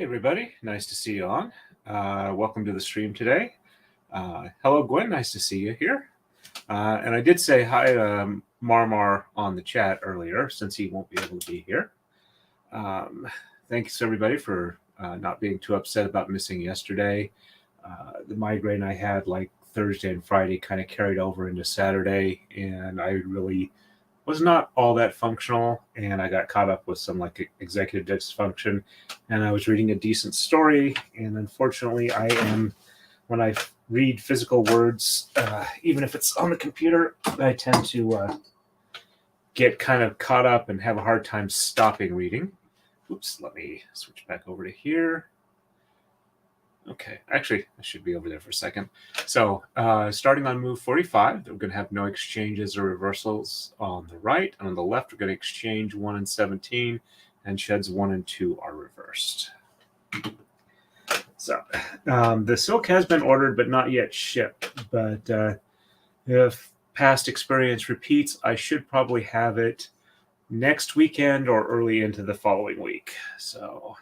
everybody, nice to see you on. Welcome to the stream today. Hello, Gwen, nice to see you here. And I did say hi to Marmar on the chat earlier, since he won't be able to be here. Thanks, everybody, for not being too upset about missing yesterday. The migraine I had like Thursday and Friday kind of carried over into Saturday, and I really was not all that functional, and I got caught up with some like executive dysfunction, and I was reading a decent story, and unfortunately when I read physical words, even if it's on the computer, I tend to get kind of caught up and have a hard time stopping reading. Oops, let me switch back over to here. Okay, actually, I should be over there for a second. So starting on move 45, we're going to have no exchanges or reversals on the right. And on the left, we're going to exchange 1 and 17, and sheds 1 and 2 are reversed. So the silk has been ordered, but not yet shipped. But if past experience repeats, I should probably have it next weekend or early into the following week. So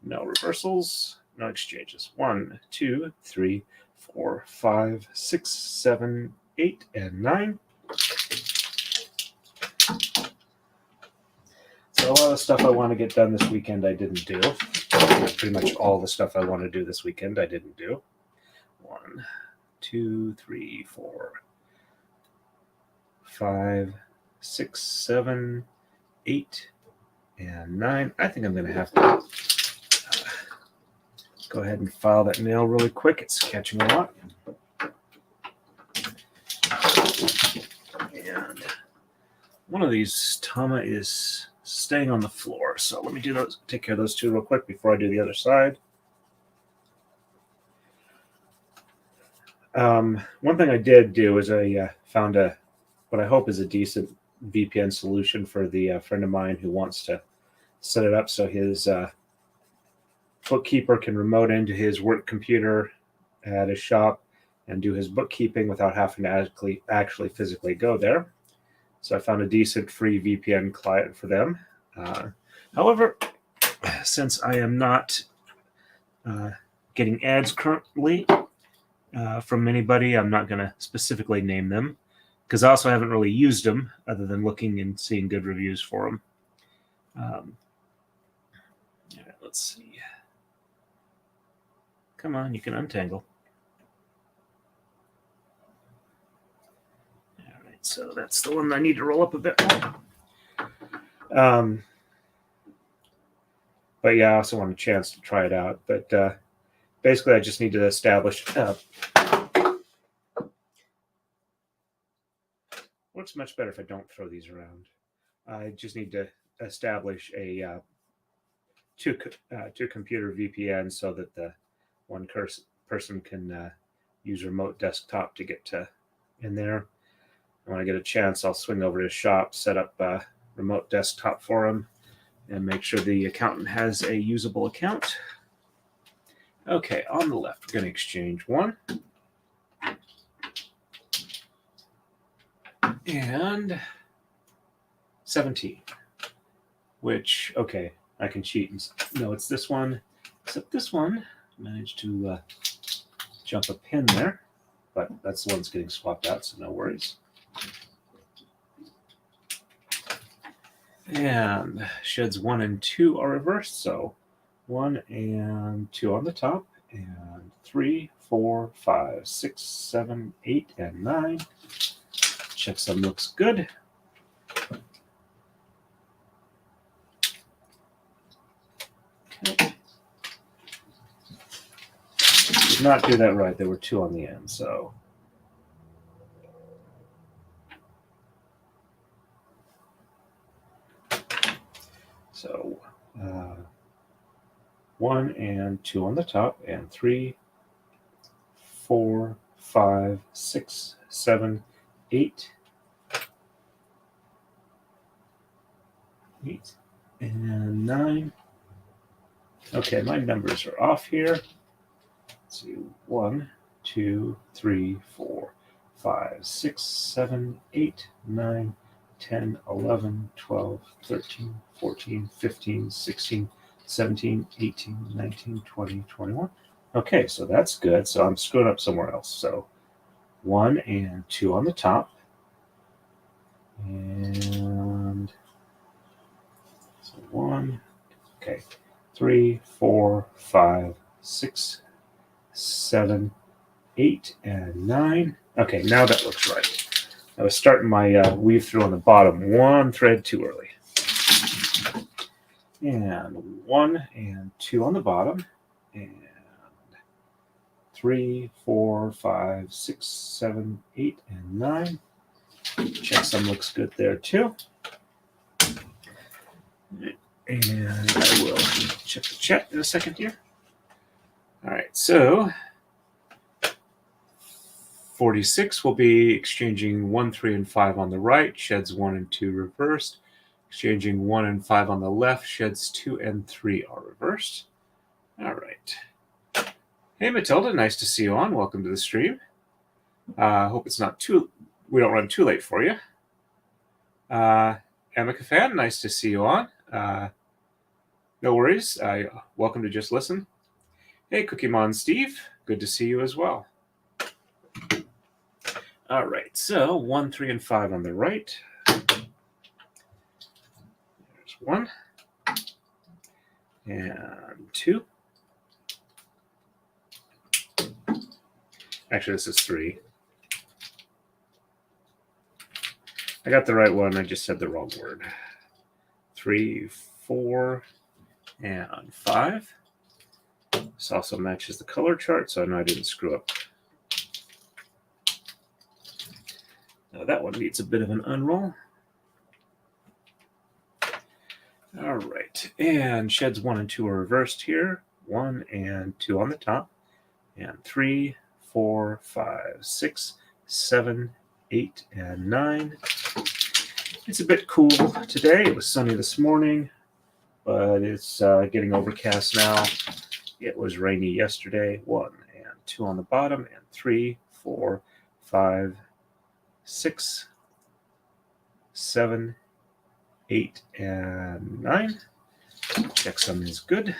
no reversals. No exchanges. 1, 2, 3, 4, 5, 6, 7, 8, and 9. So a lot of stuff I want to get done this weekend I didn't do. Pretty much all the stuff I want to do this weekend I didn't do. 1, 2, 3, 4, 5, 6, 7, 8, and 9. I think I'm going to have to go ahead and file that nail really quick. It's catching a lot. And one of these Tama is staying on the floor. So let me take care of those two real quick before I do the other side. One thing I did do is I found what I hope is a decent VPN solution for the friend of mine who wants to set it up so his bookkeeper can remote into his work computer at his shop and do his bookkeeping without having to actually physically go there. So I found a decent free VPN client for them. However, since I am not getting ads currently from anybody, I'm not going to specifically name them, because I also haven't really used them other than looking and seeing good reviews for them. All right, let's see. Come on, you can untangle. All right, so that's the one I need to roll up a bit more. But yeah, I also want a chance to try it out. But basically, I just need to establish. Works much better if I don't throw these around. I just need to establish a two computer VPN so that the one person can use remote desktop to get in there. And when I get a chance, I'll swing over to his shop, set up a remote desktop for him, and make sure the accountant has a usable account. Okay, on the left, we're going to exchange 1. And 17. Which, okay, I can cheat. No, it's this one. Except this one managed to jump a pin there, but that's the one that's getting swapped out, so no worries. And sheds 1 and 2 are reversed, so 1 and 2 on the top, and 3, 4, 5, 6, 7, 8, and 9. Checksum looks good. Okay. Did not do that right. There were 2 on the end, so. So 1 and 2 on the top, and 3, 4, 5, 6, 7, 8, 8, and 9. Okay, my numbers are off here. Let's see, 1, 2, 3, 4, 5, 6, 7, 8, 9, 10, 11, 12, 13, 14, 15, 16, 17, 18, 19, 20, 21. Okay, so that's good. So I'm screwing up somewhere else. So 1 and 2 on the top. And so 1, okay, 3, 4, 5, 6, 7, 8, and 9. Okay, now that looks right. I was starting my weave through on the bottom 1 thread too early. And 1 and 2 on the bottom. And 3, 4, 5, 6, 7, 8, and 9. Checksum looks good there too. And I will check the chat in a second here. All right, so 46 will be exchanging 1, 3, and 5 on the right, sheds 1 and 2 reversed. Exchanging 1 and 5 on the left, sheds 2 and 3 are reversed. All right. Hey, Matilda, nice to see you on. Welcome to the stream. Hope it's not we don't run too late for you. Amika fan, nice to see you on. No worries. Welcome to Just Listen. Hey, Cookie Mon Steve, good to see you as well. All right, so 1, 3, and 5 on the right. There's 1 and 2. Actually, this is 3. I got the right one. I just said the wrong word. 3, 4, and 5. This also matches the color chart, so I know I didn't screw up. Now that one needs a bit of an unroll. All right, and sheds 1 and 2 are reversed here. 1 and 2 on the top, and 3, 4, 5, 6, 7, 8, and 9. It's a bit cool today. It was sunny this morning, but it's getting overcast now. It was rainy yesterday. 1 and 2 on the bottom, and 3, 4, 5, 6, 7, 8, and 9. Checksum is good.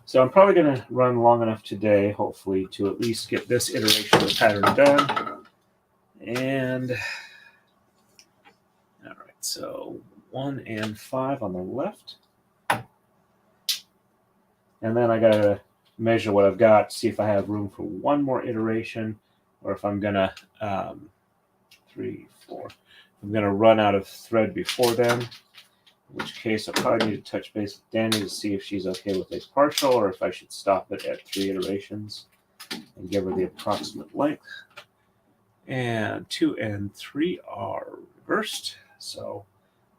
So I'm probably going to run long enough today, hopefully, to at least get this iteration of the pattern done. And, all right, so 1 and 5 on the left. And then I got to measure what I've got, see if I have room for one more iteration, or if I'm going to, 3, 4, I'm going to run out of thread before then, in which case I'll probably need to touch base with Dani to see if she's okay with a partial or if I should stop it at 3 iterations and give her the approximate length. And 2 and 3 are reversed. So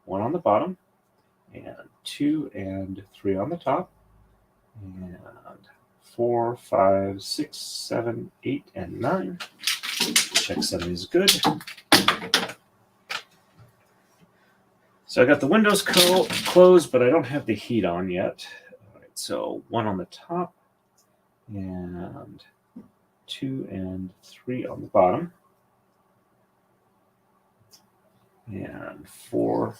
1 on the bottom and 2 and 3 on the top. And 4, 5, 6, 7, 8, and 9. Checksum is good. So I got the windows closed, but I don't have the heat on yet. All right, so 1 on the top and 2 and 3 on the bottom. And 4,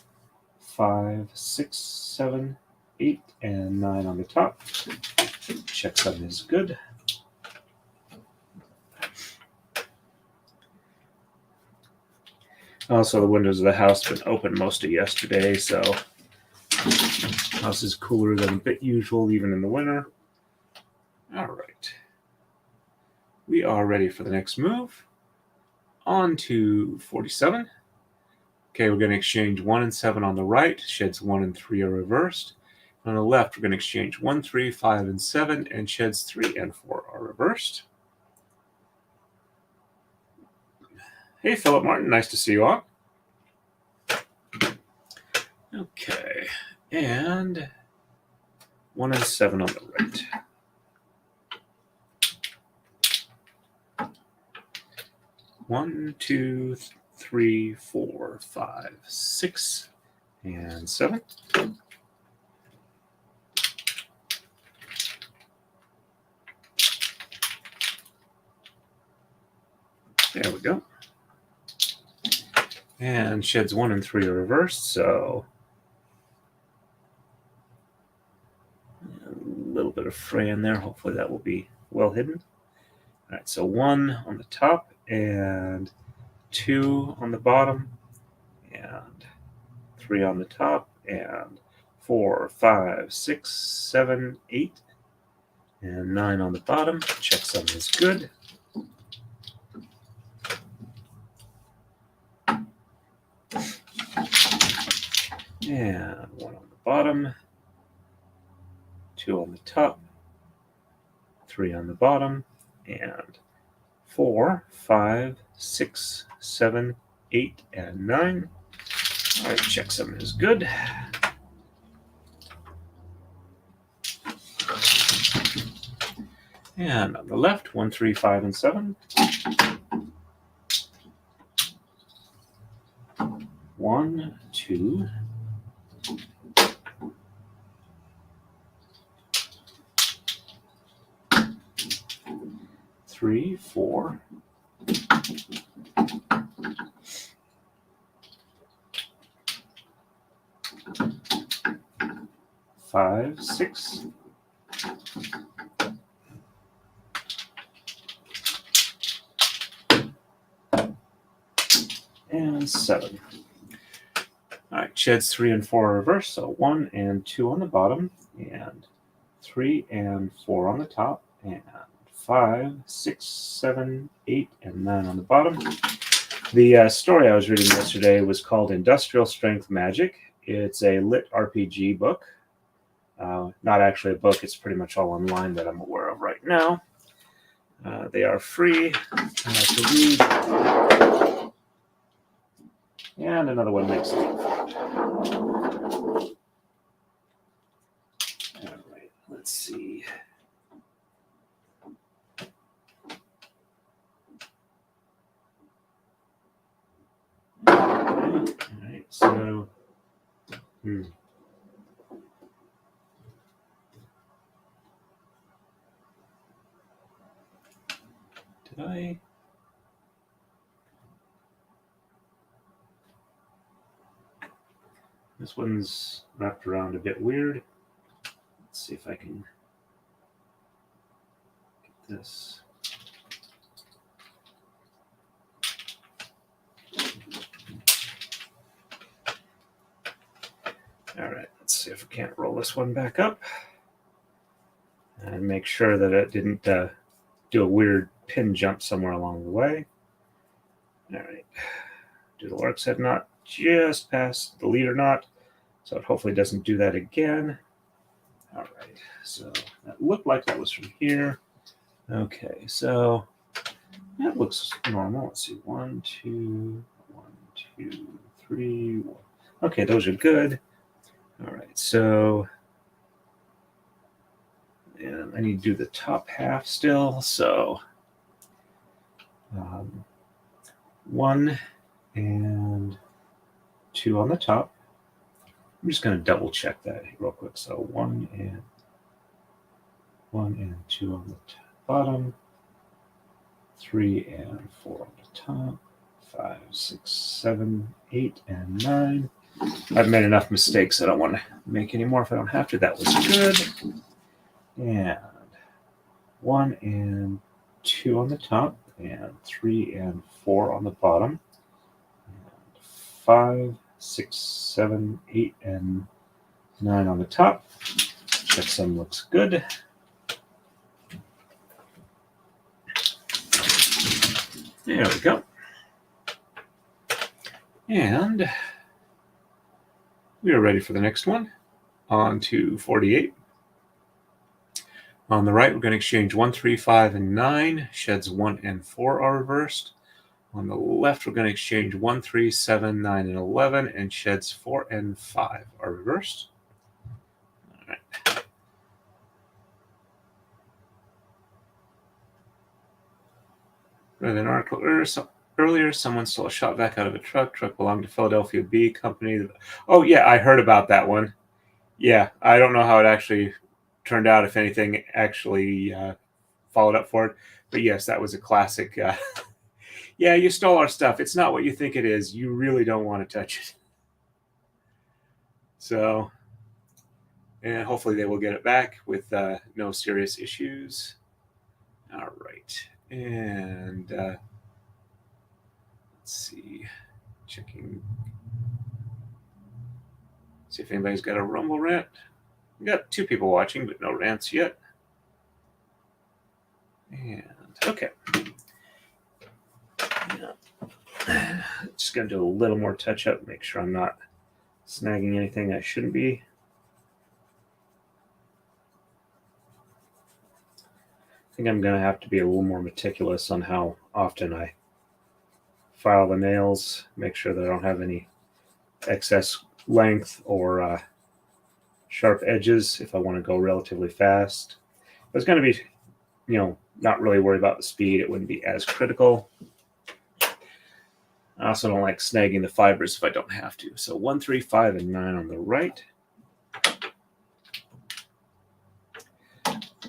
5, 6, 7, 8, and 9 on the top. Checksum is good. Also, the windows of the house have been open most of yesterday, so the house is cooler than a bit usual, even in the winter. All right. We are ready for the next move. On to 47. Okay, we're going to exchange 1 and 7 on the right. Sheds 1 and 3 are reversed. On the left, we're going to exchange 1, 3, 5, and 7, and sheds 3 and 4 are reversed. Hey, Philip Martin, nice to see you on. Okay, and 1 and 7 on the right. 1, 2, 3, 4, 5, 6, and 7. There we go. And sheds 1 and 3 are reversed, so bit of fray in there. Hopefully that will be well hidden. All right, so 1 on the top and 2 on the bottom and 3 on the top and 4, 5, 6, 7, 8, and 9 on the bottom. Checksum is good. And 1 on the bottom, 2 on the top, 3 on the bottom, and 4, 5, 6, 7, 8, and 9. All right, checksum is good. And on the left, 1, 3, 5, and 7. 1, 2, 3, 4, 5, 6, and 7. All right, sheds 3 and 4 are reversed, so 1 and 2 on the bottom, and 3 and 4 on the top, and 5, 6, 7, 8, and 9 on the bottom. The story I was reading yesterday was called Industrial Strength Magic. It's a lit RPG book. Not actually a book, it's pretty much all online that I'm aware of right now. They are free to read. And another one next to it. All right, let's see. All right, so did I? This one's wrapped around a bit weird. Let's see if I can get this. All right, let's see if I can't roll this one back up and make sure that it didn't do a weird pin jump somewhere along the way. All right, do the lark's head knot just past the leader knot, so it hopefully doesn't do that again. All right, so that looked like that was from here. Okay, so that looks normal. Let's see, 1, 2, 1, 2, 3, 1. Okay, those are good. All right, so and I need to do the top half still. So 1 and 2 on the top. I'm just going to double check that real quick. So 1 and 2 on the bottom, 3 and 4 on the top, 5, 6, 7, 8, and 9. I've made enough mistakes. I don't want to make any more if I don't have to. That was good. And 1 and 2 on the top, and 3 and 4 on the bottom, and 5, 6, 7, 8, and 9 on the top. Checksum looks good. There we go. And we are ready for the next one. On to 48. On the right, we're going to exchange 1, 3, 5, and 9. Sheds 1 and 4 are reversed. On the left, we're going to exchange 1, 3, 7, 9, and 11. And sheds 4 and 5 are reversed. All right. Read an article earlier. Someone stole a shop vac out of a truck. Truck belonged to Philadelphia B Company. Oh, yeah, I heard about that one. Yeah, I don't know how it actually turned out, if anything actually followed up for it. But yes, that was a classic. Yeah, you stole our stuff. It's not what you think it is. You really don't want to touch it. So And hopefully they will get it back with no serious issues. All right. And let's see. Checking. See if anybody's got a Rumble rant. We got 2 people watching, but no rants yet. And okay. Yeah. Just going to do a little more touch up, make sure I'm not snagging anything I shouldn't be. I think I'm going to have to be a little more meticulous on how often I file the nails, make sure that I don't have any excess length or sharp edges if I want to go relatively fast. If it's going to be, not really worried about the speed, it wouldn't be as critical. I also don't like snagging the fibers if I don't have to. So 1, 3, 5, and 9 on the right.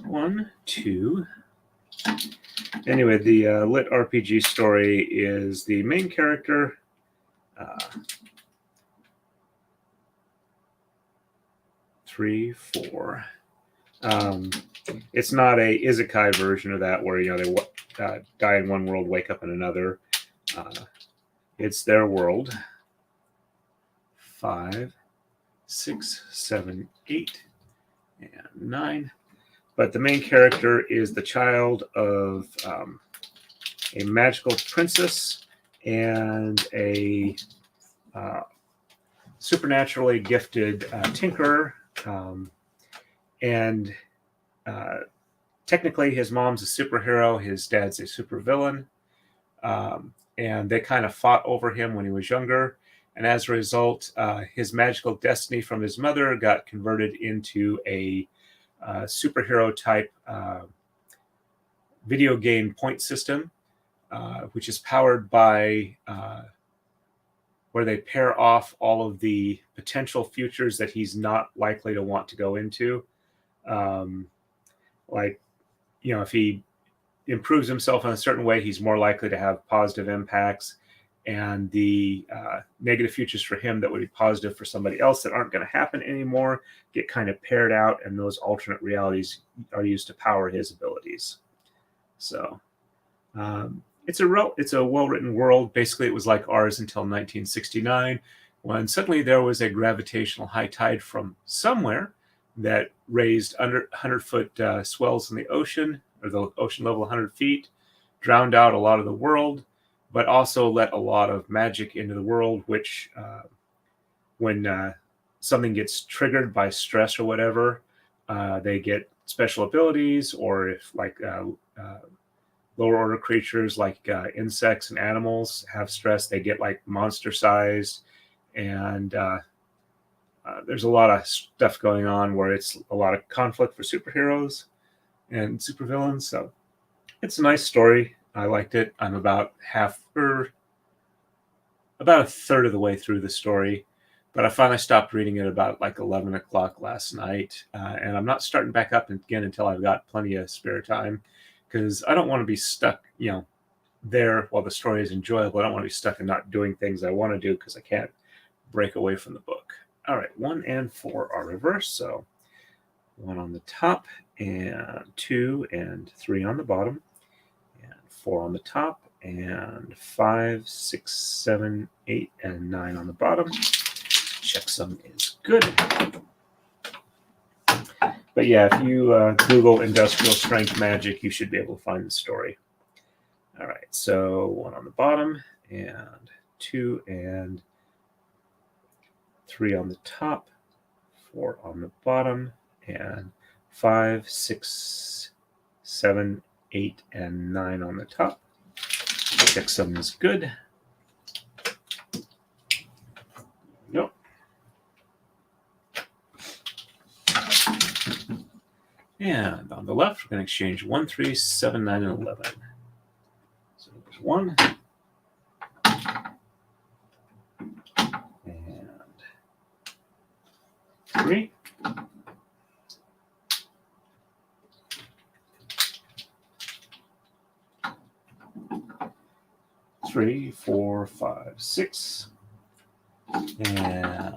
1, 2. Anyway, the lit RPG story is the main character. 3, 4. It's not a isekai version of that where they die in one world, wake up in another. It's their world. 5, 6, 7, 8, and 9. But the main character is the child of a magical princess and a supernaturally gifted tinkerer. And technically his mom's a superhero, his dad's a supervillain. And they kind of fought over him when he was younger. And as a result, his magical destiny from his mother got converted into a superhero type video game point system, which is powered by where they pair off all of the potential futures that he's not likely to want to go into. If he improves himself in a certain way, he's more likely to have positive impacts. And the negative futures for him that would be positive for somebody else that aren't going to happen anymore get kind of paired out, and those alternate realities are used to power his abilities. So it's a well-written world. Basically, it was like ours until 1969, when suddenly there was a gravitational high tide from somewhere that raised under 100-foot swells in the ocean, or the ocean level 100 feet, drowned out a lot of the world, but also let a lot of magic into the world, which when something gets triggered by stress or whatever, they get special abilities, or if lower order creatures like insects and animals have stress, they get like monster sized. And there's a lot of stuff going on where it's a lot of conflict for superheroes and supervillains. So it's a nice story. I liked it. I'm about a third of the way through the story, but I finally stopped reading it about like 11 o'clock last night. And I'm not starting back up again until I've got plenty of spare time, because I don't want to be stuck, there while the story is enjoyable. I don't want to be stuck and not doing things I want to do because I can't break away from the book. All right, 1 and 4 are reversed. So 1 on the top, and 2 and 3 on the bottom, and 4 on the top, and 5, 6, 7, 8, and 9 on the bottom. Checksum is good. But yeah, if you Google industrial strength magic, you should be able to find the story. All right, so 1 on the bottom, and 2 and 3 on the top, 4 on the bottom, and 5, 6, 7, 8, and 9 on the top. Checksum is good. Nope. And on the left, we're going to exchange 1, 3, 7, 9, and 11. So there's 1. And 3. 3, 4, 5, 6. And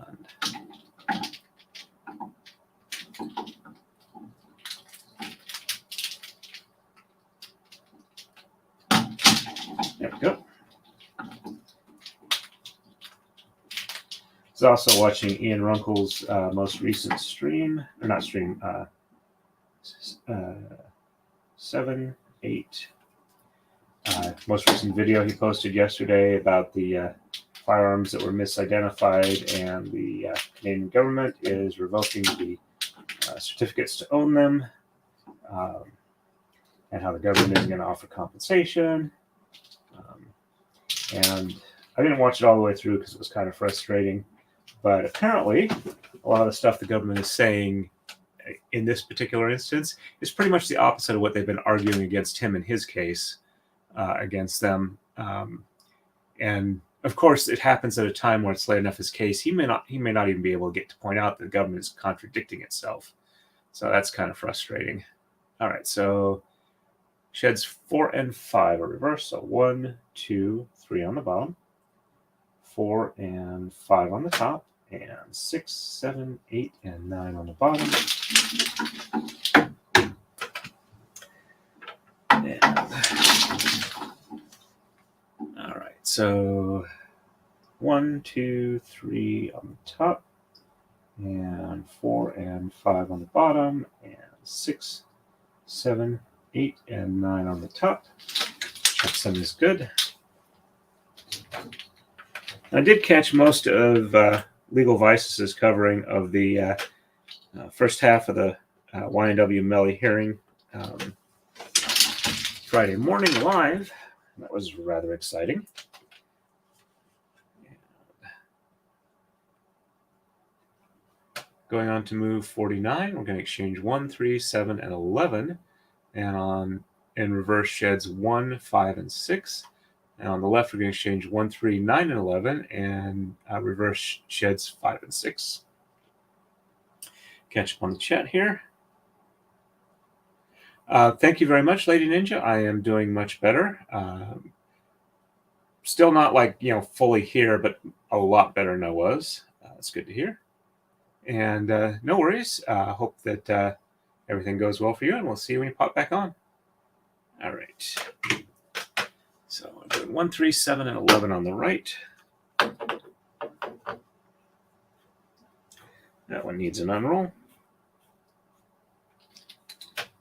There we go. I was also watching Ian Runkle's most recent stream, or not stream, 7, 8. Most recent video he posted yesterday about the firearms that were misidentified, and the Canadian government is revoking the certificates to own them, and how the government is going to offer compensation. And I didn't watch it all the way through because it was kind of frustrating. But apparently, a lot of the stuff the government is saying in this particular instance is pretty much the opposite of what they've been arguing against him in his case against them. And of course, it happens at a time where it's late enough his case. He may not even be able to get to point out that the government is contradicting itself. So that's kind of frustrating. All right, so sheds 4 and 5 are reversed. So 1, 2, 3 on the bottom, 4 and 5 on the top, and 6, 7, 8, and 9 on the bottom. And, all right, so 1, 2, 3 on the top, and 4 and 5 on the bottom, and 6, 7, 8, and 9 on the top. Checksum is good. I did catch most of Legal Vices' covering of the first half of the YNW Melly hearing Friday morning live. That was rather exciting. Going on to move 49, we're going to exchange 1, 3, 7, and 11. And in reverse sheds 1, 5, and 6. And on the left, we're going to exchange 1, 3, 9, and 11, and reverse sheds 5 and 6. Catch up on the chat here. Thank you very much, Lady Ninja. I am doing much better. Still not like, fully here, but a lot better than I was. It's good to hear. And no worries. Hope that everything goes well for you, and we'll see you when you pop back on. All right. So I'm doing 1, 3, 7, and 11 on the right. That one needs an unroll.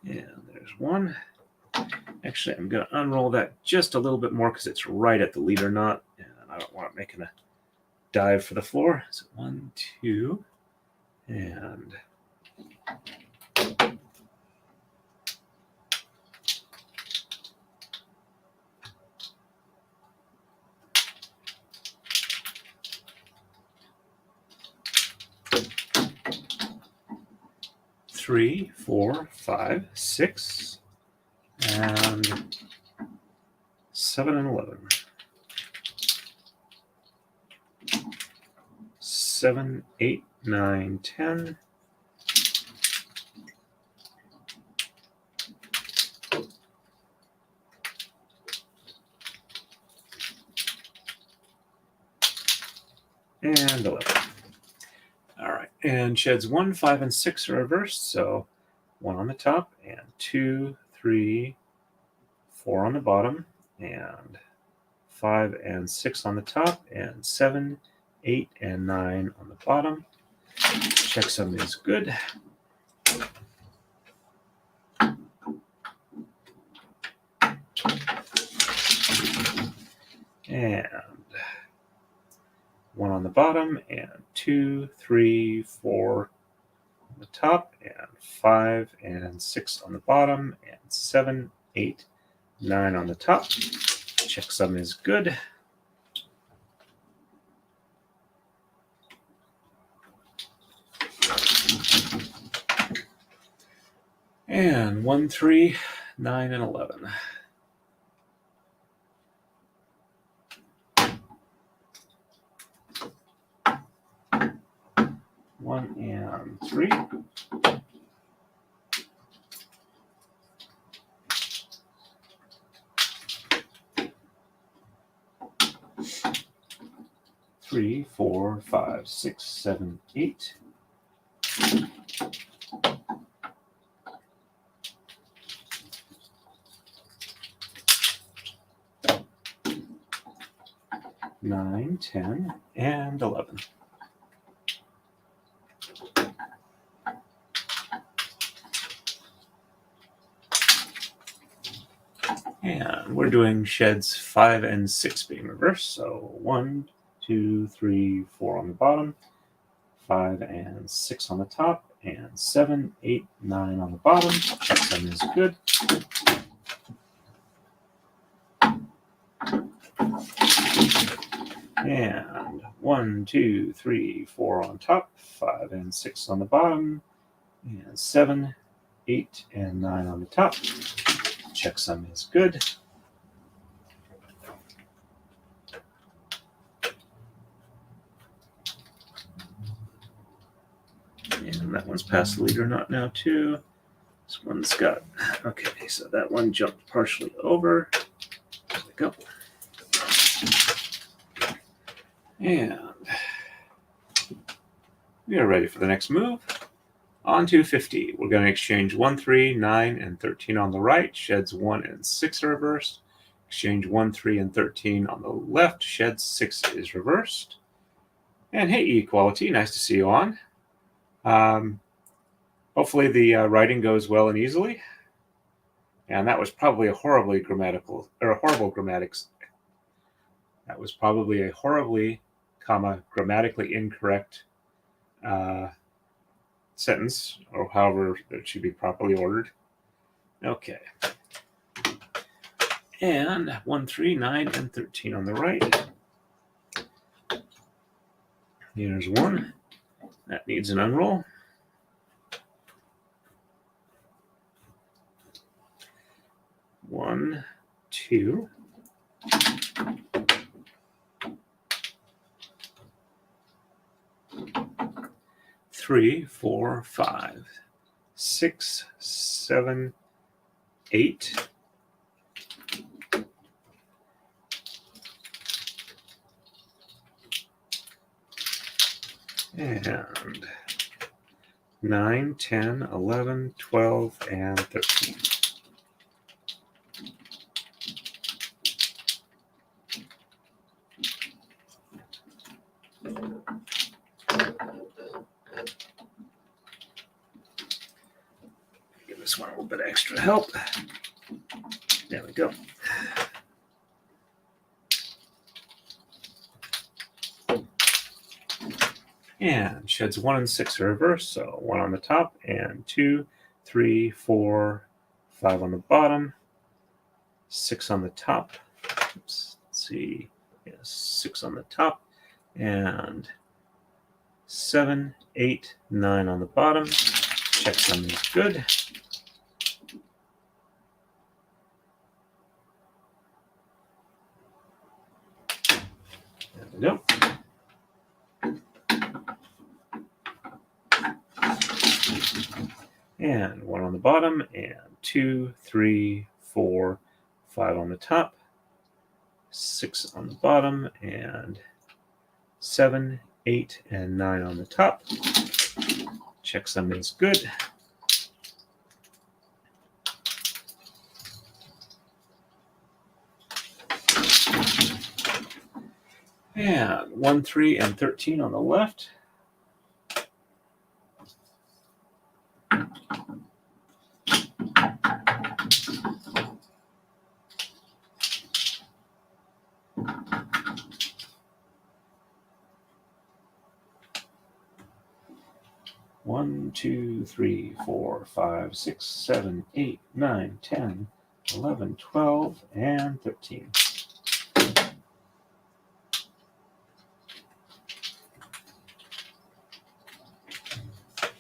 And there's 1. Actually, I'm going to unroll that just a little bit more because it's right at the leader knot, and I don't want it making a dive for the floor. So 1, 2, and 3, 4, 5, 6, and 7 and 11. 7, 8, 9, 10. And 11. All right, and sheds 1, 5, and 6 are reversed. So 1 on the top, and 2, 3, 4 on the bottom, and 5 and 6 on the top, and 7, 8, and 9 on the bottom. Checksum is good. And 1 on the bottom, and 2, 3, 4 on the top, and 5 and 6 on the bottom, and 7, 8, 9 on the top. Checksum is good. And 1, 3, 9, and 11. 1 and 3. 3, 4, 5, 6, 7, 8. 9, 10, and 11. And we're doing sheds 5 and 6 being reversed. So 1, 2, 3, 4 on the bottom, 5 and 6 on the top, and 7, 8, 9 on the bottom. Checksum is good. And 1, 2, 3, 4 on top, 5 and 6 on the bottom, and 7, 8, and 9 on the top. Checksum is good. And that one's past the leader knot now too. This one's got, okay, so that one jumped partially over. There we go. And we are ready for the next move. On to 50. We're going to exchange 1, 3, 9, and 13 on the right. Sheds 1 and 6 are reversed. Exchange 1, 3, and 13 on the left. Shed 6 is reversed. And hey, Equality, nice to see you on. Hopefully the writing goes well and easily. And that was probably a horrible grammatics. That was probably a horribly, grammatically incorrect sentence, or however it should be properly ordered. Okay. And 1, 3, 9, and 13 on the right. Here's one. That needs an unroll. One, 2. 3, 4, 5, 6, 7, 8. And 9, 10, 11, 12, and 13. Give this one a little bit of extra help. There we go. And sheds 1 and 6 are reversed, so 1 on the top, and 2, 3, 4, 5 on the bottom, 6 on the top. Oops, let's see. Yes, 6 on the top, and 7, 8, 9 on the bottom. Checksum is good. There we go. And 1 on the bottom, and 2, 3, 4, 5 on the top, 6 on the bottom, and 7, 8, and 9 on the top. Checksum is good. And 1, 3, and 13 on the left. One, 2, 3, 4, 5, 6, 7, 8, 9, 10, 11, 12, and 13.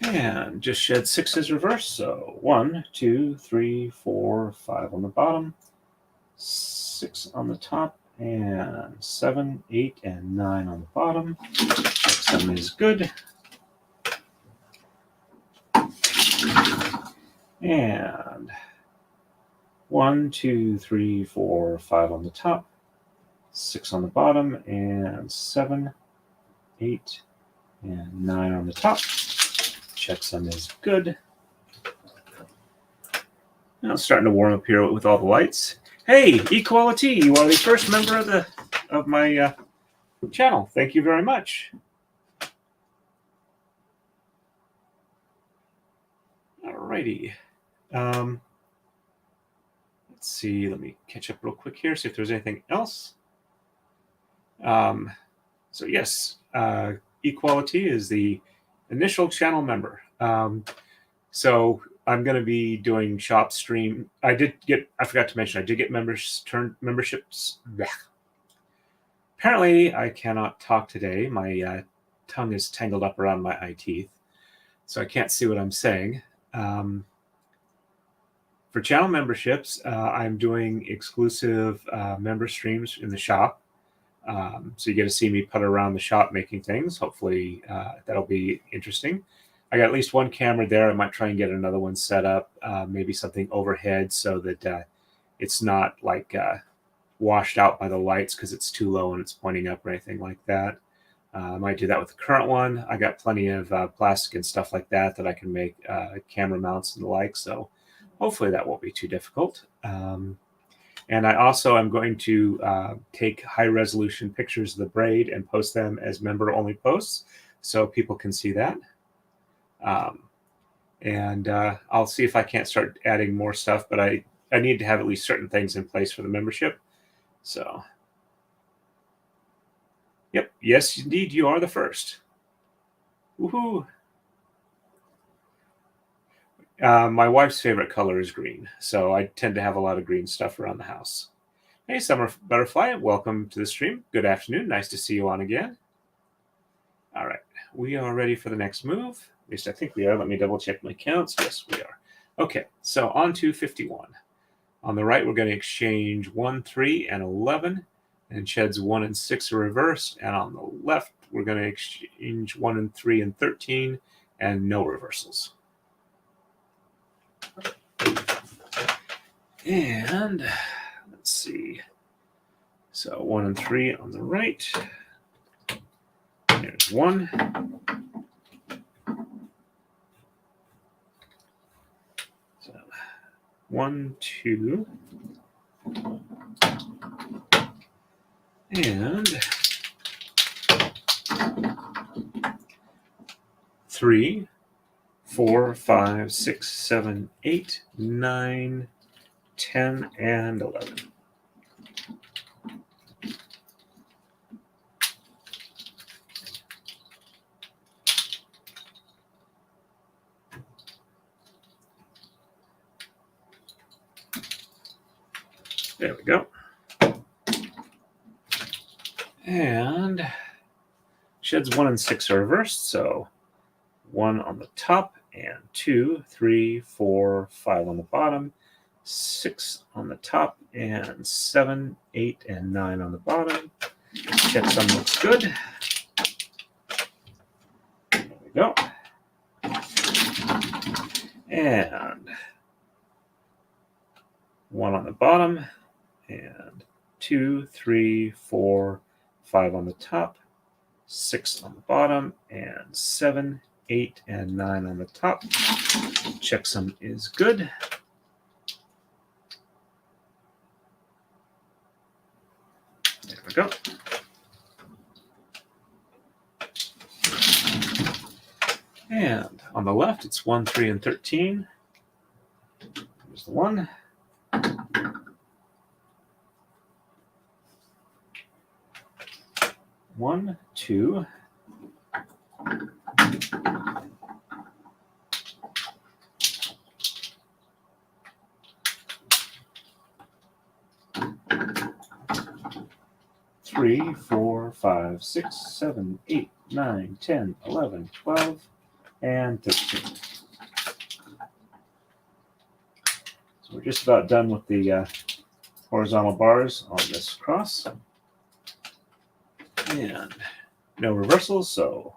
And just shed 6 is reversed, so 1, 2, 3, 4, 5 on the bottom, 6 on the top, and 7, 8, and 9 on the bottom. Checksum is good. And 1, 2, 3, 4, 5 on the top, 6 on the bottom, and 7, 8, and 9 on the top. Checksum is good. Now it's starting to warm up here with all the lights. Hey, Equality, you are the first member of my channel. Thank you very much. Alrighty. Let's see. Let me catch up real quick here, see if there's anything else. So yes, Equality is the initial channel member. So I'm going to be doing shop stream. I forgot to mention, I did get memberships. Blech. Apparently, I cannot talk today. My tongue is tangled up around my eye teeth, so I can't see what I'm saying. For channel memberships, I'm doing exclusive member streams in the shop. So you get to see me putter around the shop making things. Hopefully that'll be interesting. I got at least one camera there. I might try and get another one set up, maybe something overhead so that it's not like washed out by the lights because it's too low and it's pointing up or anything like that. I might do that with the current one. I got plenty of plastic and stuff like that I can make camera mounts and the like. So hopefully that won't be too difficult. And I also am going to take high-resolution pictures of the braid and post them as member-only posts so people can see that. And I'll see if I can't start adding more stuff, but I need to have at least certain things in place for the membership. So, yep, yes, indeed, you are the first. Woohoo! My wife's favorite color is green, so I tend to have a lot of green stuff around the house. Hey, Summer Butterfly, welcome to the stream. Good afternoon. Nice to see you on again. All right, we are ready for the next move. At least I think we are. Let me double check my counts. Yes, we are. Okay, so on to 51. On the right, we're going to exchange 1, 3, and 11, and sheds 1 and 6 are reversed. And on the left, we're going to exchange 1 and 3 and 13, and no reversals. And let's see. So 1 and 3 on the right. There's 1. So 1, 2. And 3, 4, 5, 6, 7, 8, 9, 10, and 11. There we go. And sheds 1 and 6 are reversed, so 1 on the top, and 2, 3, 4, 5 on the bottom, 6 on the top, and 7, 8, and 9 on the bottom. Checksum looks good. There we go. And 1 on the bottom, and 2, 3, 4, 5 on the top, 6 on the bottom, and 7, 8, and 9 on the top. Checksum is good. There we go. And on the left, it's 1, 3, and 13. There's the 1. 1, 2. 3, 4, 5, 6, 7, 8, 9, 10, 11, 12, and 13. So we're just about done with the horizontal bars on this cross. And no reversals, so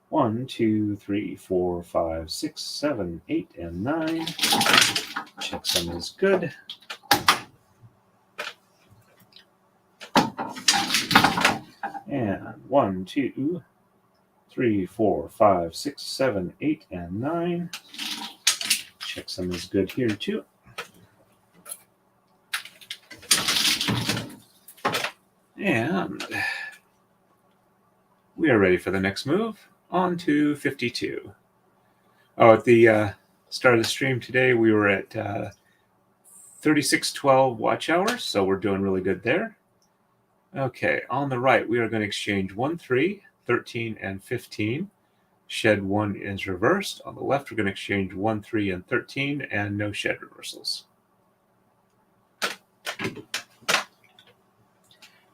1, 2, 3, 4, 5, 6, 7, 8, and 9. Checksum is good. And 1, 2, 3, 4, 5, 6, 7, 8, and 9. Checksum is good here too. And we are ready for the next move. On to 52. Oh, at the start of the stream today, we were at 3612 watch hours, so we're doing really good there. Okay, on the right, we are going to exchange 1, 3, 13, and 15. Shed 1 is reversed. On the left, we're going to exchange 1, 3, and 13, and no shed reversals.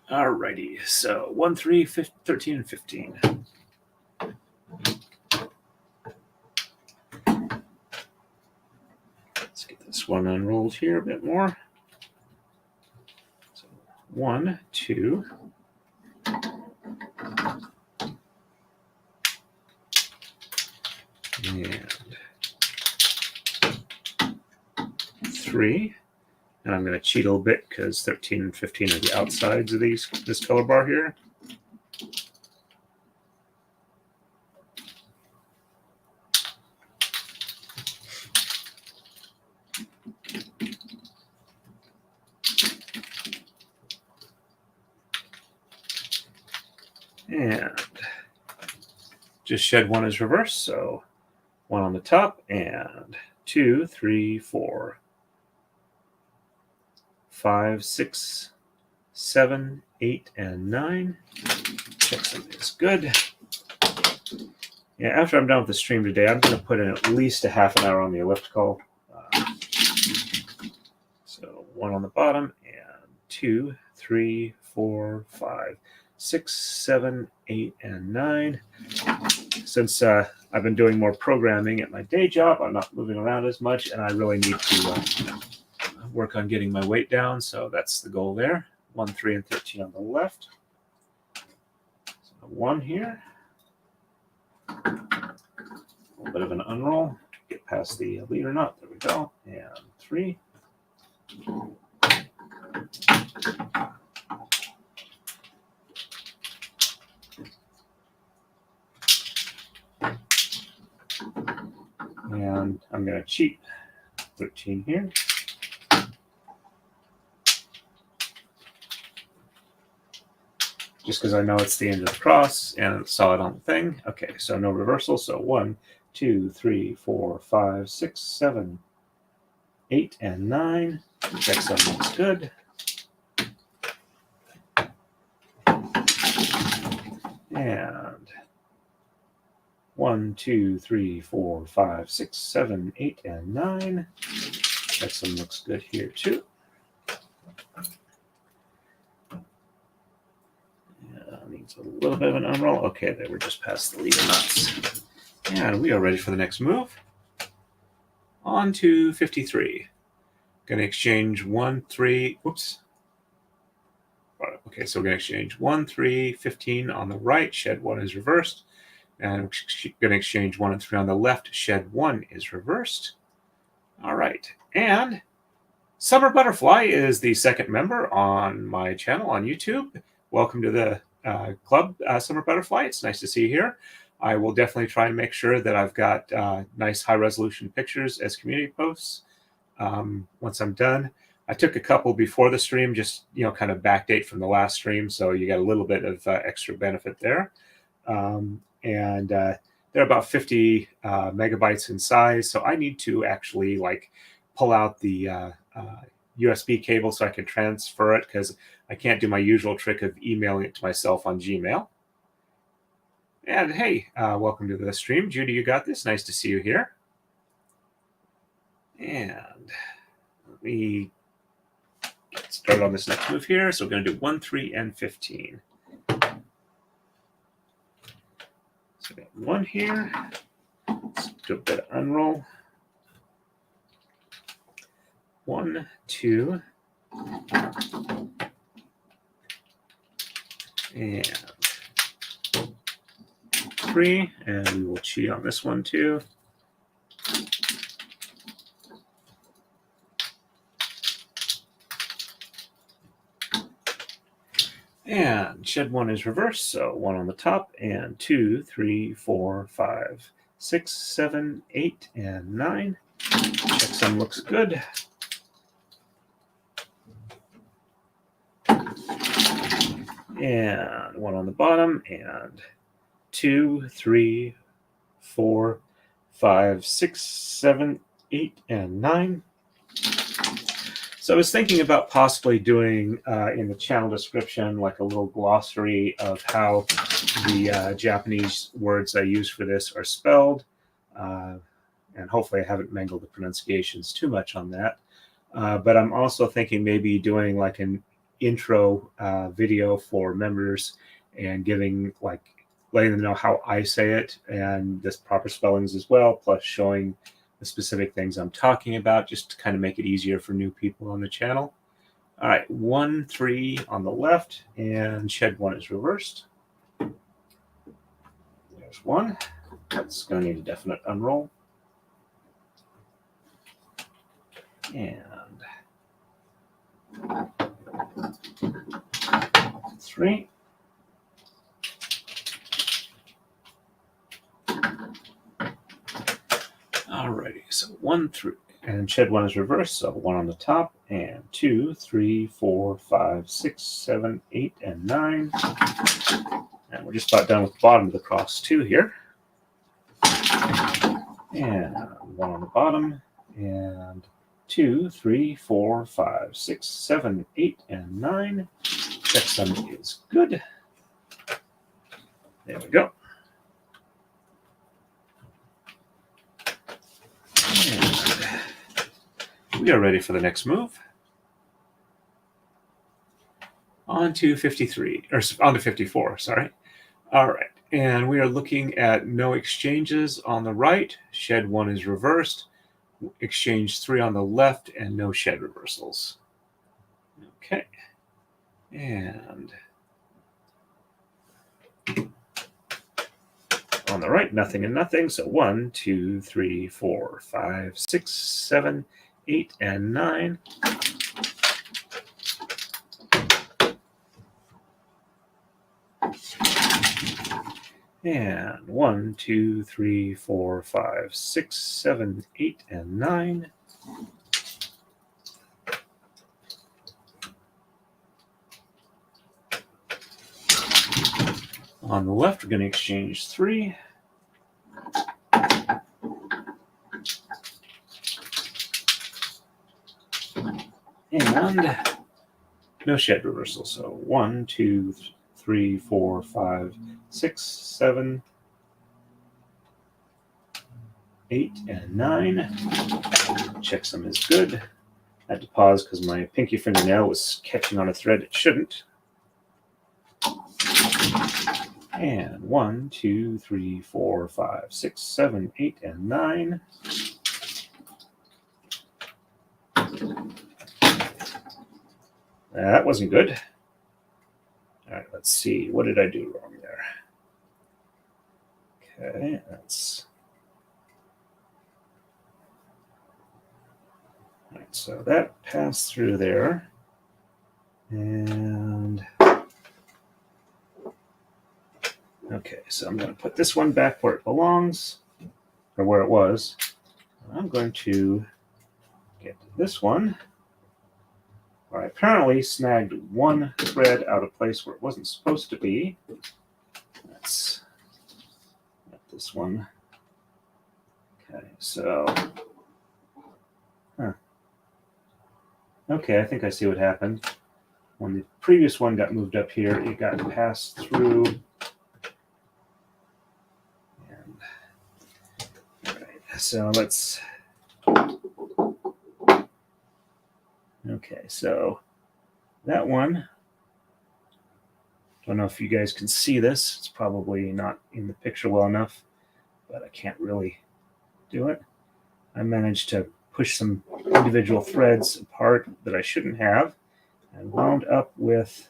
Alrighty, so 1, 3, 13, and 15. Let's get this one unrolled here a bit more. So 1, 2, and 3. And I'm going to cheat a little bit because 13 and 15 are the outsides of this color bar here. And just shed 1 is reversed, so 1 on the top, and 2, 3, 4, 5, 6, 7, 8, and 9. Checksum is good. Yeah, after I'm done with the stream today, I'm going to put in at least a half an hour on the elliptical. So 1 on the bottom, and 2, 3, 4, 5, 6, 7, 8, and 9. Since I've been doing more programming at my day job, I'm not moving around as much, and I really need to work on getting my weight down, so that's the goal there. 1, 3, and 13 on the left. So 1 here. A little bit of an unroll. Get past the leader knot. There we go. And 3. And I'm going to cheat 13 here. Just because I know it's the end of the cross and saw it on the thing. Okay, so no reversal. So 1, 2, 3, 4, 5, 6, 7, 8, and 9. Checksum looks good. And 1, 2, 3, 4, 5, 6, 7, 8, and 9. Checksum looks good here too. Needs a little bit of an unroll. Okay, there we're just past the leader knots. And we are ready for the next move. On to 53. Going to exchange 1, 3. Whoops. Okay, so we're going to exchange 1, 3, 15 on the right. Shed 1 is reversed. And we're going to exchange 1 and 3 on the left. Shed 1 is reversed. All right. And Summer Butterfly is the second member on my channel on YouTube. Welcome to the club, Summer Butterfly. It's nice to see you here. I will definitely try and make sure that I've got nice high-resolution pictures as community posts once I'm done. I took a couple before the stream, just kind of backdate from the last stream, so you got a little bit of extra benefit there. And they're about 50 megabytes in size, so I need to actually pull out the USB cable so I can transfer it, because I can't do my usual trick of emailing it to myself on Gmail. And hey, welcome to the stream. Judy, you got this. Nice to see you here. And let me get started on this next move here. So we're going to do 1, 3, and 15. So we got 1 here. Let's do a bit of unroll. 1, 2, and 3, and we will cheat on this one too. And shed 1 is reversed, so 1 on the top, and 2, 3, 4, 5, 6, 7, 8, and 9. Checksum looks good. And 1 on the bottom, and 2, 3, 4, 5, 6, 7, 8, and 9. So I was thinking about possibly doing in the channel description like a little glossary of how the Japanese words I use for this are spelled. And hopefully I haven't mangled the pronunciations too much on that. But I'm also thinking maybe doing like an intro video for members and giving like letting them know how I say it and the proper spellings as well, plus showing the specific things I'm talking about, just to kind of make it easier for new people on the channel. All right, 1, 3 on the left, and shed 1 is reversed. There's 1. That's going to need a definite unroll. And 3. Alrighty, so 1 through, and shed 1 is reversed, so 1 on the top, and 2, 3, 4, 5, 6, 7, 8, and 9. And we're just about done with the bottom of the cross 2 here. And 1 on the bottom, and 2, 3, 4, 5, 6, 7, 8, and 9. Checksum is good. There we go. And we are ready for the next move. On to 53, or on to 54, sorry. All right, and we are looking at no exchanges on the right. Shed 1 is reversed. Exchange 3 on the left, and no shed reversals. Okay, and on the right, nothing and nothing. So 1, 2, 3, 4, 5, 6, 7, 8, and 9. And 1, 2, 3, 4, 5, 6, 7, 8, and 9. On the left, we're going to exchange 3. And no shed reversal. So 1, 2, 3, 4, 5, 6, 7, 8, and 9. Checksum is good. I had to pause because my pinky fingernail was catching on a thread it shouldn't. And 1, 2, 3, 4, 5, 6, 7, 8, and 9. That wasn't good. All right, let's see. What did I do wrong there? Okay, that's... All right, so that passed through there. And... Okay, so I'm going to put this one back where it belongs, or where it was. I'm going to get this one, where I apparently snagged one thread out of place where it wasn't supposed to be. Let's get this one. Okay, so... Okay, I think I see what happened. When the previous one got moved up here, it got passed through. And, all right, so let's... Okay, so that one, don't know if you guys can see this. It's probably not in the picture well enough, but I can't really do it. I managed to push some individual threads apart that I shouldn't have, and wound up with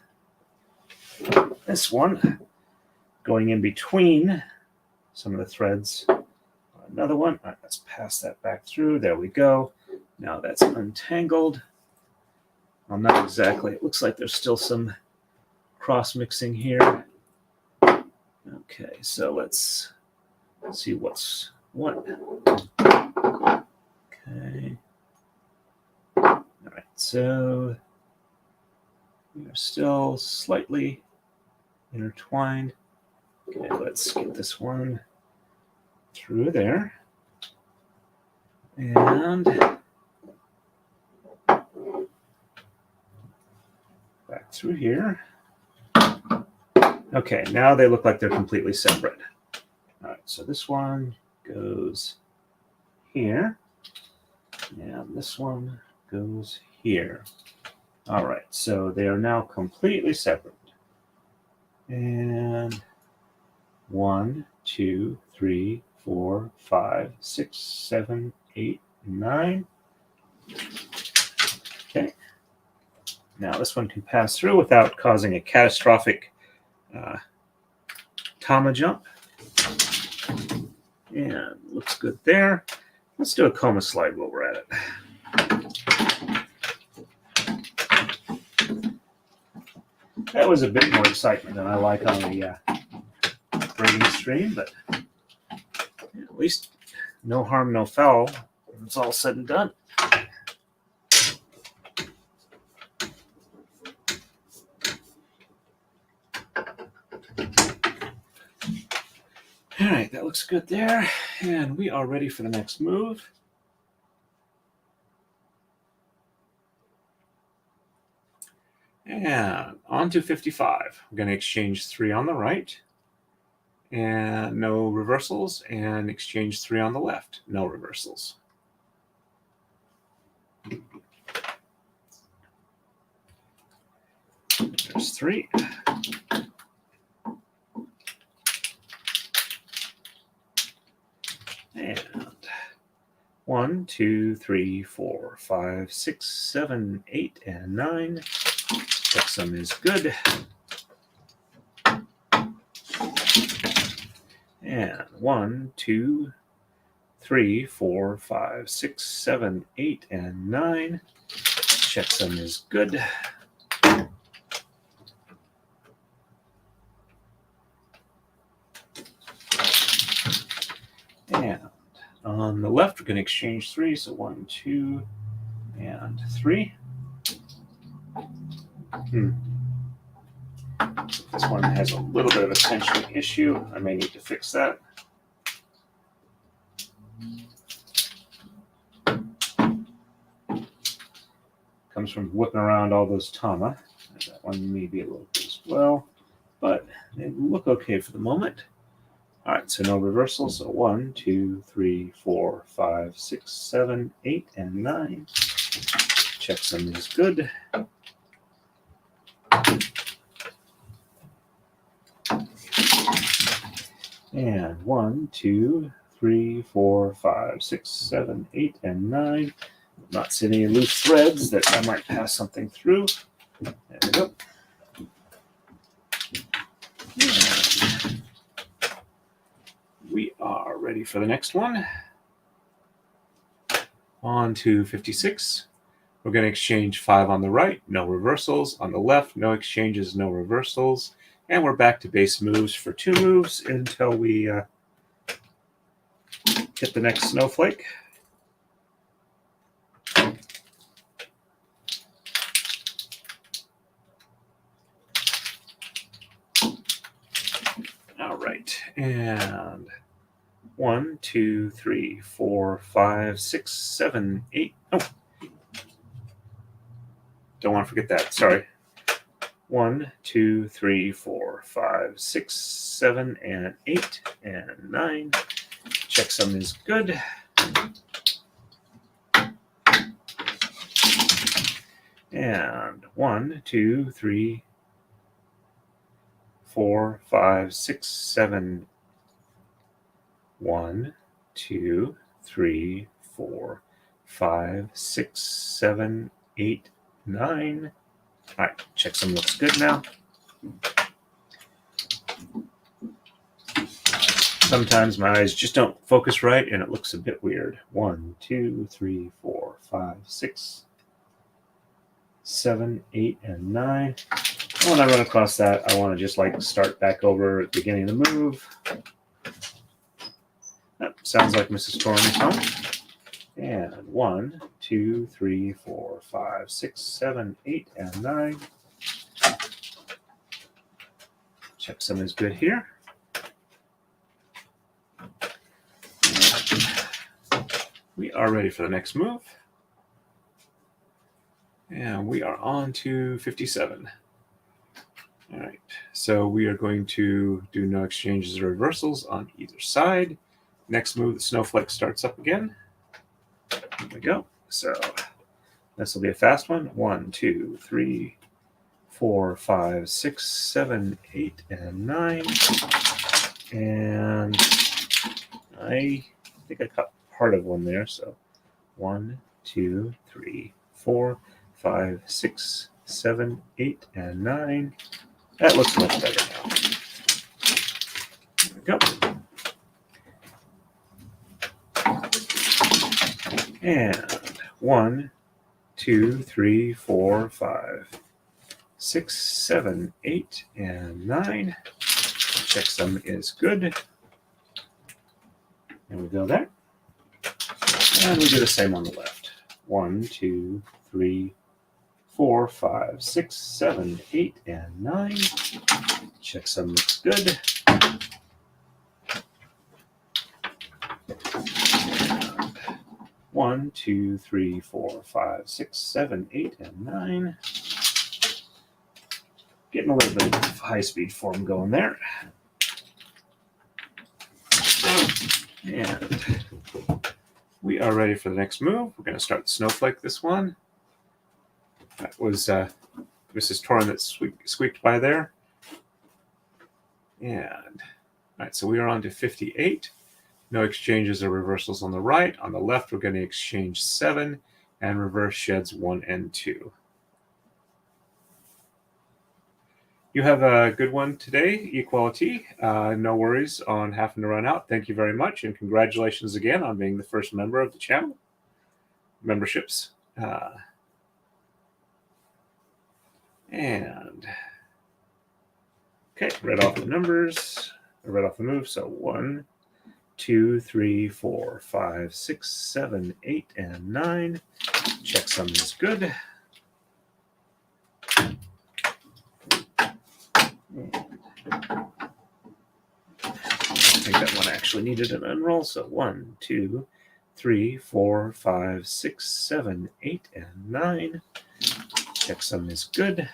this one going in between some of the threads. Another one. All right, let's pass that back through. There we go. Now that's untangled. Well, not exactly. It looks like there's still some cross mixing here. Okay, so let's see what's what. Okay. All right, so we are still slightly intertwined. Okay, let's get this one through there. And back through here. Okay, now they look like they're completely separate. All right, so this one goes here, and this one goes here. All right, so they are now completely separate. And 1, 2, 3, 4, 5, 6, 7, 8, 9. Okay. Now this one can pass through without causing a catastrophic comma jump. And looks good there. Let's do a comma slide while we're at it. That was a bit more excitement than I like on the braiding stream, but at least no harm, no foul when it's all said and done. All right, that looks good there, and we are ready for the next move. And on to 55. We're going to exchange 3 on the right, and no reversals, and exchange 3 on the left, no reversals. There's 3. And 1, 2, 3, 4, 5, 6, 7, 8, and 9. Cutsom is good. And 1, 2, 3, 4, 5, 6, 7, 8, and 9. Checksum is good. And on the left, we're going to exchange 3. So 1, 2, and 3. This one has a little bit of a tension issue. I may need to fix that. Comes from whipping around all those tama. That one may be a little bit as well, but they look okay for the moment. All right, so no reversals. So 1, 2, 3, 4, 5, 6, 7, 8, and 9. Checksum is good. And 1, 2, 3, 4, 5, 6, 7, 8, and 9. Not seeing any loose threads that I might pass something through. There we go. And we are ready for the next one. On to 56. We're going to exchange 5 on the right, no reversals. On the left, no exchanges, no reversals. And we're back to base moves for 2 moves until we hit the next snowflake. All right, and 1, 2, 3, 4, 5, 6, 7, 8. Oh, don't want to forget that. Sorry. 1, 2, 3, 4, 5, 6, 7, and 8, and 9. Checksum is good. And 1, 2, 3, 4, 5, 6, 7. 1, 2, 3, 4, 5, 6, 7, 8, 9. All right, checksum looks good now. Sometimes my eyes just don't focus right and it looks a bit weird. 1, 2, 3, 4, 5, 6, 7, 8, and 9. And when I run across that, I want to just like start back over at the beginning of the move. That sounds like Mrs. Torrany's home. And 1, 2, 3, 4, 5, 6, 7, 8, and 9. Checksum is good here. We are ready for the next move. And we are on to 57. All right, so we are going to do no exchanges or reversals on either side. Next move, the snowflake starts up again. Here we go. So this will be a fast one. 1, 2, 3, 4, 5, 6, 7, 8, and 9. And I think I cut part of one there. So 1, 2, 3, 4, 5, 6, 7, 8, and 9. That looks much better now. There we go. And 1, 2, 3, 4, 5, 6, 7, 8, and 9. Checksum is good. And we go there. And we do the same on the left. 1, 2, 3, 4, 5, 6, 7, 8, and 9. Checksum looks good. And 1, 2, 3, 4, 5, 6, 7, 8, and 9. Getting a little bit of high-speed form going there. And we are ready for the next move. We're going to start the snowflake this one. That was Mrs. Torin that squeaked by there. And all right, so we are on to 58. No exchanges or reversals on the right. On the left, we're going to exchange 7 and reverse sheds 1 and 2. You have a good one today, Equality. No worries on having to run out. Thank you very much, and congratulations again on being the first member of the channel. Memberships. And okay, read off the numbers. I read off the move. So 1, 2, 3, 4, 5, 6, 7, 8, and 9. Checksum is good. I think that one actually needed an unroll. So 1, 2, 3, 4, 5, 6, 7, 8, and 9. Checksum is good.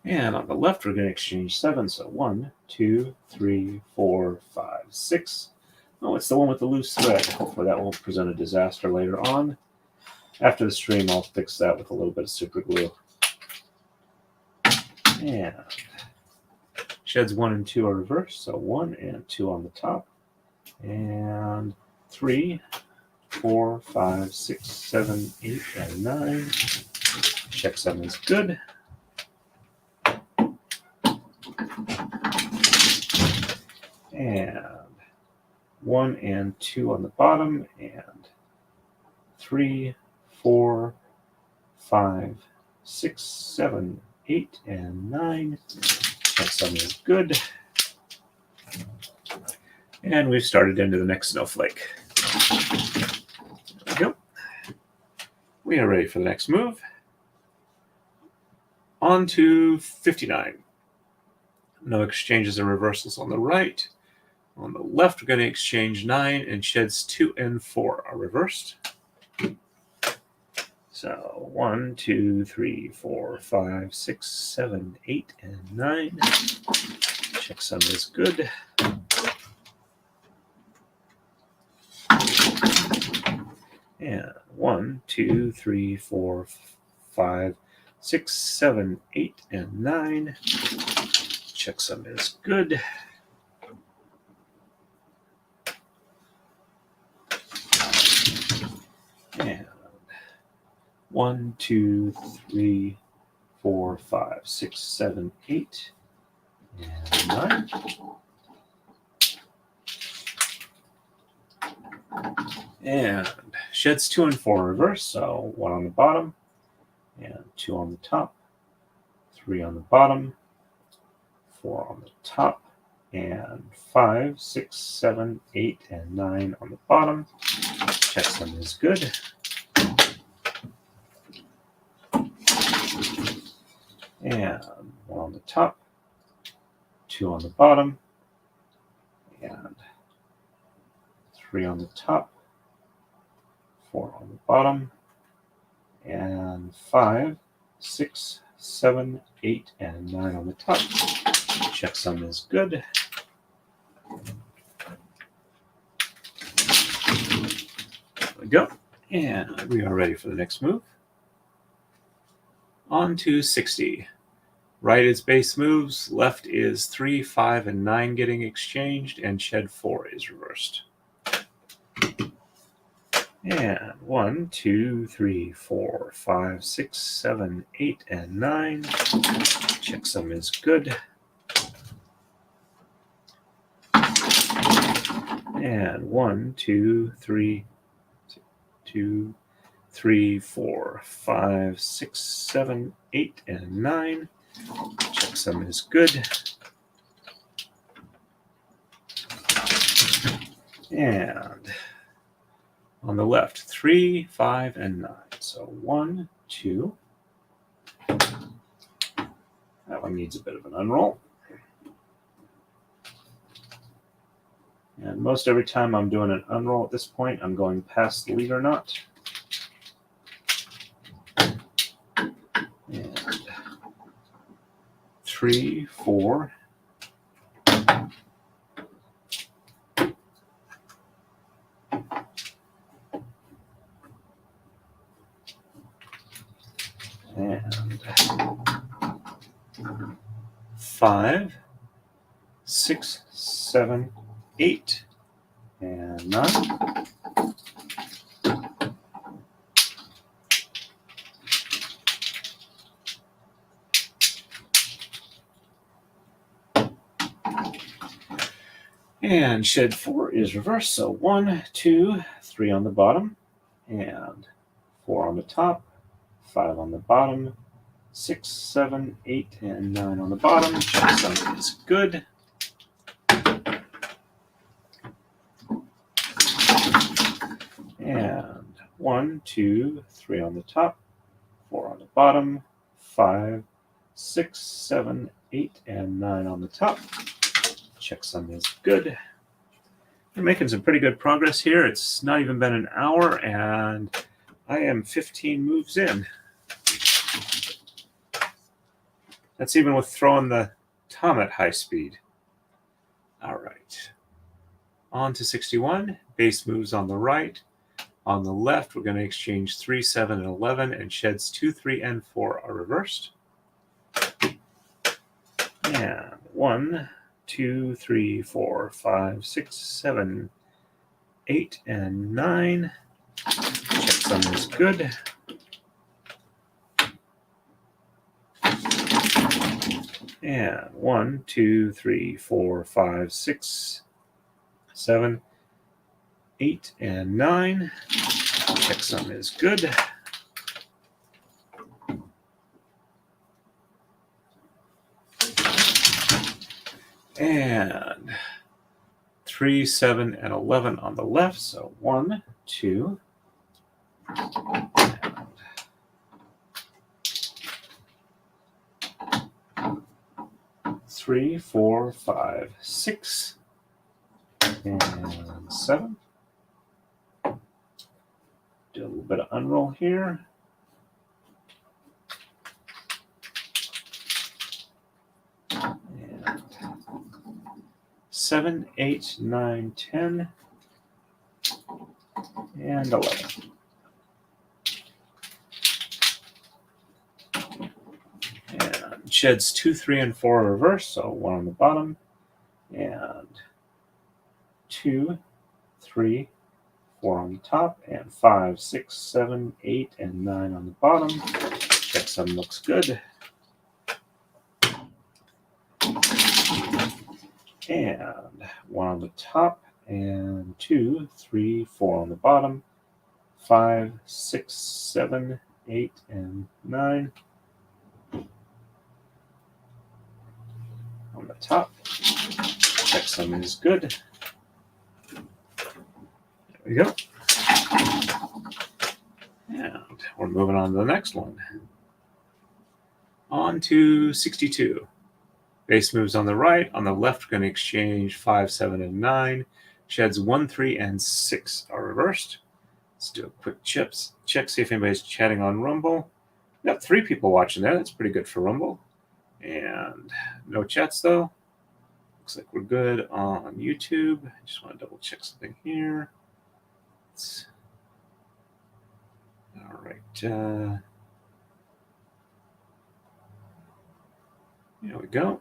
And on the left, we're going to exchange 7. So 1, 2, 3, 4, 5, 6. Oh, it's the one with the loose thread. Hopefully that won't present a disaster later on. After the stream, I'll fix that with a little bit of super glue. And sheds 1 and 2 are reversed. So 1 and 2 on the top. And 3, 4, 5, 6, 7, 8, and 9. Checksum is good. And 1 and 2 on the bottom. And 3, 4, 5, 6, 7, 8, and 9. Checksum is good. And we've started into the next snowflake. There we go. We are ready for the next move. On to 59. No exchanges or reversals on the right. On the left, we're going to exchange 9, and sheds 2 and 4 are reversed. So 1, 2, 3, 4, 5, 6, 7, 8, and 9. Checksum is good. And 1, 2, 3, 4, 5, 6, 7, 8, and 9. Checksum is good. And 1, 2, 3, 4, 5, 6, 7, 8, and 9. And sheds 2 and 4 reverse, so 1 on the bottom, and 2 on the top, 3 on the bottom, 4 on the top, and 5, 6, 7, 8, and 9 on the bottom. Checksum is good. And 1 on the top, 2 on the bottom, and 3 on the top, 4 on the bottom, and 5, 6, 7, 8, and 9 on the top. Checksum is good. There we go. And we are ready for the next move. On to 60. Right is base moves, left is 3, 5, and 9 getting exchanged, and shed 4 is reversed. And 1, 2, 3, 4, 5, 6, 7, 8, and 9. Checksum is good. And 1, 2, 3, 2, 3, 4, 5, 6, 7, 8, and 9. Checksum is good. And on the left, 3, 5, and 9. So 1, 2. That one needs a bit of an unroll. And most every time I'm doing an unroll at this point, I'm going past the leader knot. And 3, 4. And 5, 6, 7, 8, and 9. And shed 4 is reversed. So 1, 2, 3 on the bottom, and 4 on the top, 5 on the bottom, 6, 7, 8, and 9 on the bottom. Checksum is good. And 1, 2, 3 on the top, 4 on the bottom, 5, 6, 7, 8, and 9 on the top. Checksum is good. We're making some pretty good progress here. It's not even been an hour, and I am 15 moves in. That's even with throwing the tom at high speed. All right. On to 61. Base moves on the right. On the left, we're going to exchange 3, 7, and 11, and sheds 2, 3, and 4 are reversed. And 1, 2, 3, 4, 5, 6, 7, 8, and 9. Checksum is good. And 1, 2, 3, 4, 5, 6, 7, 8, and 9. Checksum is good. And 3, 7, and 11 on the left. So 1, 2, and 3, 4, 5, 6, and 7. Do a little bit of unroll here. And 7, 8, 9, 10, and 11. And sheds 2, 3, and 4 are reversed, so 1 on the bottom, and 2, 3, 4 on the top, and 5, 6, 7, 8, and 9 on the bottom. Checksum looks good. And 1 on the top, and 2, 3, 4 on the bottom, 5, 6, 7, 8, and 9 on the top. Checksum is good. There we go. And we're moving on to the next one. On to 62. Base moves on the right. On the left, we're going to exchange 5, 7, and 9. Sheds 1, 3, and 6 are reversed. Let's do a quick check, see if anybody's chatting on Rumble. We got 3 people watching there. That's pretty good for Rumble. And no chats, though. Looks like we're good on YouTube. I just want to double check something here. All right. There we go.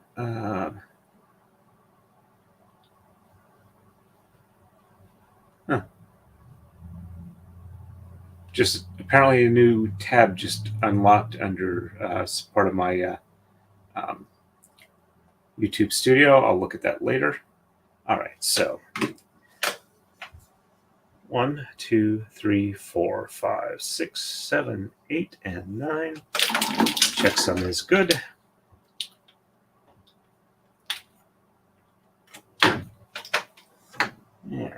Just apparently a new tab just unlocked under part of my YouTube Studio. I'll look at that later. All right, so 1, 2, 3, 4, 5, 6, 7, 8, and 9. Checksum is good. And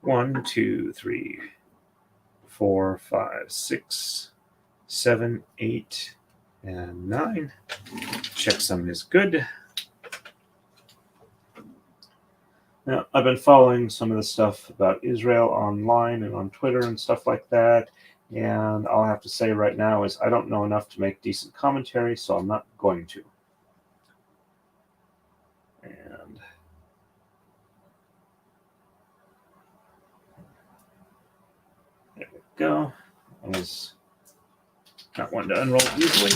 1, 2, 3, 4, 5, 6, 7, 8, and 9. Checksum is good. Now, I've been following some of the stuff about Israel online and on Twitter and stuff like that, and all I have to say right now is I don't know enough to make decent commentary, so I'm not going to. And there we go. I was not one to unroll easily.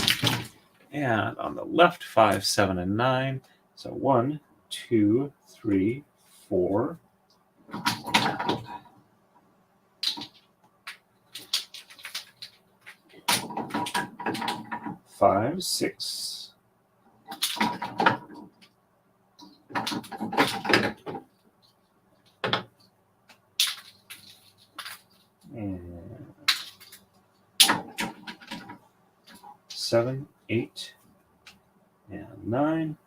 And on the left, 5, 7, and 9. So 1, 2, 3, 4. 5, 6. And 7, 8, and 9.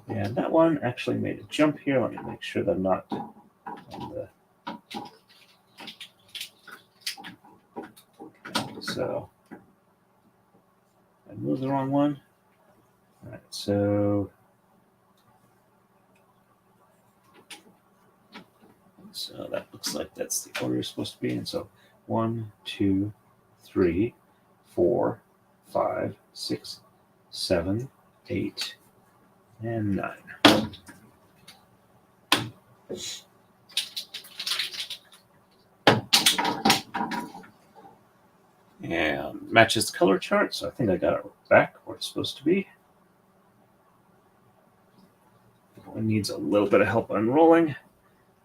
And that one actually made a jump here. Let me make sure that I'm not on the... Okay, so I moved the wrong one. All right, so that looks like that's the order it's supposed to be in. So 1, 2, 3, 4, 5, 6, 7, 8, and 9. And matches the color chart, so I think I got it back where it's supposed to be. It needs a little bit of help unrolling.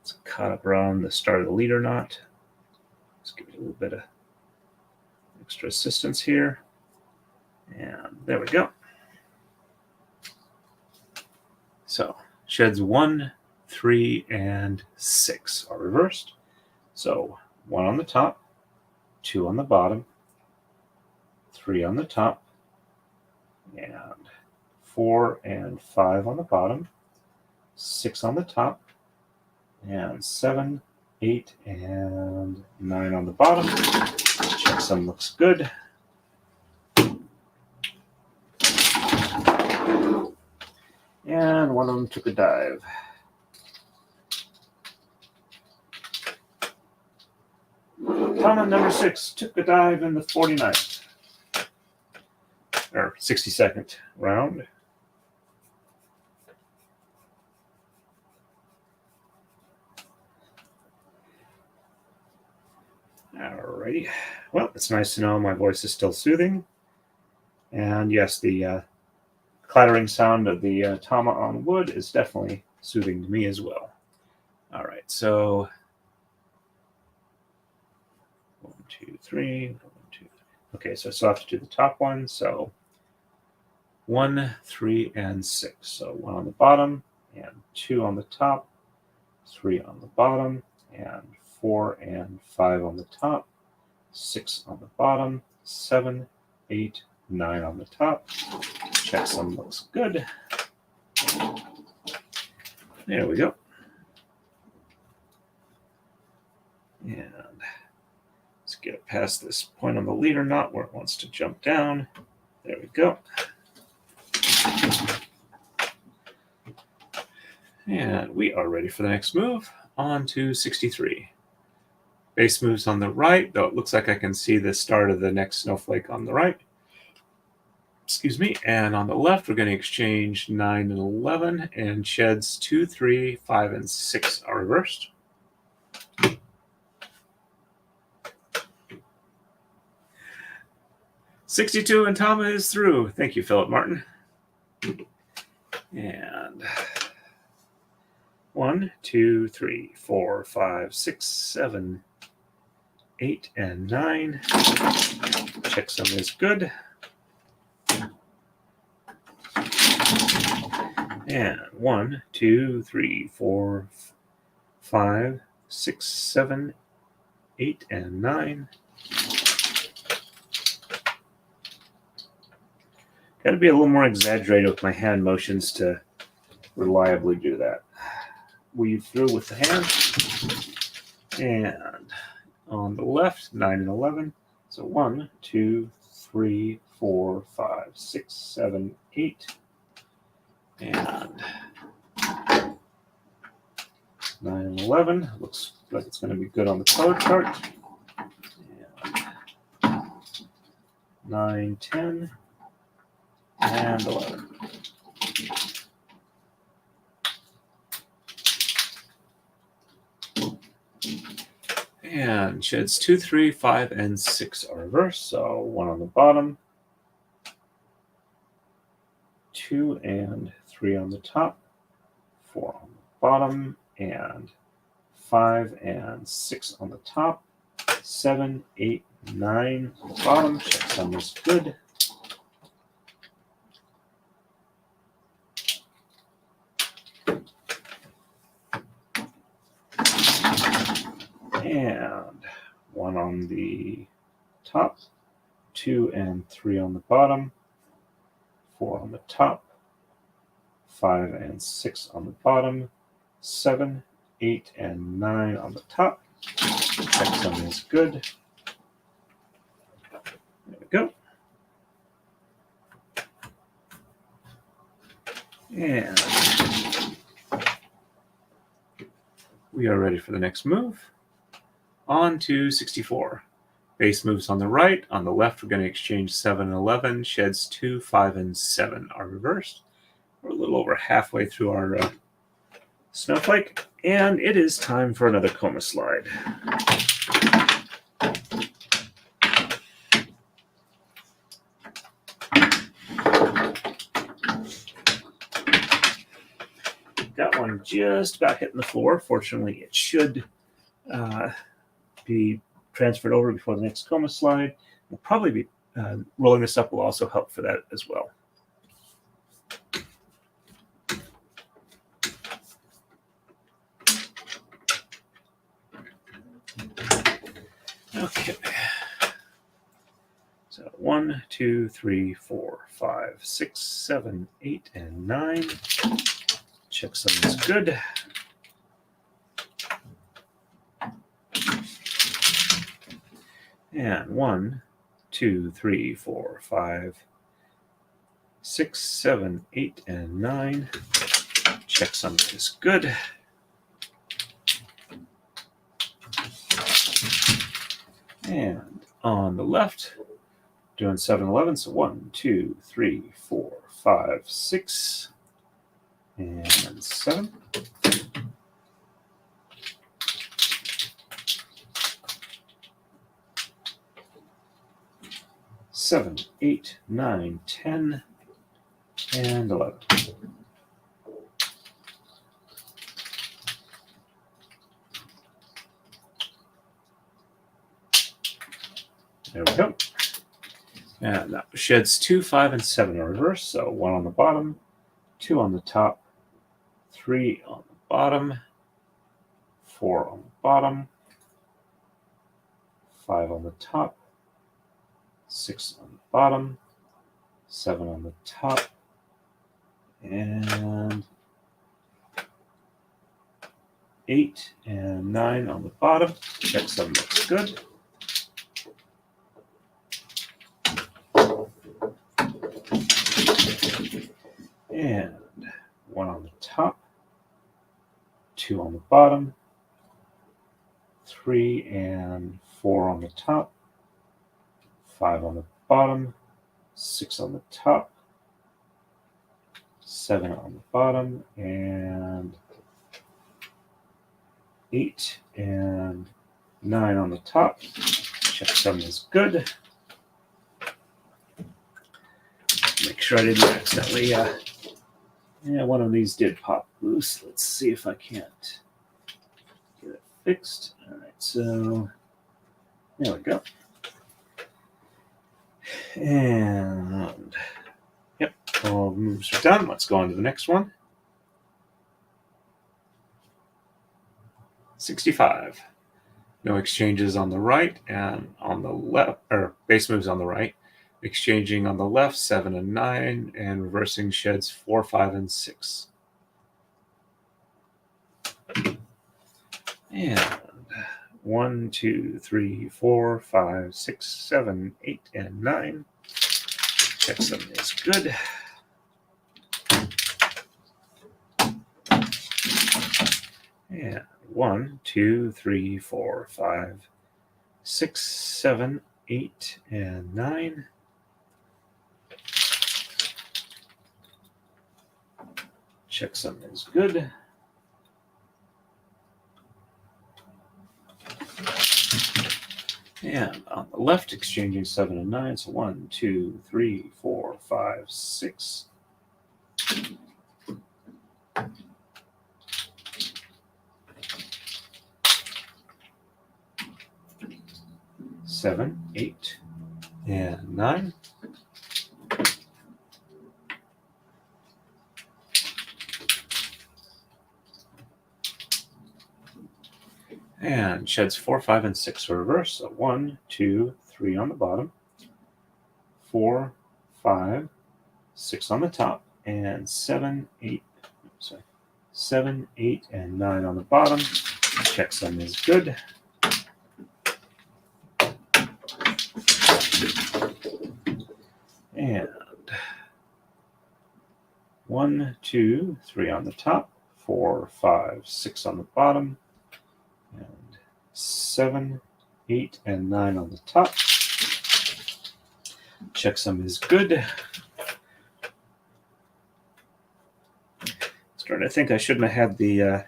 It's caught up around the start of the leader knot. Let's give it a little bit of extra assistance here. And there we go. So sheds 1, 3, and 6 are reversed. So 1 on the top, 2 on the bottom, 3 on the top, and 4 and 5 on the bottom, 6 on the top, and 7, 8, and 9 on the bottom. Checksum looks good. And one of them took a dive. Comment number 6 took a dive in the 49th, or 62nd round. Alrighty. Well, it's nice to know my voice is still soothing. And yes, the clattering sound of the tama on wood is definitely soothing to me as well. All right, so 1, 2, 3, 1, 2. Okay, so I still have to do the top one. So 1, 3, and 6. So 1 on the bottom, and 2 on the top, 3 on the bottom, and 4 and 5 on the top, 6 on the bottom, 7, 8, 9 on the top. Checksum looks good. There we go. And let's get it past this point on the leader knot where it wants to jump down. There we go. And we are ready for the next move. On to 63. Base moves on the right, though it looks like I can see the start of the next snowflake on the right. Excuse me. And on the left, we're going to exchange 9 and 11, and sheds 2, 3, 5, and 6 are reversed. $62 and Tama is through. Thank you, Philip Martin. And 1, 2, 3, 4, 5, 6, 7, 8, and 9. Checksum is good. And 1, 2, 3, 4, 5, 6, 7, 8, and 9. Got to be a little more exaggerated with my hand motions to reliably do that. Weave through with the hand. And on the left, 9 and 11. So 1, 2, 3, 4, 5, 6, 7, 8. And 9 and 11. Looks like it's going to be good on the color chart. And 9, 10. And 11. And sheds 2, 3, 5, and 6 are reversed. So 1 on the bottom, 2 and 3 on the top, 4 on the bottom, and 5 and 6 on the top, 7, 8, 9 on the bottom. Checksum is good. And 1 on the top, 2 and 3 on the bottom, 4 on the top, 5 and 6 on the bottom, 7, 8, and 9 on the top. Checksum is good. There we go. And we are ready for the next move. On to 64. Base moves on the right. On the left, we're going to exchange 7 and 11. Sheds 2, 5, and 7 are reversed. We're a little over halfway through our snowflake, and it is time for another coma slide. Got one just about hitting the floor. Fortunately, it should be transferred over before the next coma slide. We'll probably be rolling this up will also help for that as well. Okay. So 1, 2, 3, 4, 5, 6, 7, 8, and 9. Checksum is good. And 1, 2, 3, 4, 5, 6, 7, 8, and 9. Checksum is good. And on the left, doing 7, 11. So 1, 2, 3, 4, 5, 6, and 7. Seven, 8, 9, 10, and 11. There we go. And that sheds 2, 5, and 7 are reversed. So 1 on the bottom, 2 on the top, 3 on the bottom, 4 on the bottom, 5 on the top, 6 on the bottom, 7 on the top, and 8 and 9 on the bottom. Checksum looks good. And 1 on the top, bottom, 3 and 4 on the top, 5 on the bottom, 6 on the top, 7 on the bottom, and 8 and 9 on the top. Checksum is good. Make sure I didn't accidentally, yeah, one of these did pop loose. Let's see if I can't get it fixed. All right, so there we go. And yep, all the moves are done. Let's go on to the next one. 65. No exchanges on the right and on the left, or base moves on the right. Exchanging on the left, 7 and 9, and reversing sheds 4, 5, and 6. And 1, 2, 3, 4, 5, 6, 7, 8, and 9. Checksum is good. And 1, 2, 3, 4, 5, 6, 7, 8, and 9. Checksum is good. And on the left, exchanging 7 and 9. So 1, 2, 3, 4, 5, 6. 7, 8, and 9. And sheds 4, 5, and 6 are reversed. So 1, 2, 3 on the bottom, 4, 5, 6 on the top, and 7, 8, and 9 on the bottom. Checksum is good. And 1, 2, 3 on the top, 4, 5, 6 on the bottom, and 7, 8, and 9 on the top. Checksum is good. Starting to think I shouldn't have had the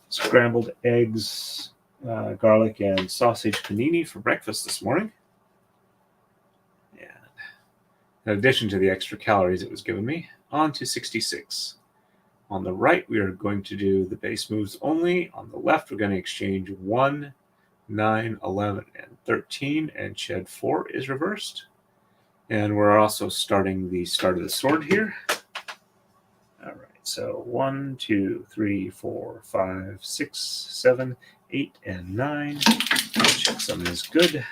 scrambled eggs, garlic, and sausage panini for breakfast this morning. In addition to the extra calories it was giving me, on to 66. On the right, we are going to do the base moves only. On the left, we're going to exchange 1, 9, 11, and 13, and shed 4 is reversed. And we're also starting the start of the sword here. All right, so 1, 2, 3, 4, 5, 6, 7, 8, and 9. Checksum is good.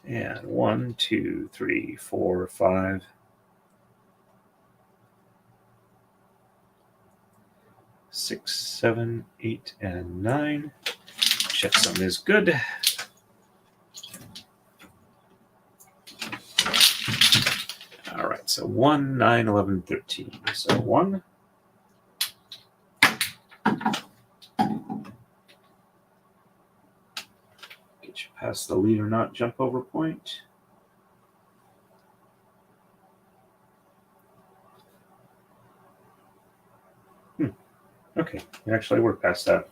And 1, 2, 3, 4, 5, 6, 7, 8, and 9. Checksum is good. All right, so 1, 9, 11, 13. So 1. Get you past the lead or not jump over point. Okay, we actually were past that.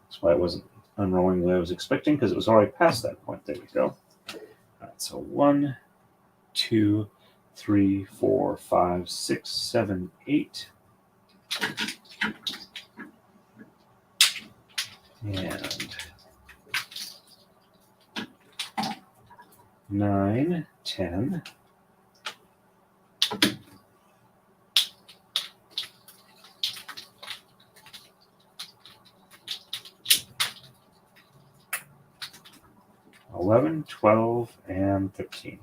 That's why it wasn't unrolling the way I was expecting, because it was already past that point. There we go. All right, so 1, 2, 3, 4, 5, 6, 7, 8. And 9, 10. 11, 12, and 13.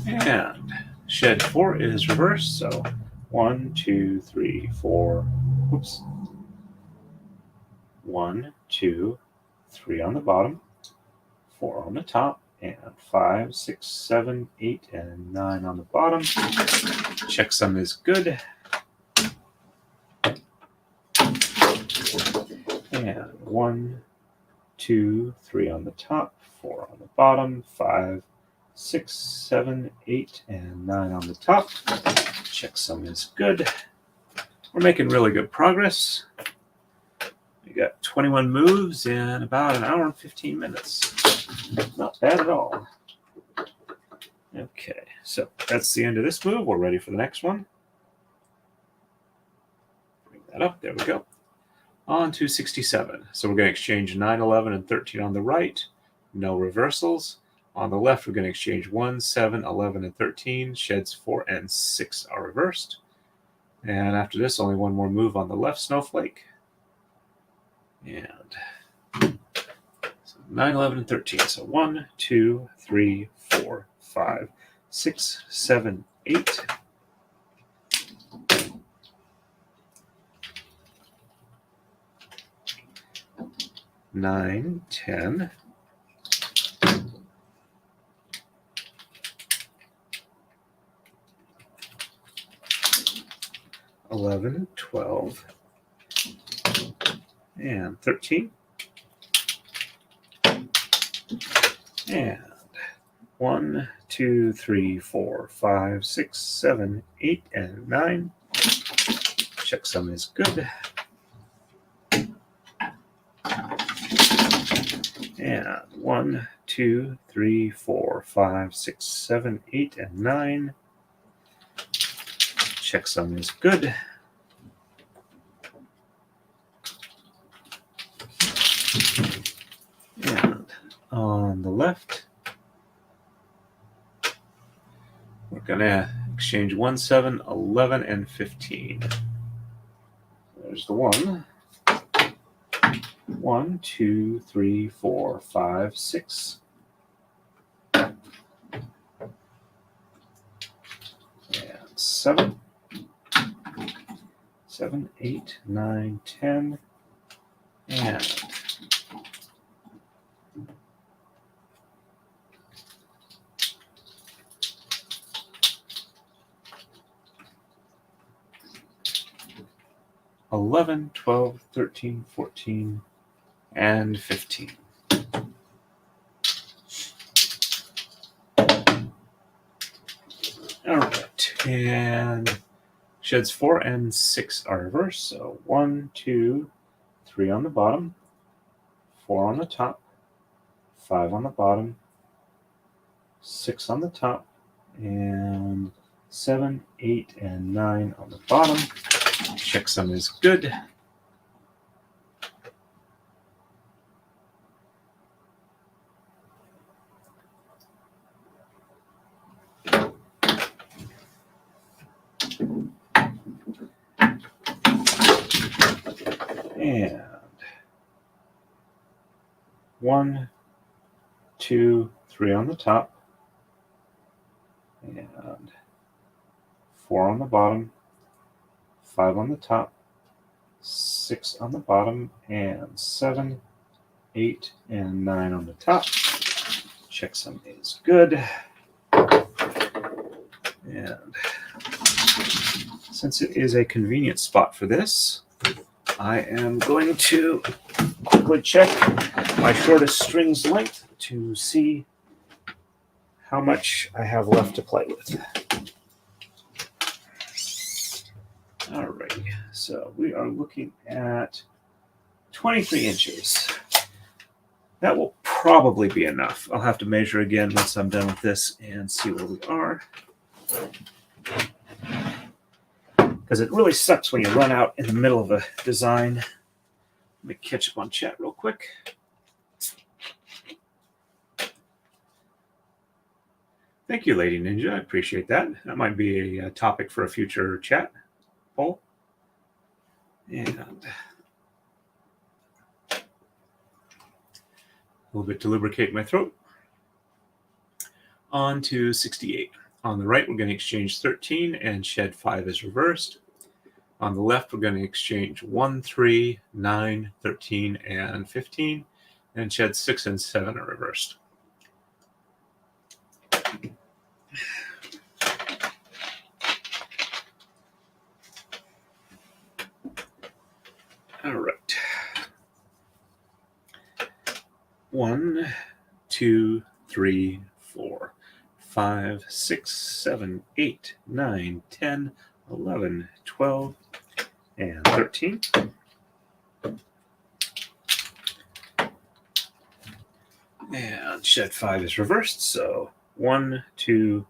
And shed 4 is reversed, so 1, 2, 3, 4, Whoops. 1, 2, 3 on the bottom, 4 on the top, and 5, 6, 7, 8, and 9 on the bottom. Checksum is good. And 1, 2, 3 on the top, 4 on the bottom, 5, 6, 7, 8, and 9 on the top. Checksum is good. We're making really good progress. We got 21 moves in about an hour and 15 minutes. Not bad at all. Okay, so that's the end of this move. We're ready for the next one. Bring that up. There we go. On to 67. So we're going to exchange 9, 11, and 13 on the right. No reversals. On the left, we're going to exchange 1, 7, 11, and 13. Sheds 4 and 6 are reversed. And after this, only one more move on the left snowflake. And so 9, 11, and 13. So 1, 2, 3, 4, 5, 6, 7, 8. 9, 10. 11, 12, and 13. And 1, 2, 3, 4, 5, 6, 7, 8, and 9. Checksum is good. And 1, 2, 3, 4, 5, 6, 7, 8, and 9. Checksum is good. And on the left, we're going to exchange 1, 7, 11, and 15. There's the 1. 1, 2, 3, 4, 5, 6. And 7. 7, 8, 9, 10. And 11, 12, 13, 14, and 15. All right, and sheds 4 and 6 are reversed. So 1, 2, 3 on the bottom, 4 on the top, 5 on the bottom, 6 on the top, and 7, 8, and 9 on the bottom. Checksum is good. And 1, 2, 3 on the top, and 4 on the bottom, 5 on the top, 6 on the bottom, and 7, 8, and 9 on the top. Checksum is good. And since it is a convenient spot for this, I am going to quickly check my shortest strings length to see how much I have left to play with. Alrighty, so we are looking at 23 inches. That will probably be enough. I'll have to measure again once I'm done with this and see where we are. Because it really sucks when you run out in the middle of a design. Let me catch up on chat real quick. Thank you, Lady Ninja. I appreciate that. That might be a topic for a future chat poll. And a little bit to lubricate my throat. On to 68. On the right, we're going to exchange 13 and shed 5 is reversed. On the left, we're going to exchange 1, 3, 9, 13, and 15, and shed 6 and 7 are reversed. All right. 1, 2, 3, 4, 5, 6, 7, 8, 9, 10, 11, 12, and 13. And shed 5 is reversed, so 1, 2,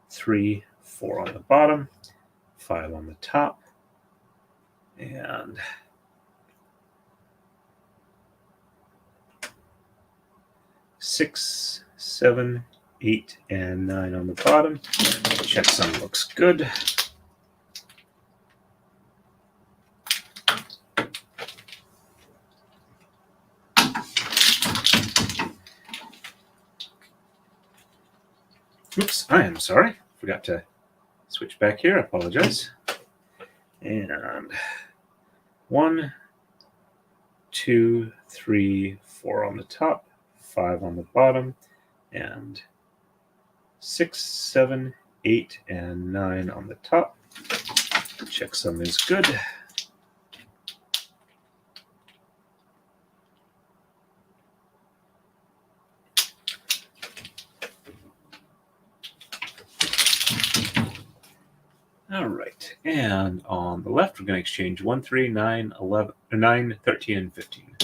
3, 4 on the bottom, 5 on the top, and 6, 7, 8, and 9 on the bottom. Checksum looks good. Oops, I am sorry. Forgot to switch back here. I apologize. And 1, 2, 3, 4 on the top, 5 on the bottom, and 6, 7, 8, and 9 on the top. Checksum is good. All right, and on the left, we're going to exchange 1, 3, 9, 11, 9, 13, and 15.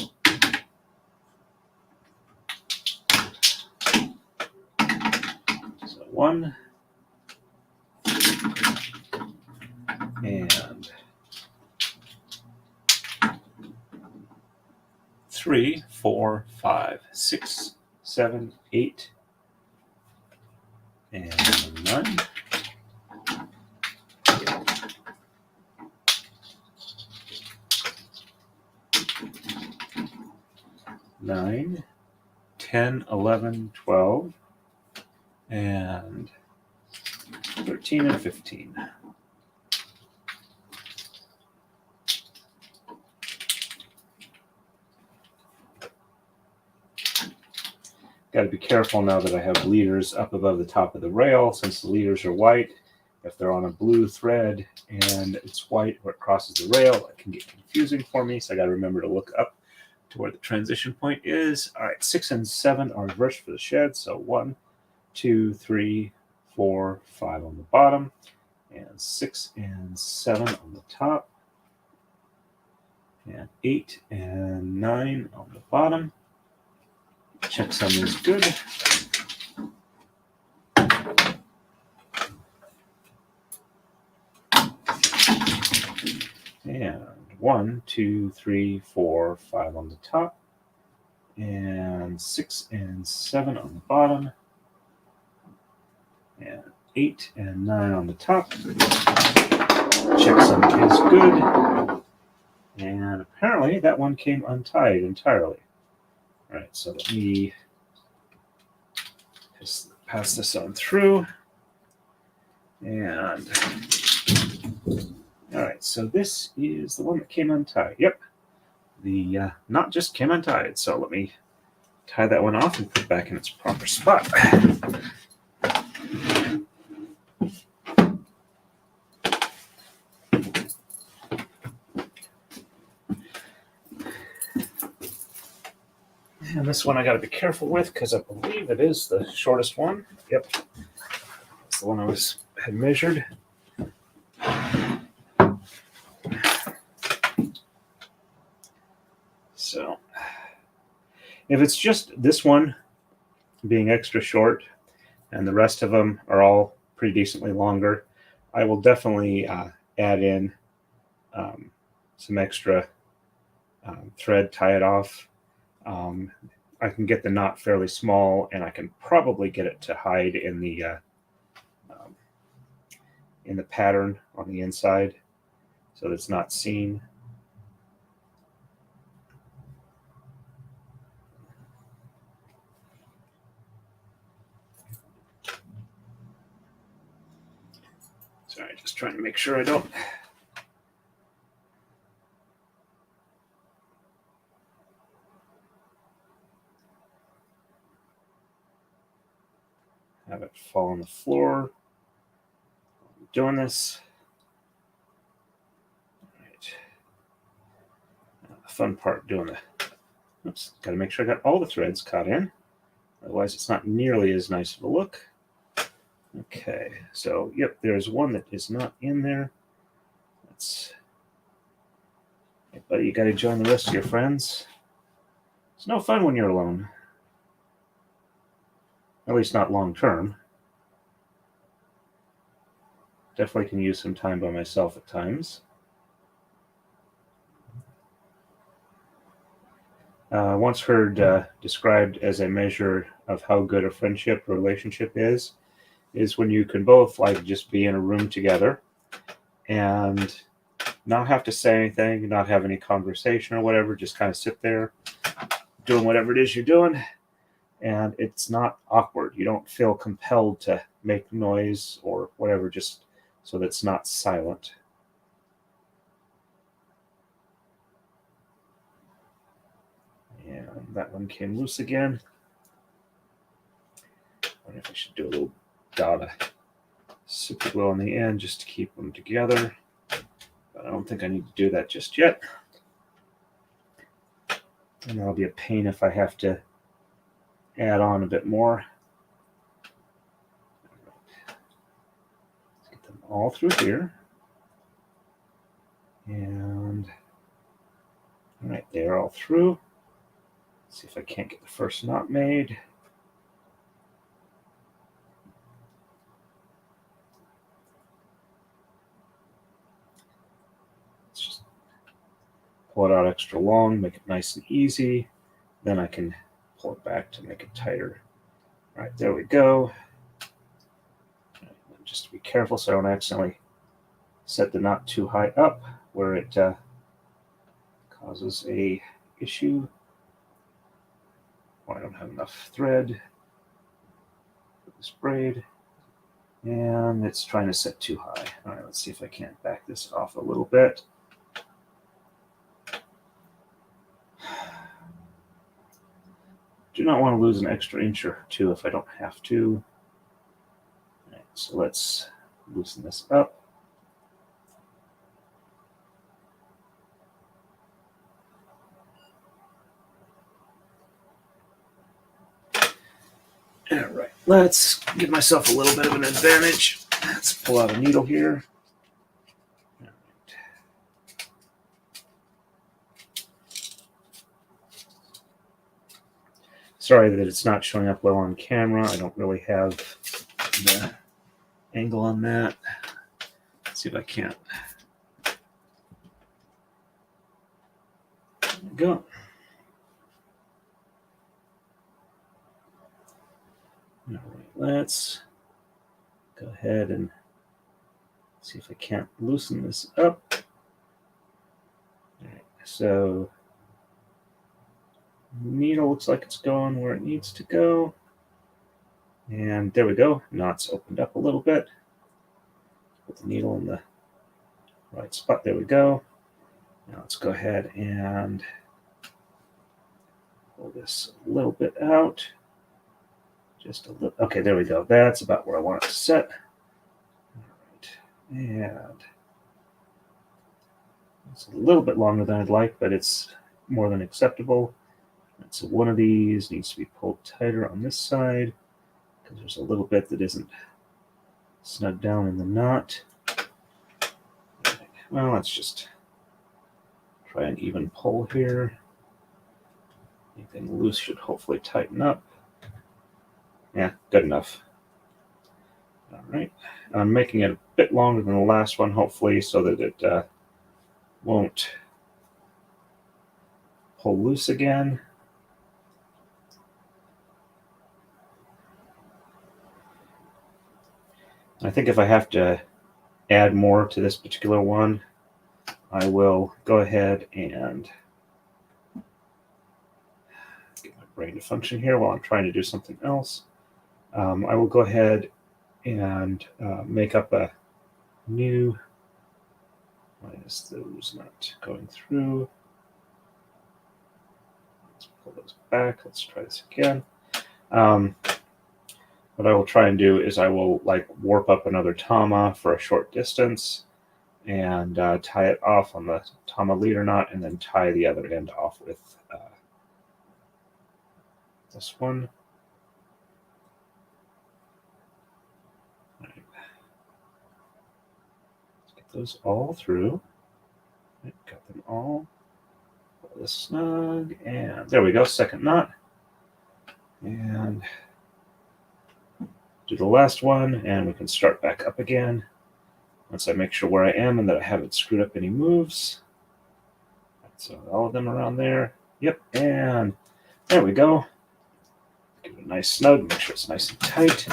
So 1, and 3, 4, 5, 6, 7, 8, and 9. 9, 10, 11, 12, and 13 and 15. Got to be careful now that I have leaders up above the top of the rail. Since the leaders are white, if they're on a blue thread and it's white where it crosses the rail, it can get confusing for me. So I got to remember to look up to where the transition point is. All right, 6 and 7 are reversed for the shed. So 1, 2, 3, 4, 5 on the bottom, and 6 and 7 on the top, and 8 and 9 on the bottom. Checksum is good. And 1, 2, 3, 4, 5 on the top, and 6 and 7 on the bottom, and 8 and 9 on the top. Checksum is good. And apparently that one came untied entirely. All right, so let me just pass this on through. And all right, so this is the one that came untied. Yep, the knot just came untied. So let me tie that one off and put it back in its proper spot. And this one I got to be careful with because I believe it is the shortest one. Yep, it's the one I had measured. So if it's just this one being extra short and the rest of them are all pretty decently longer, I will definitely add in some extra thread, tie it off. I can get the knot fairly small, and I can probably get it to hide in the pattern on the inside so that it's not seen. Sorry, just trying to make sure I don't fall on the floor. I'm doing this. All right. The fun part doing the, oops, got to make sure I got all the threads caught in. Otherwise, it's not nearly as nice of a look. Okay, so yep, there's one that is not in there. Let's, hey, buddy, you got to join the rest of your friends. It's no fun when you're alone. At least not long term. Definitely can use some time by myself at times. Once heard described as a measure of how good a friendship or relationship is when you can both like just be in a room together and not have to say anything, not have any conversation or whatever, just kind of sit there doing whatever it is you're doing, and it's not awkward. You don't feel compelled to make noise or whatever, just so that it's not silent. And that one came loose again. I wonder if I should do a little Tada super glue on the end just to keep them together. But I don't think I need to do that just yet. And that'll be a pain if I have to add on a bit more. Let's get them all through here. And all right, they're all through. Let's see if I can't get the first knot made. Let's just pull it out extra long, make it nice and easy. Then I can pull it back to make it tighter. All right, there we go. Right, just be careful so I don't accidentally set the knot too high up where it causes a issue. I don't have enough thread for this braid, and it's trying to set too high. All right, let's see if I can't back this off a little bit. Do not want to lose an extra inch or two if I don't have to. All right, so let's loosen this up. All right, let's give myself a little bit of an advantage. Let's pull out a needle here. All right. Sorry that it's not showing up well on camera. I don't really have the angle on that. Let's see if I can't. There we go. All right, let's go ahead and see if I can't loosen this up. All right, so needle looks like it's going where it needs to go. And there we go. Knot's opened up a little bit. Put the needle in the right spot. There we go. Now let's go ahead and pull this a little bit out. Just a little. Okay, there we go. That's about where I want it to set. All right. And it's a little bit longer than I'd like, but it's more than acceptable. And so one of these needs to be pulled tighter on this side because there's a little bit that isn't snug down in the knot. Right. Well, let's just try an even pull here. Anything loose should hopefully tighten up. Yeah, good enough. All right. I'm making it a bit longer than the last one, hopefully, so that it won't pull loose again. I think if I have to add more to this particular one, I will go ahead and get my brain to function here while I'm trying to do something else. I will go ahead and make up a new, minus those not going through. Let's pull those back. Let's try this again. what I will try and do is I will like warp up another tama for a short distance and tie it off on the tama leader knot, and then tie the other end off with this one. All right. Let's get those all through. Right, got them all. Pull this snug, and there we go, second knot. And do the last one, and we can start back up again. Once I make sure where I am and that I haven't screwed up any moves. So all of them around there. Yep, and there we go. Give it a nice snug, make sure it's nice and tight.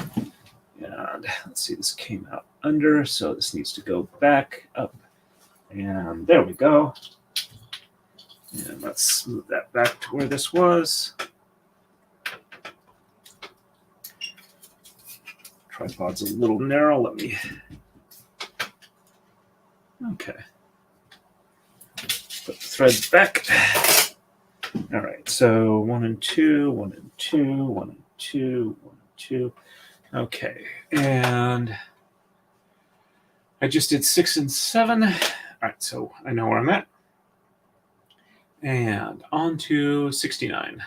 And let's see, this came out under, so this needs to go back up. And there we go. And let's move that back to where this was. Tripod's a little narrow. Let me. Okay. Put the threads back. All right. So 1 and 2, 1 and 2, 1 and 2, 1 and 2. Okay. And I just did 6 and 7. All right. So I know where I'm at. And on to 69.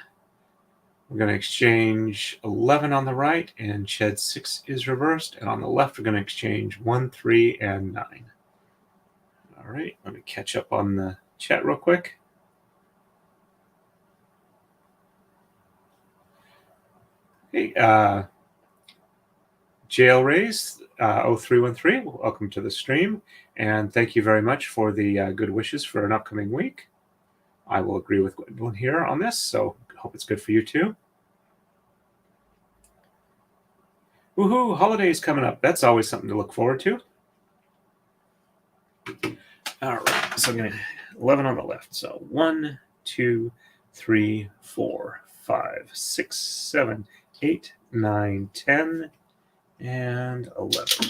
We're going to exchange 11 on the right, and shed 6 is reversed. And on the left, we're going to exchange 1, 3, and 9. All right, let me catch up on the chat real quick. Hey, JL Rays 0313, welcome to the stream. And thank you very much for the good wishes for an upcoming week. I will agree with Gwendolyn here on this, so hope it's good for you too. Woohoo, holidays coming up. That's always something to look forward to. All right, so I'm going to 11 on the left. So 1, 2, 3, 4, 5, 6, 7, 8, 9, 10, and 11.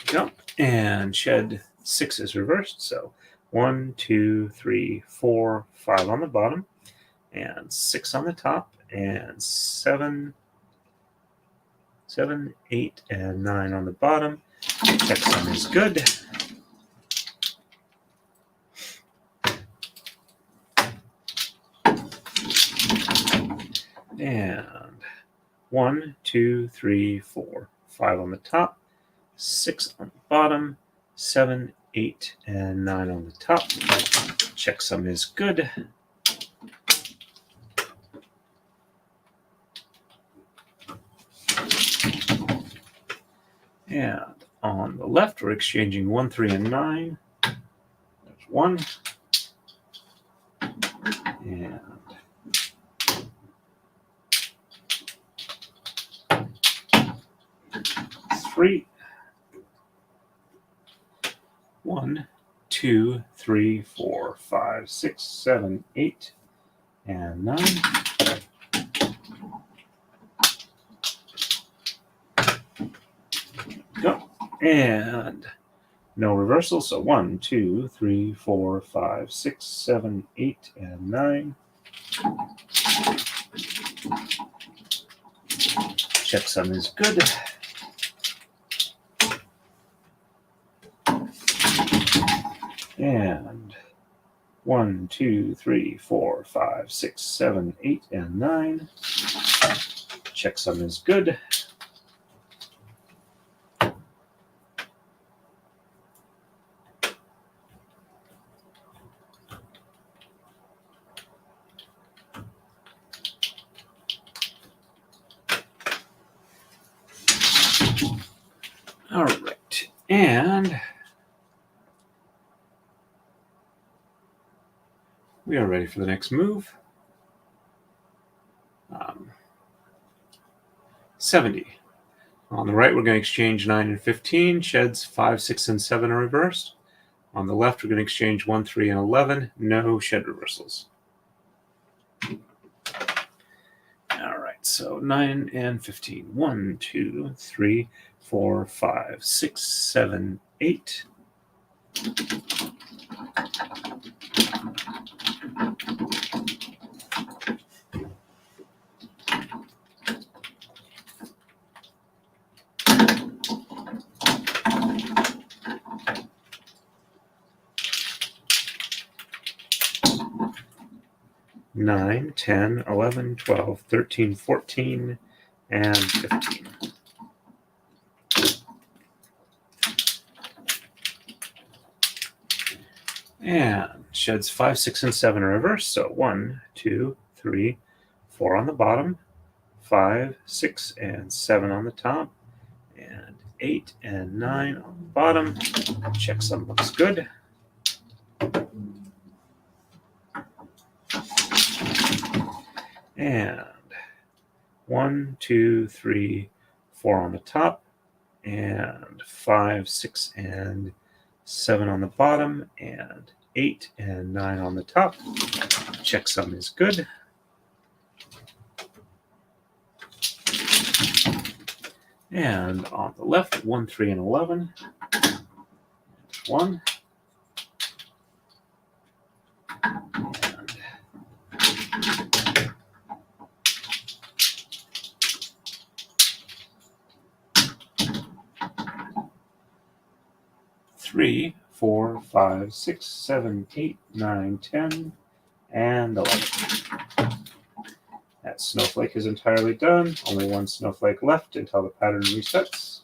Go. And shed 6 is reversed. So 1, 2, 3, 4, 5 on the bottom, and 6 on the top, and 7, 8, and 9 on the bottom. Checksum is good. And 1, 2, 3, 4, 5 on the top, 6 on the bottom, 7, 8, and 9 on the top. Checksum is good. And on the left, we're exchanging 1, 3, and 9. There's 1. And 3. 1, 2, 3, 4, 5, 6, 7, 8, and 9. Go. And no reversal. So 1, 2, 3, 4, 5, 6, 7, 8, and 9. Checksum is good. And 1, 2, 3, 4, 5, 6, 7, 8, and 9. Checksum is good. All right, and we are ready for the next move. 70. On the right, we're going to exchange 9 and 15. Sheds 5, 6, and 7 are reversed. On the left, we're going to exchange 1, 3, and 11. No shed reversals. All right, so 9 and 15. 1, 2, 3, 4, 5, 6, 7, 8. 9, 10, 11, 12, 13, 14, and 15. And sheds 5, 6, and 7 in reverse. So 1, 2, 3, 4 on the bottom, 5, 6, and 7 on the top, and 8 and 9 on the bottom. Checksum looks good. And 1, 2, 3, 4 on the top, and 5, 6, and 7 on the bottom, and 8 and 9 on the top. Checksum is good. And on the left, 1, 3, and 11. 1. And 3, 4, 5, 6, 7, 8, 9, 10, and 11. That snowflake is entirely done. Only one snowflake left until the pattern resets.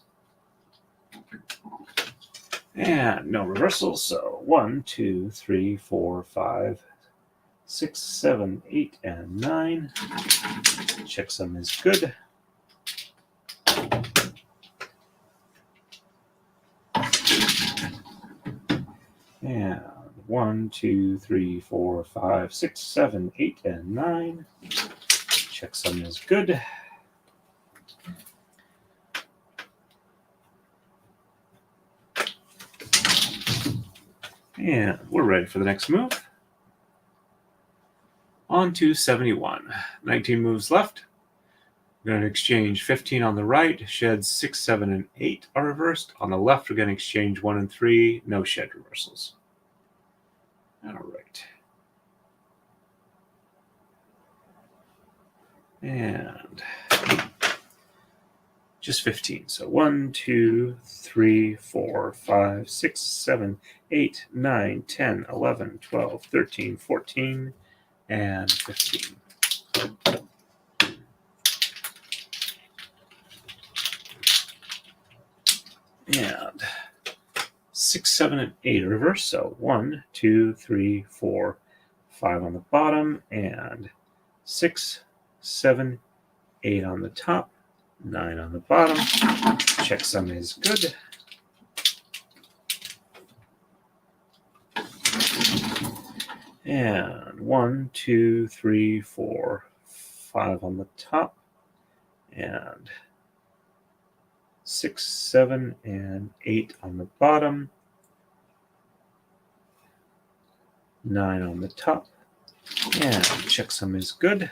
And no reversals, so 1, 2, 3, 4, 5, 6, 7, 8, and 9. Checksum is good. And 1, 2, 3, 4, 5, 6, 7, 8, and 9. Checksum is good. And we're ready for the next move. On to 71. 19 moves left. We're going to exchange 15 on the right. Sheds 6, 7, and 8 are reversed. On the left, we're going to exchange 1 and 3. No shed reversals. All right. And just 15. So 1, 2, 3, 4, 5, 6, 7, 8, 9, 10, 11, 12, 13, 14, and 15. And 6, 7, and 8 reverse. So 1, 2, 3, 4, 5 on the bottom, and 6, 7, 8 on the top, 9 on the bottom. Checksum is good. And 1, 2, 3, 4, 5 on the top, and 6, 7, and 8 on the bottom, 9 on the top, and checksum is good.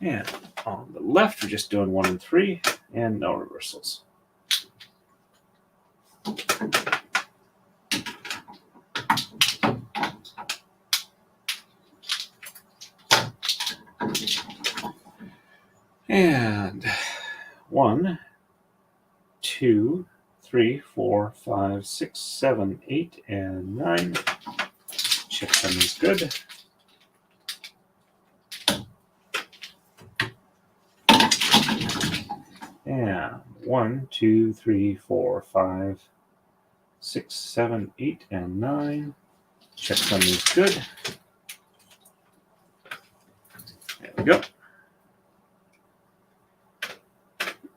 And on the left, we're just doing 1 and 3, and no reversals. And 1, 2, 3, 4, 5, 6, 7, 8, and 9. Checksum is good. And 1, 2, 3, 4, 5, 6, 7, 8, and 9. Checksum is good. There we go.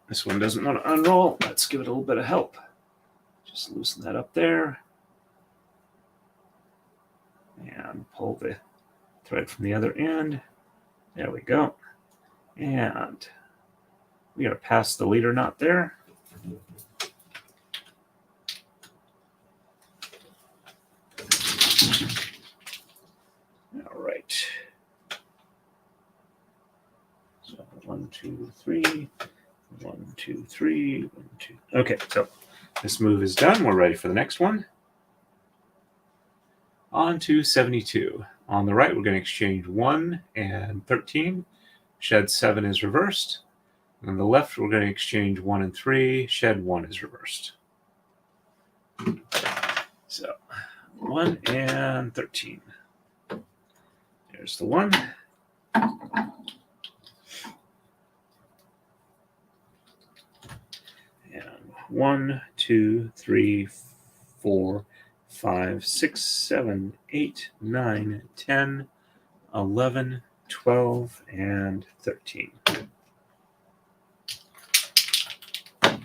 This one doesn't want to unroll. Let's give it a little bit of help. Just loosen that up there. And pull the thread from the other end. There we go. And we got to pass the leader knot there. All right. So 1, 2, 3. 1, 2, 3. 1, 2. Okay, so this move is done. We're ready for the next one. On to 72. On the right, we're going to exchange 1 and 13. Shed 7 is reversed. On the left, we're going to exchange 1 and 3. Shed 1 is reversed. So 1 and 13. There's the 1. And 1, 2, 3, 4, 5, 6, 7, 8, 9, 10, 11, 12, and 13. And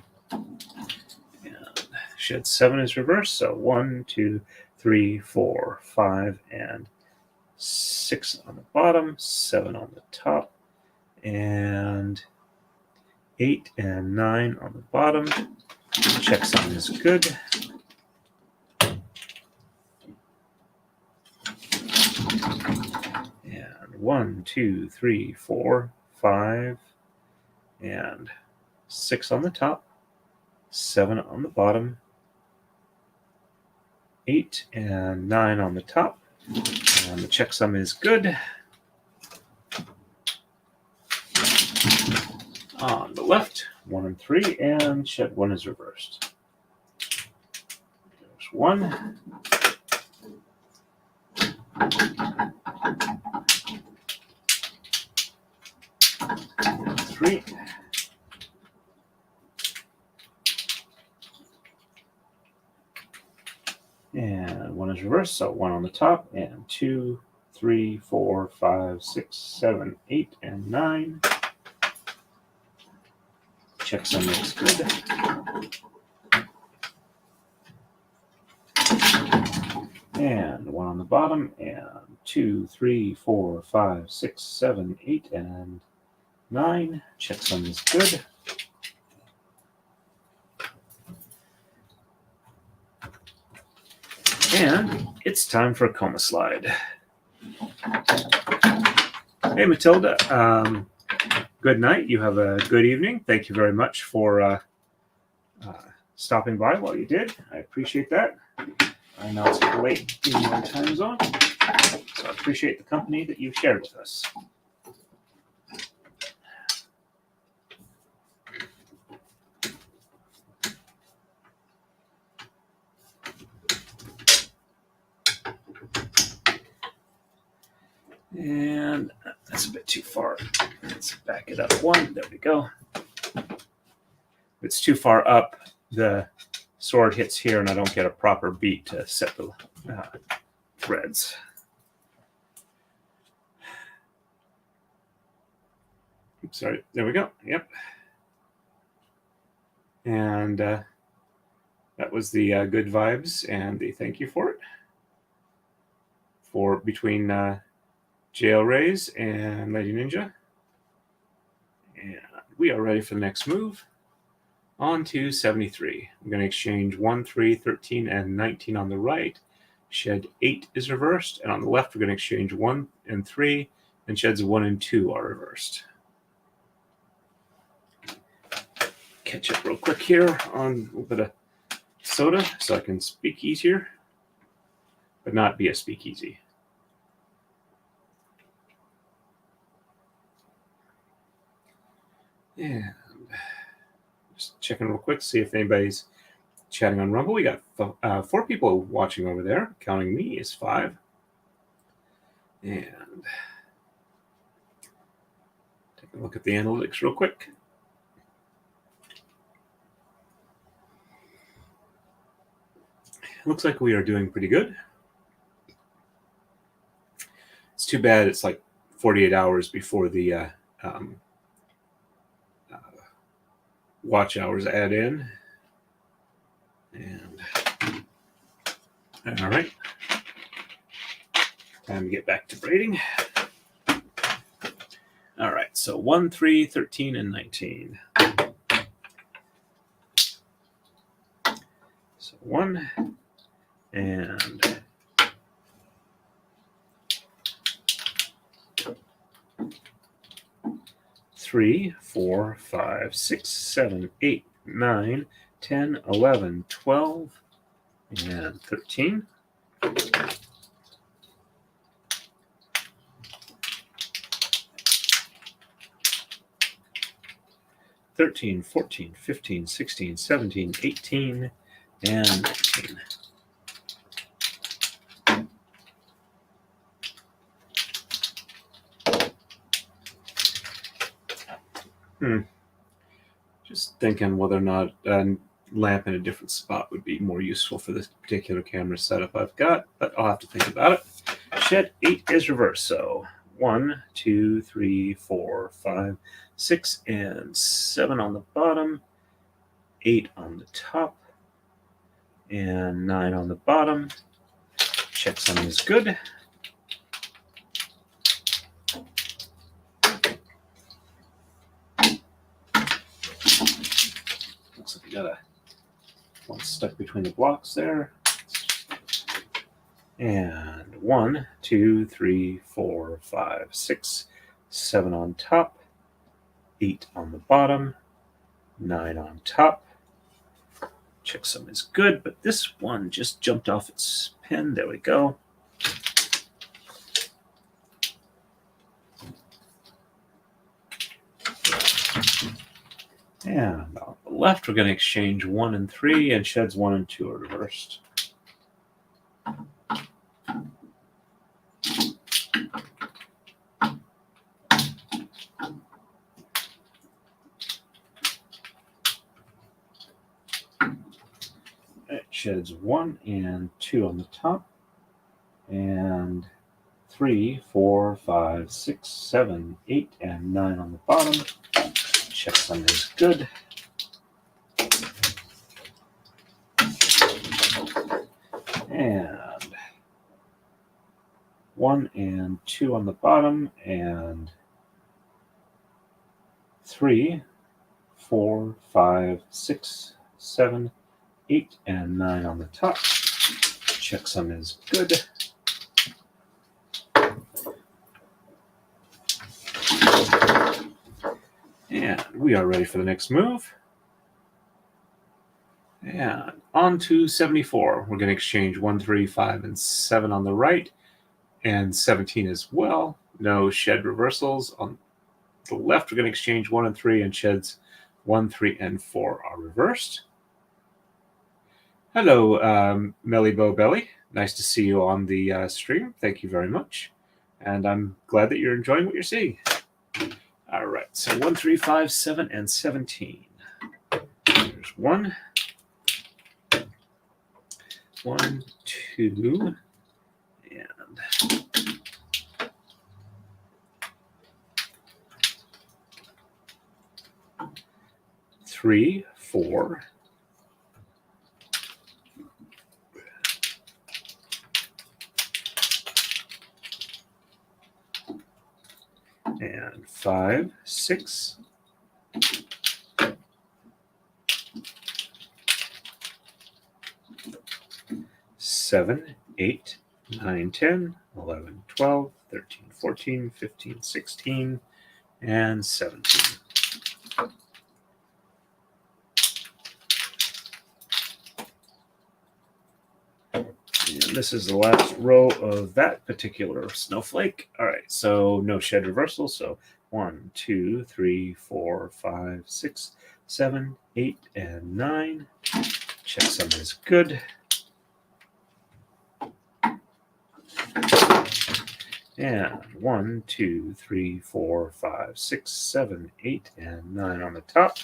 shed 7 is reversed, so 1, 2, 3, 4, 5, and 6 on the bottom, 7 on the top, and 8 and 9 on the bottom. Checksum is good. And 1, 2, 3, 4, 5, and 6 on the top, 7 on the bottom, 8 and 9 on the top, and the checksum is good. On the left, 1 and 3, and shed 1 is reversed. There's 1. And 3. And 1 is reversed, so 1 on the top, and 2, 3, 4, 5, 6, 7, 8, and 9. Checksum looks good. And 1 on the bottom, and 2, 3, 4, 5, 6, 7, 8, and 9. Checksum is good. And it's time for a coma slide. Hey, Matilda. Good night. You have a good evening. Thank you very much for stopping by while you did. I appreciate that. I know it's late in your time zone, so I appreciate the company that you've shared with us. And that's a bit too far. Let's back it up 1. There we go. If it's too far up, the sword hits here and I don't get a proper beat to set the threads. Oops, sorry. There we go. Yep. And that was the good vibes and the thank you for it. For between Jail Rays and Lady Ninja. And we are ready for the next move. On to 73. I'm going to exchange 1, 3, 13, and 19 on the right. Shed 8 is reversed. And on the left, we're going to exchange 1 and 3. And sheds 1 and 2 are reversed. Catch up real quick here on a little bit of soda so I can speak easier, but not be a speakeasy. And just checking real quick, see if anybody's chatting on Rumble. We got 4 people watching over there. Counting me is 5. And take a look at the analytics real quick. Looks like we are doing pretty good. It's too bad it's like 48 hours before the watch hours add in. And all right, time to get back to braiding. All right, so 1, 3, 13, and 19. So 1 and 3, 4, 5, 6, 7, 8, 9, 10, 11, 12, and 13. Thirteen, 14, 15, 16, 17, 18, and 19. Just thinking whether or not a lamp in a different spot would be more useful for this particular camera setup I've got, but I'll have to think about it. Shed 8 is reversed, so 1, 2, 3, 4, 5, 6, and 7 on the bottom, 8 on the top, and 9 on the bottom. Checksum is good. Looks like we got one stuck between the blocks there. And 1, 2, 3, 4, 5, 6, 7 on top, 8 on the bottom, 9 on top. Checksum is good, but this one just jumped off its pin. There we go. And on the left, we're going to exchange 1 and 3, and sheds 1 and 2 are reversed. It sheds 1 and 2 on the top, and 3, 4, 5, 6, 7, 8, and 9 on the bottom. Checksum is good. And 1 and 2 on the bottom, and 3, 4, 5, 6, 7, 8, and 9 on the top. Checksum is good. And we are ready for the next move. And on to 74. We're going to exchange 1, 3, 5, and 7 on the right, and 17 as well. No shed reversals. On the left, we're going to exchange 1 and 3, and sheds 1, 3, and 4 are reversed. Hello, Melly Bow Belly. Nice to see you on the stream. Thank you very much. And I'm glad that you're enjoying what you're seeing. All right, so 1, 3, 5, 7, and 17. There's 1, 1, 2, and 3, 4, and 5, 6, 7, 8, 9, 10, 11, 12, 13, 14, 15, 16, and 17. And this is the last row of that particular snowflake. All right, so no shed reversal. So 1, 2, 3, 4, 5, 6, 7, 8, and 9. Checksum is good. And 1, 2, 3, 4, 5, 6, 7, 8, and 9 on the top.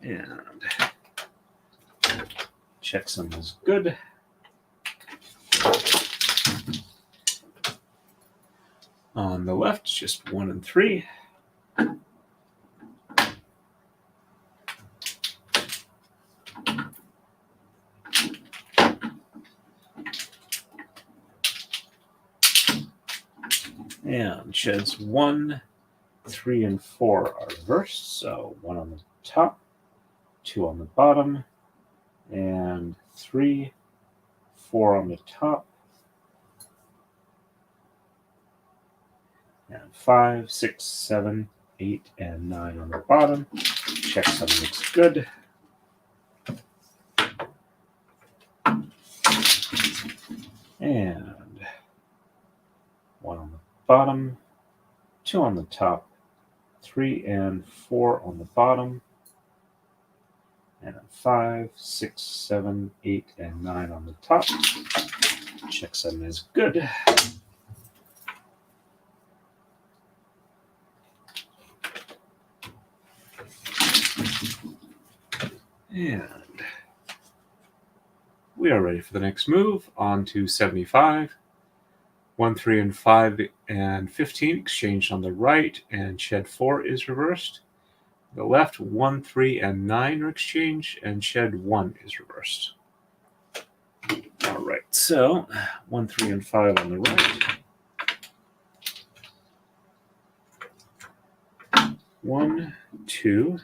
And checksum is good. On the left, just 1 and 3. And sheds 1, 3, and 4 are reversed. So 1 on the top, 2 on the bottom, and 3, 4 on the top, and 5, 6, 7, 8, and 9 on the bottom. Checksum looks good. And 1 on the bottom, 2 on the top, 3 and 4 on the bottom, and 5, 6, 7, 8, and 9 on the top. Checksum is good. And we are ready for the next move. On to 75. 1, 3, and 5 and 15 exchanged on the right, and shed 4 is reversed. The left, 1, 3, and 9 are exchanged, and shed 1 is reversed. All right, so 1, 3, and 5 on the right. 1, 2.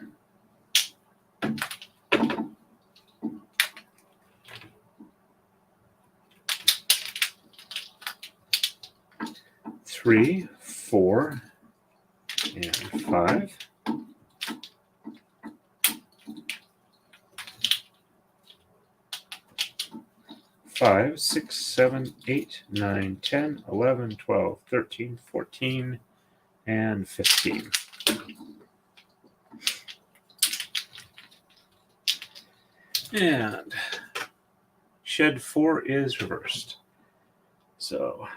3, 4, and 5. 5, 6, 7, 8, 9, 10, 11, 12, 13, 14, and 15. And shed 4 is reversed. So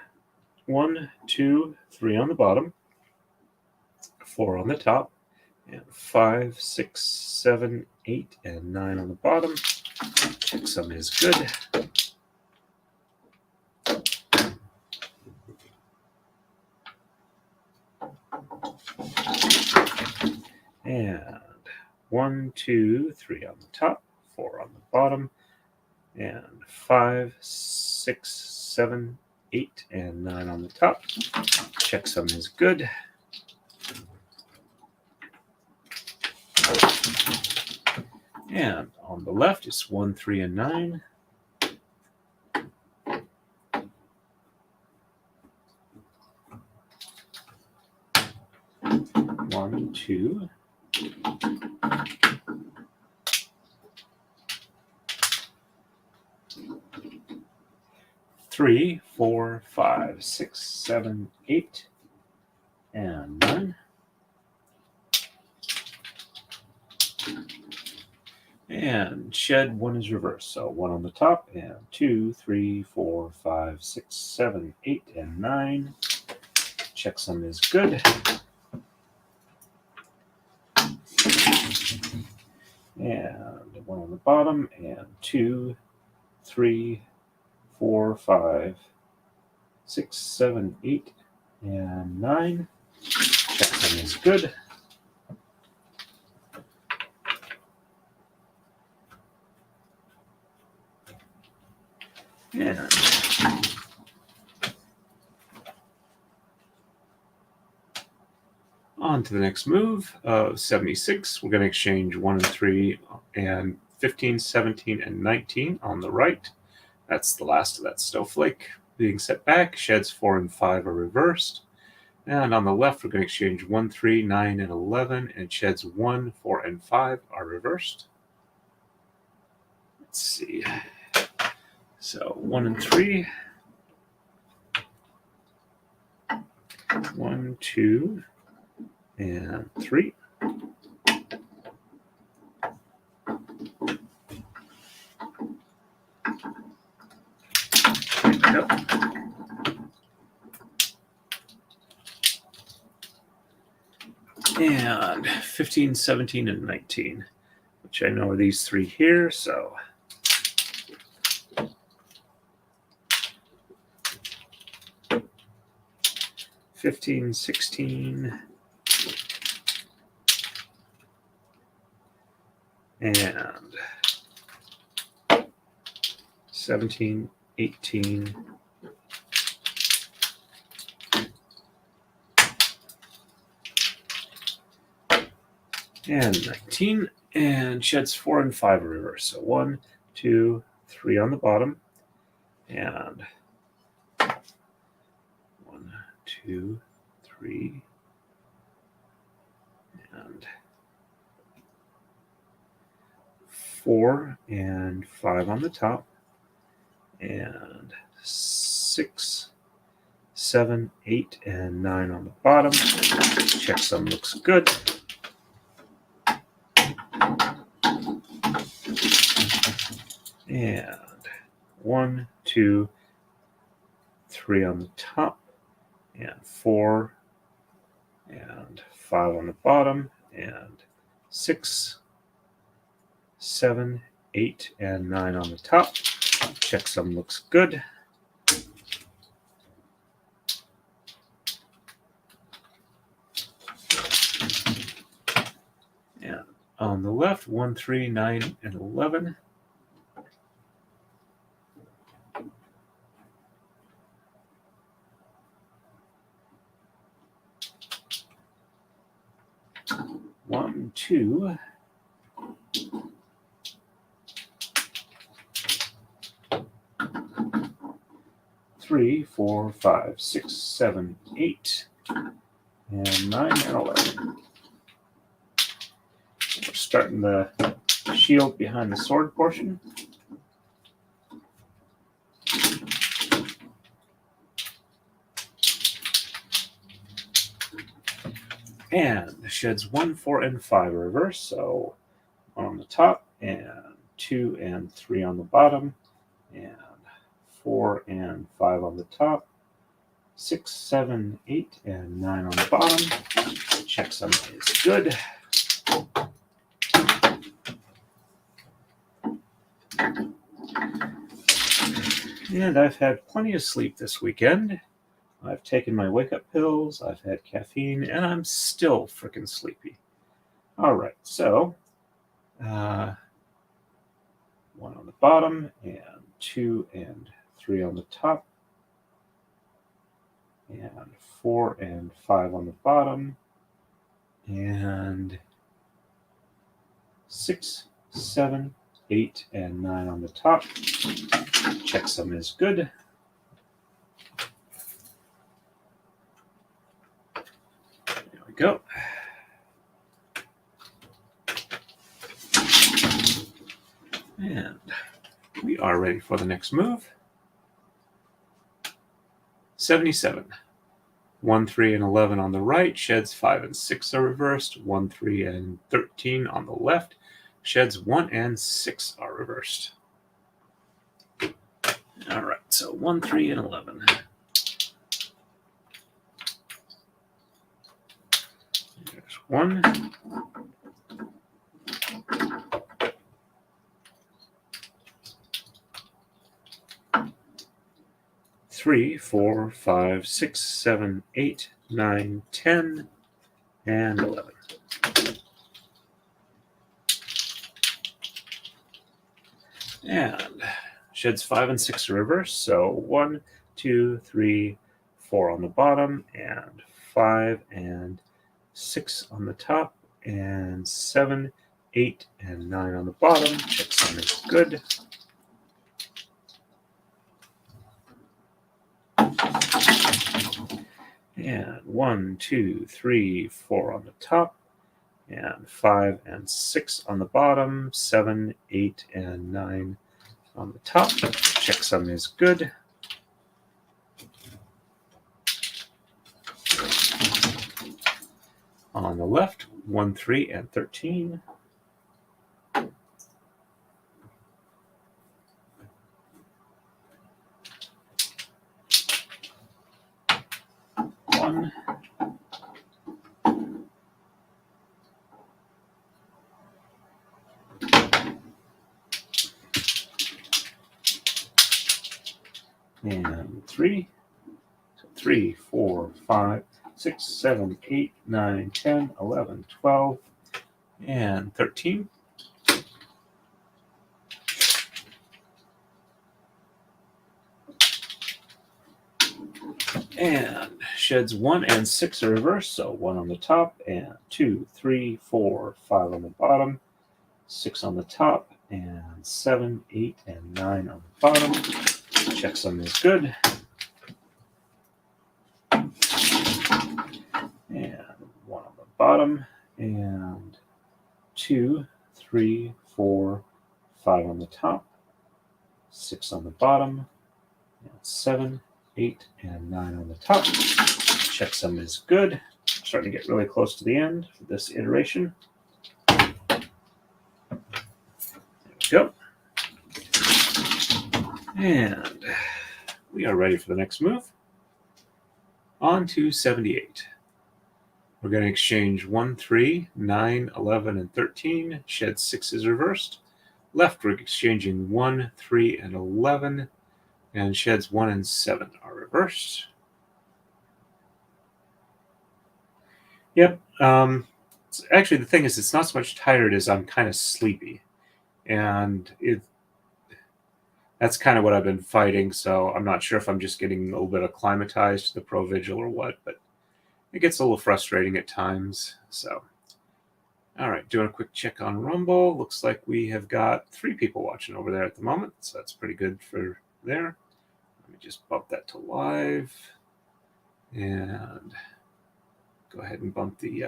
1, 2, 3 on the bottom, 4 on the top, and 5, 6, 7, 8, and 9 on the bottom. Checksum is good. And 1, 2, 3 on the top, 4 on the bottom, and 5, 6, 7, 8, and 9 on the top. Checksum is good. And on the left, it's 1, 3, and 9. One, 2. 3, 4, 5, 6, 7, 8, and 9. And shed 1 is reversed. So 1 on the top, and 2, 3, 4, 5, 6, 7, 8, and 9. Checksum is good. And 1 on the bottom, and 2, 3, 4, 5, 6, 7, 8, and 9. Checksum is good. And on to the next move of 76. We're going to exchange 1 and 3 and 15, 17, and 19 on the right. That's the last of that snowflake being set back. Sheds 4 and 5 are reversed. And on the left, we're going to exchange 1, 3, 9, and 11, and sheds 1, 4, and 5 are reversed. Let's see. So 1 and 3. 1, 2, and 3. Yep. And 15, 17, and 19, which I know are these 3 here, so 15, 16, and 17, 18, and 19, and sheds 4 and 5 are reversed. So 1, 2, 3 on the bottom, and 1, 2, 3, and 4 and 5 on the top, and 6, 7, 8, and 9 on the bottom. Checksum looks good. And 1, 2, 3 on the top, and 4 and 5 on the bottom, and 6, 7, 8, and 9 on the top. Checksum looks good. And on the left, 1, 3, 9, and 11. One, 2, 3, 4, 5, 6, 7, 8, and 9 and 11. We're starting the shield behind the sword portion. And sheds 1, 4, and 5 are reversed. So 1 on the top, and 2 and 3 on the bottom, and 4 and 5 on the top, 6, 7, 8, and 9 on the bottom. Checksum is good. And I've had plenty of sleep this weekend. I've taken my wake-up pills, I've had caffeine, and I'm still freaking sleepy. All right, so 1 on the bottom, and 2 and 3 on the top, and 4 and 5 on the bottom, and 6, 7, 8, and 9 on the top. Checksum is good. There we go. And we are ready for the next move. 77. 1, 3, and 11 on the right. Sheds 5 and 6 are reversed. 1, 3, and 13 on the left. Sheds 1 and 6 are reversed. All right, so 1, 3, and 11. There's 1. 3, 4, 5, 6, 7, 8, 9, 10, and 11. And sheds 5 and 6 are reversed, so 1, 2, 3, 4 on the bottom, and 5 and 6 on the top, and 7, 8, and 9 on the bottom. Checksum is good. And 1, 2, 3, 4 on the top, and 5 and 6 on the bottom, 7, 8, and 9 on the top. Checksum is good. On the left, 1, 3, and 13. 1. 3. So 3, 4, 5, 6, 7, 8, 9, 10, 11, 12, and 13. And sheds 1 and 6 are reversed, so 1 on the top, and 2, 3, 4, 5 on the bottom, 6 on the top, and 7, 8, and 9 on the bottom. Checksum is good. And 1 on the bottom, and 2, 3, 4, 5 on the top, 6 on the bottom, and 7, 8, and 9 on the top. Checksum is good. Starting to get really close to the end for this iteration. There we go. And we are ready for the next move. On to 78. We're going to exchange 1, 3, 9, 11, and 13. Shed 6 is reversed. left, we're exchanging 1, 3, and 11, and sheds 1 and 7 are reversed. Yep. Actually, the thing is, it's not so much tired as I'm kind of sleepy, and that's kind of what I've been fighting. So I'm not sure if I'm just getting a little bit acclimatized to the Pro Vigil or what, but it gets a little frustrating at times. So, all right, doing a quick check on Rumble. Looks like we have got 3 people watching over there at the moment, so that's pretty good for there. Let me just bump that to live, and go ahead and bump the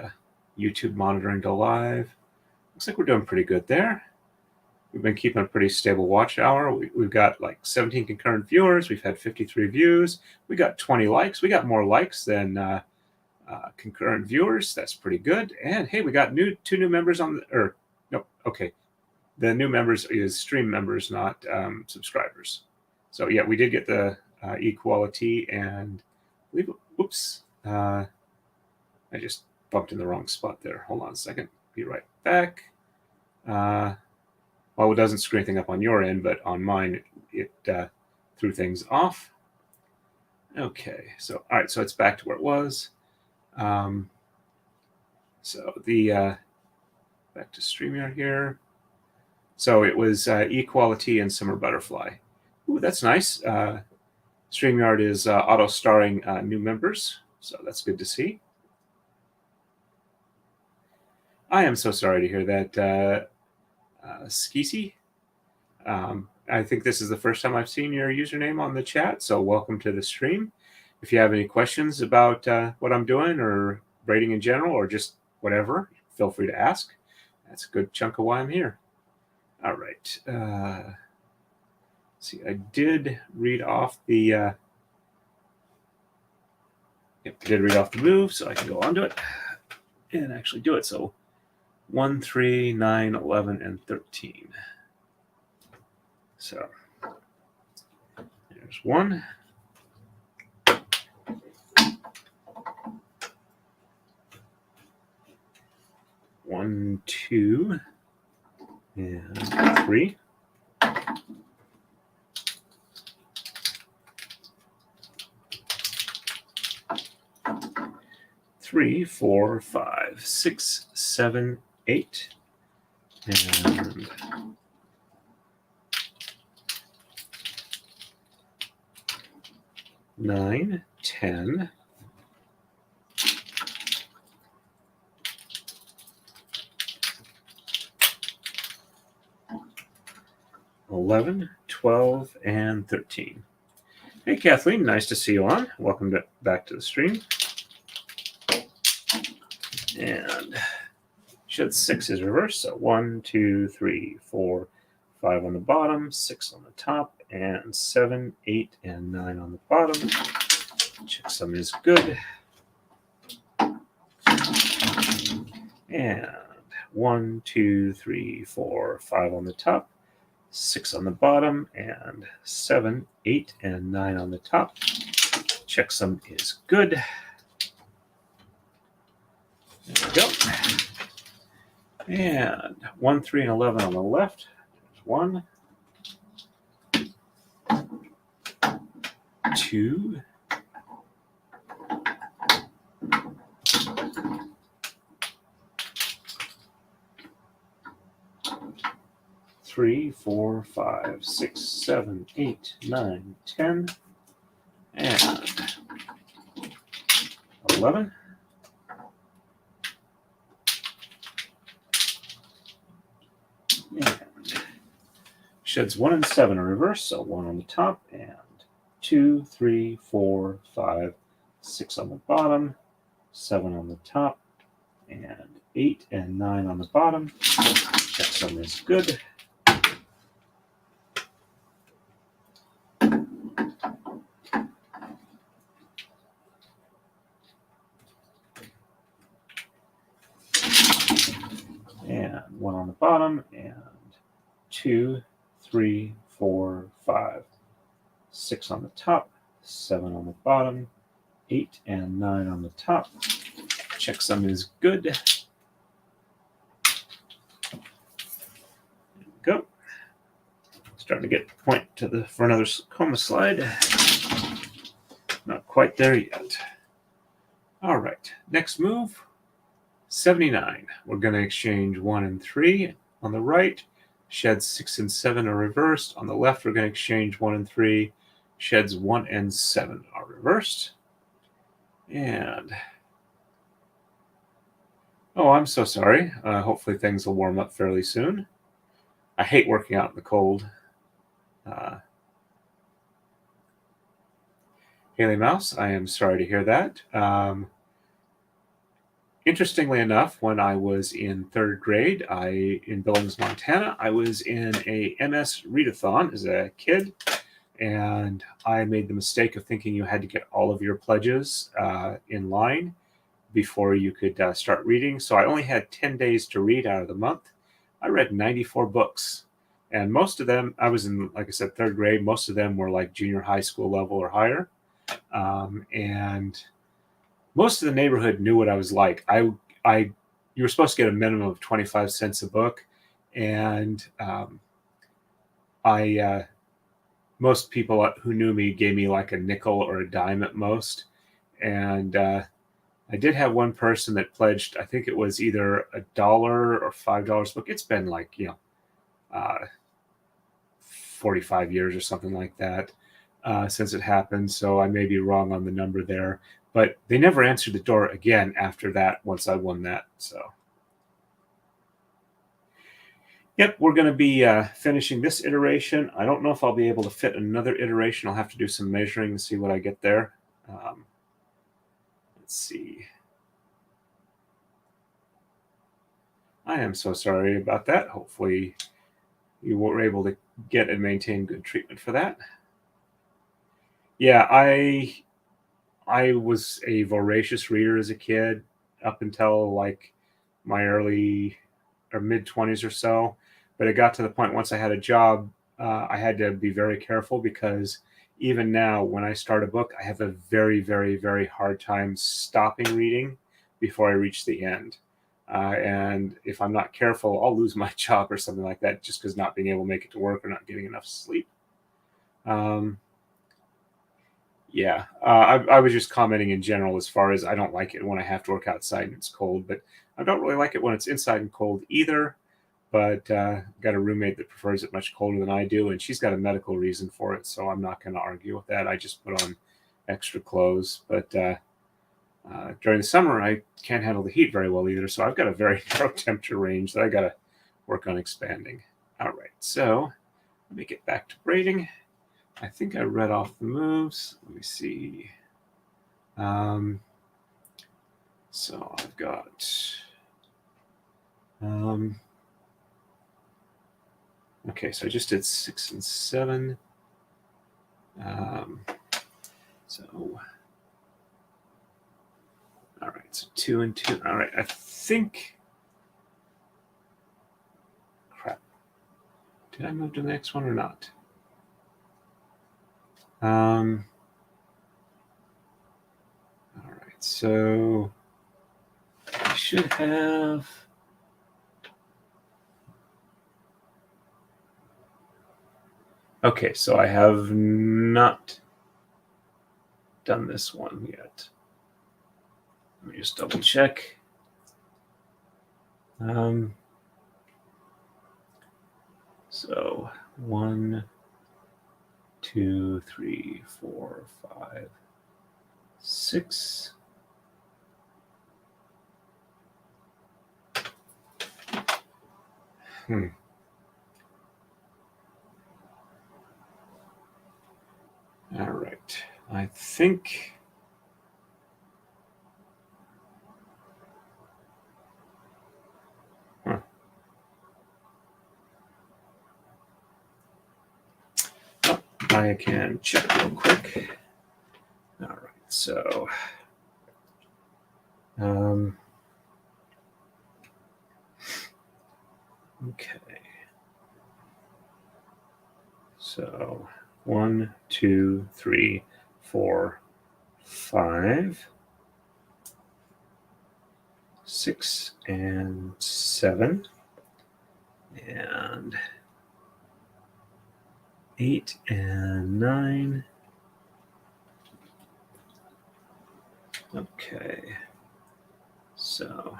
YouTube monitoring to live. Looks like we're doing pretty good there. We've been keeping a pretty stable watch hour. We've got like 17 concurrent viewers. We've had 53 views. We got 20 likes. We got more likes than concurrent viewers. That's pretty good. And hey, we got 2 new members on the, or no, okay. The new members is stream members, not subscribers. So yeah, we did get the equality, and oops, I just bumped in the wrong spot there. Hold on a second. Be right back. Well, it doesn't screw anything up on your end, but on mine, it threw things off. Okay, so all right, so it's back to where it was. So the back to StreamYard here. So it was equality and summer butterfly. Ooh, that's nice. StreamYard is auto starring new members, so that's good to see. I am so sorry to hear that, Skisi. I think this is the first time I've seen your username on the chat, so welcome to the stream. If you have any questions about what I'm doing or braiding in general or just whatever, feel free to ask. That's a good chunk of why I'm here. All right. See, I did read off the yep, I did read off the move, so I can go on to it and actually do it. So 1, 3, 9, 11, and 13. So there's 1. One, 2, and 3. 3, 4, 5, 6, 7, 8, and 9, 10, 11, 12, and 13. Hey, Kathleen, nice to see you on. Welcome back to the stream. And shed 6 is reversed. So 1, 2, 3, 4, 5 on the bottom, 6 on the top, and 7, 8, and 9 on the bottom. Checksum is good. And 1, 2, 3, 4, 5 on the top, 6 on the bottom, and 7, 8, and 9 on the top. Checksum is good. There we go. And 1, 3, and 11 on the left. There's 1, 2, 3, 4, 5, 6, 7, 8, 9, 10, and 11. And sheds 1 and 7 are reversed, so 1 on the top, and 2, 3, 4, 5, 6 on the bottom, 7 on the top, and 8 and 9 on the bottom. Checksum is good. And 1 on the bottom, and 2, 3, 4, 5, 6 on the top, 7 on the bottom, 8 and 9 on the top. Checksum is good. There we go. Starting to get the point for another coma slide. Not quite there yet. All right, next move, 79. We're going to exchange 1 and 3 on the right. Sheds 6 and 7 are reversed. On the left, we're going to exchange 1 and 3. Sheds 1 and 7 are reversed. And oh, I'm so sorry. Hopefully things will warm up fairly soon. I hate working out in the cold. Haley Mouse, I am sorry to hear that. Interestingly enough, when I was in 3rd grade, in Billings, Montana, I was in a MS readathon as a kid, and I made the mistake of thinking you had to get all of your pledges in line before you could start reading. So I only had 10 days to read out of the month. I read 94 books, and most of them, I was in, like I said, 3rd grade. Most of them were like junior high school level or higher. And most of the neighborhood knew what I was like. You were supposed to get a minimum of 25 cents a book, and most people who knew me gave me like a nickel or a dime at most. And I did have one person that pledged, I think it was either $1 or $5 a book. It's been like, 45 years or something like that since it happened. So I may be wrong on the number there. But they never answered the door again after that once I won that. So, yep, we're going to be finishing this iteration. I don't know if I'll be able to fit another iteration. I'll have to do some measuring to see what I get there. Let's see. I am so sorry about that. Hopefully you were able to get and maintain good treatment for that. Yeah, I was a voracious reader as a kid up until like my early or mid-20s or so. But it got to the point once I had a job, I had to be very careful because even now, when I start a book, I have a very, very, very hard time stopping reading before I reach the end. And if I'm not careful, I'll lose my job or something like that just because not being able to make it to work or not getting enough sleep. Yeah, I was just commenting in general as far as I don't like it when I have to work outside and it's cold, but I don't really like it when it's inside and cold either. But got a roommate that prefers it much colder than I do, and she's got a medical reason for it, so I'm not going to argue with that. I just put on extra clothes. But during the summer, I can't handle the heat very well either, so I've got a very narrow temperature range that I got to work on expanding. All right, so let me get back to braiding. I think I read off the moves. Let me see. So I've got... okay, so I just did 6 and 7. So, all right, so 2 and 2. All right, I think... crap. Did I move to the next one or not? All right, so I should have... okay, so I have not done this one yet. Let me just double check. So 1, 2, 3, 4, 5, 6. All right, I think... I can check real quick. All right, so okay. So 1, 2, 3, 4, 5, 6, and 7, and 8 and 9. Okay, so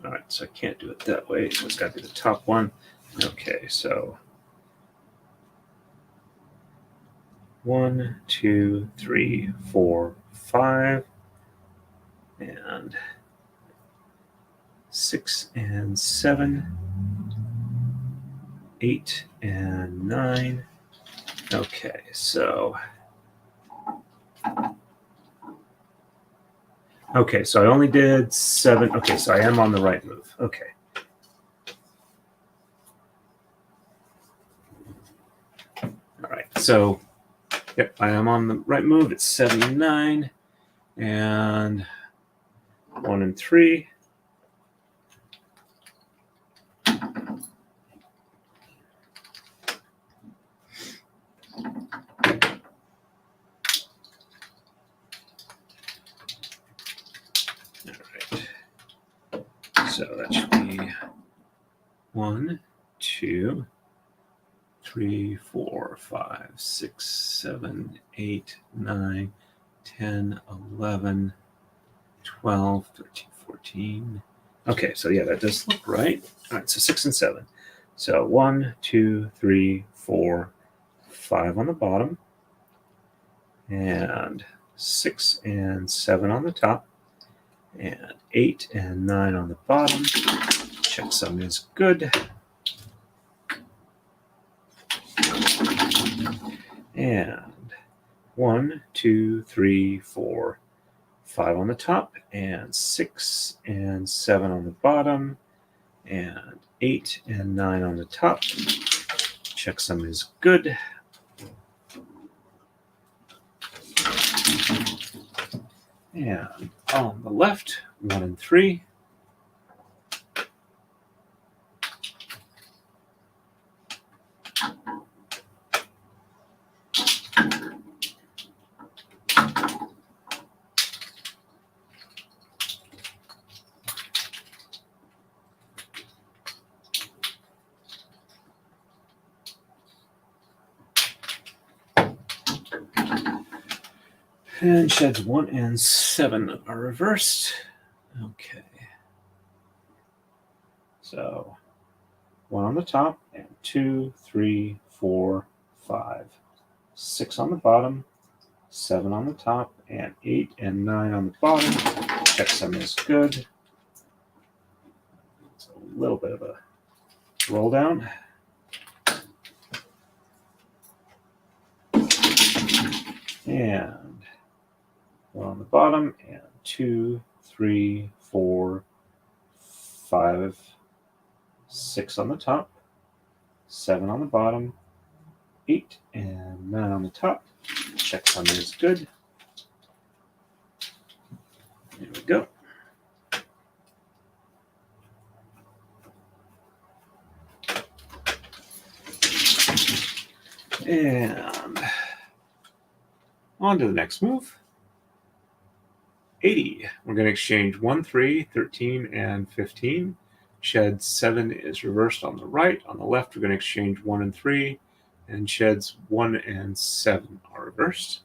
all right, so I can't do it that way, so it's got to be the top one. Okay, so 1, 2, 3, 4, 5, and 6 and 7, 8 and 9. Okay, so I only did 7. Okay, so I am on the right move. Okay. All right, so yep, I am on the right move. It's 79 and 1 and 3. So that should be 1, 2, 3, 4, 5, 6, 7, 8, 9, 10, 11, 12, 13, 14. Okay, so yeah, that does look right. All right, so 6 and 7. So 1, 2, 3, 4, 5 on the bottom, and 6 and 7 on the top, and 8 and 9 on the bottom. Checksum is good. And 1, 2, 3, 4, 5 on the top, and 6 and 7 on the bottom, and 8 and 9 on the top. Checksum is good. And on the left, 1 and 3. And sheds 1 and 7 are reversed. Okay. So 1 on the top, and 2, 3, 4, 5, 6 on the bottom, 7 on the top, and 8 and 9 on the bottom. Checksum is good. It's a little bit of a roll down. And 1 on the bottom, and 2, 3, 4, 5, 6 on the top, 7 on the bottom, 8 and 9 on the top. Checksum is good. There we go. And on to the next move. 80. We're going to exchange 1, 3, 13, and 15. Shed 7 is reversed on the right. On the left, we're going to exchange 1 and 3. And sheds 1 and 7 are reversed.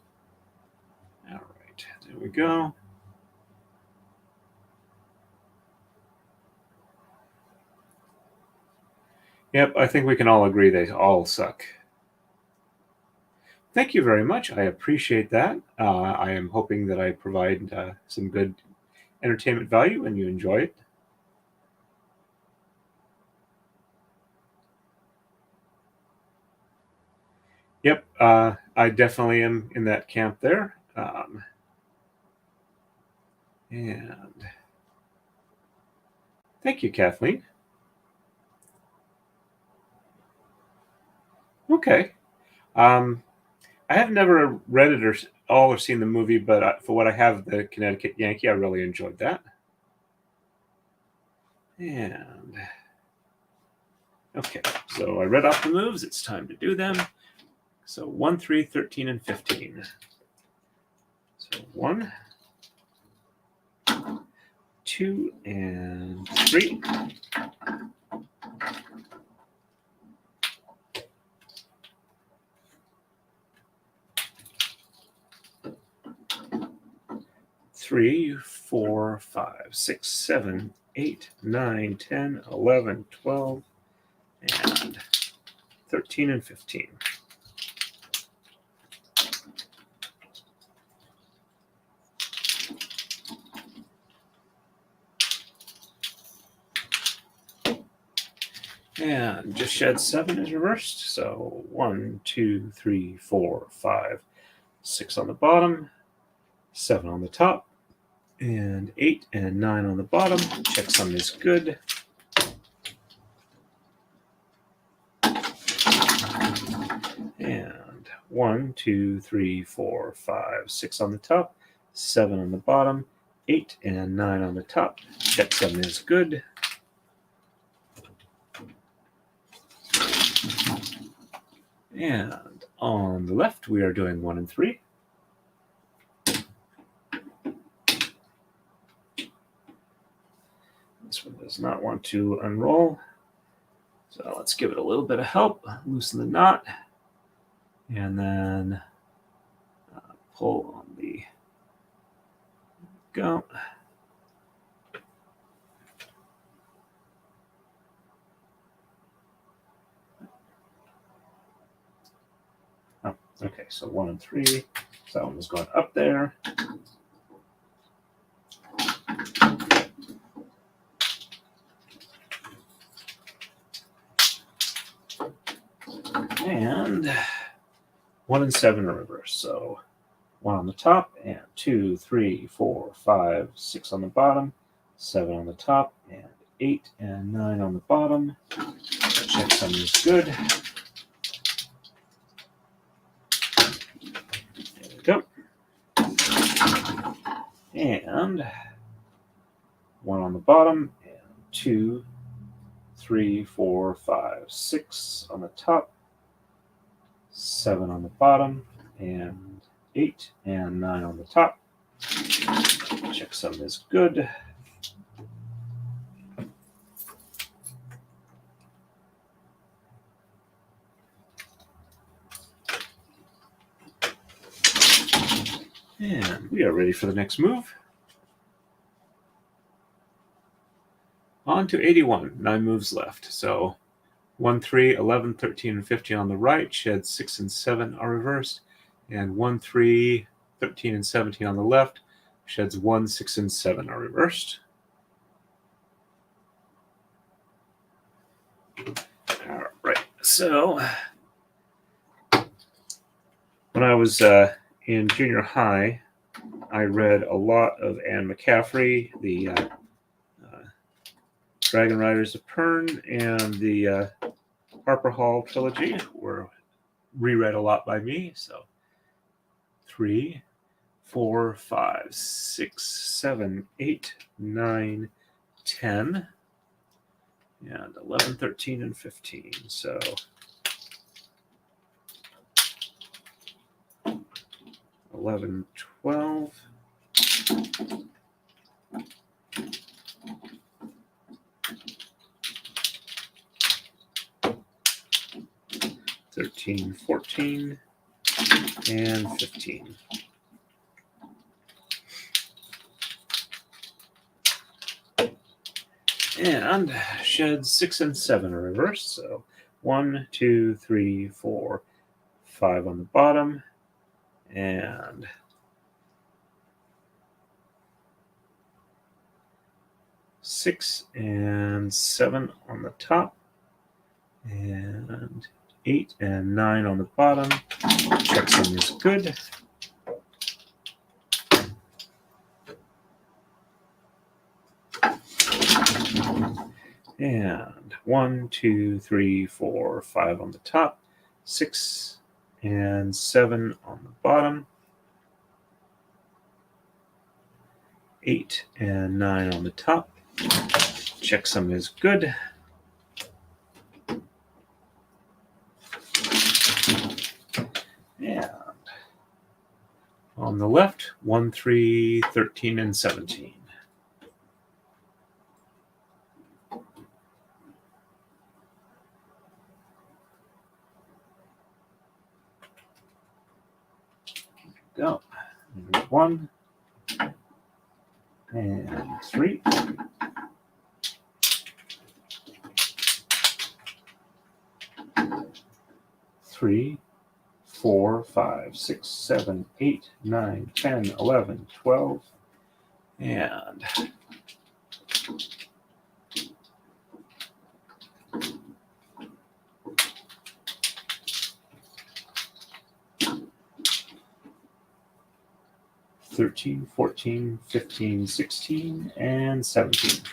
All right, there we go. Yep, I think we can all agree they all suck. Thank you very much. I appreciate that. I am hoping that I provide some good entertainment value and you enjoy it. Yep, I definitely am in that camp there. And thank you, Kathleen. Okay. I have never read it or seen the movie, but for what I have, the Connecticut Yankee, I really enjoyed that. And Okay, so I read off the moves. It's time to do them. So 1, 3, 13, and 15. So 1, 2, and 3. 3, 4, 5, 6, 7, 8, 9, 10, 11, 12, and 13 and 15. And just shed 7 is reversed. So 1, 2, 3, 4, 5, 6 on the bottom, 7 on the top, and 8 and 9 on the bottom. Checksum is good. And 1, 2, 3, 4, 5, 6 on the top, 7 on the bottom, 8 and 9 on the top. Checksum is good. And on the left, we are doing 1 and 3. This one does not want to unroll. So let's give it a little bit of help. Loosen the knot. And then pull on the go. Oh, okay, so 1 and 3. So that one was going up there. And 1 and 7 are reversed. So 1 on the top, and 2, 3, 4, 5, 6 on the bottom, 7 on the top, and 8 and 9 on the bottom. Checksum is good. There we go. And 1 on the bottom, and 2, 3, 4, 5, 6 on the top, 7 on the bottom, and 8 and 9 on the top. Checksum is good. And we are ready for the next move. On to 81, 9 moves left. So 1, 3, 11, 13, and 15 on the right. Sheds 6 and 7 are reversed. And 1, 3, 13, and 17 on the left. Sheds 1, 6, and 7 are reversed. All right. So when I was in junior high, I read a lot of Anne McCaffrey, the Dragon Riders of Pern, and the Harper Hall trilogy were reread a lot by me. So 3, 4, 5, 6, 7, 8, 9, 10, and 11, 13, and 15. So 11, 12. 13, 14, and 15. And sheds 6 and 7 are reversed. So 1, 2, 3, 4, 5 on the bottom, and 6 and 7 on the top, and 8 and 9 on the bottom. Checksum is good. And 1, 2, 3, 4, 5 on the top, 6 and 7 on the bottom, 8 and 9 on the top. Checksum is good. On the left, 1, 3, 13, and 17. Go. There's 1 and 3. 3, 4, 5, 6, 7, 8, 9, 10, 11, 12, and 13, 14, 15, 16, and 17.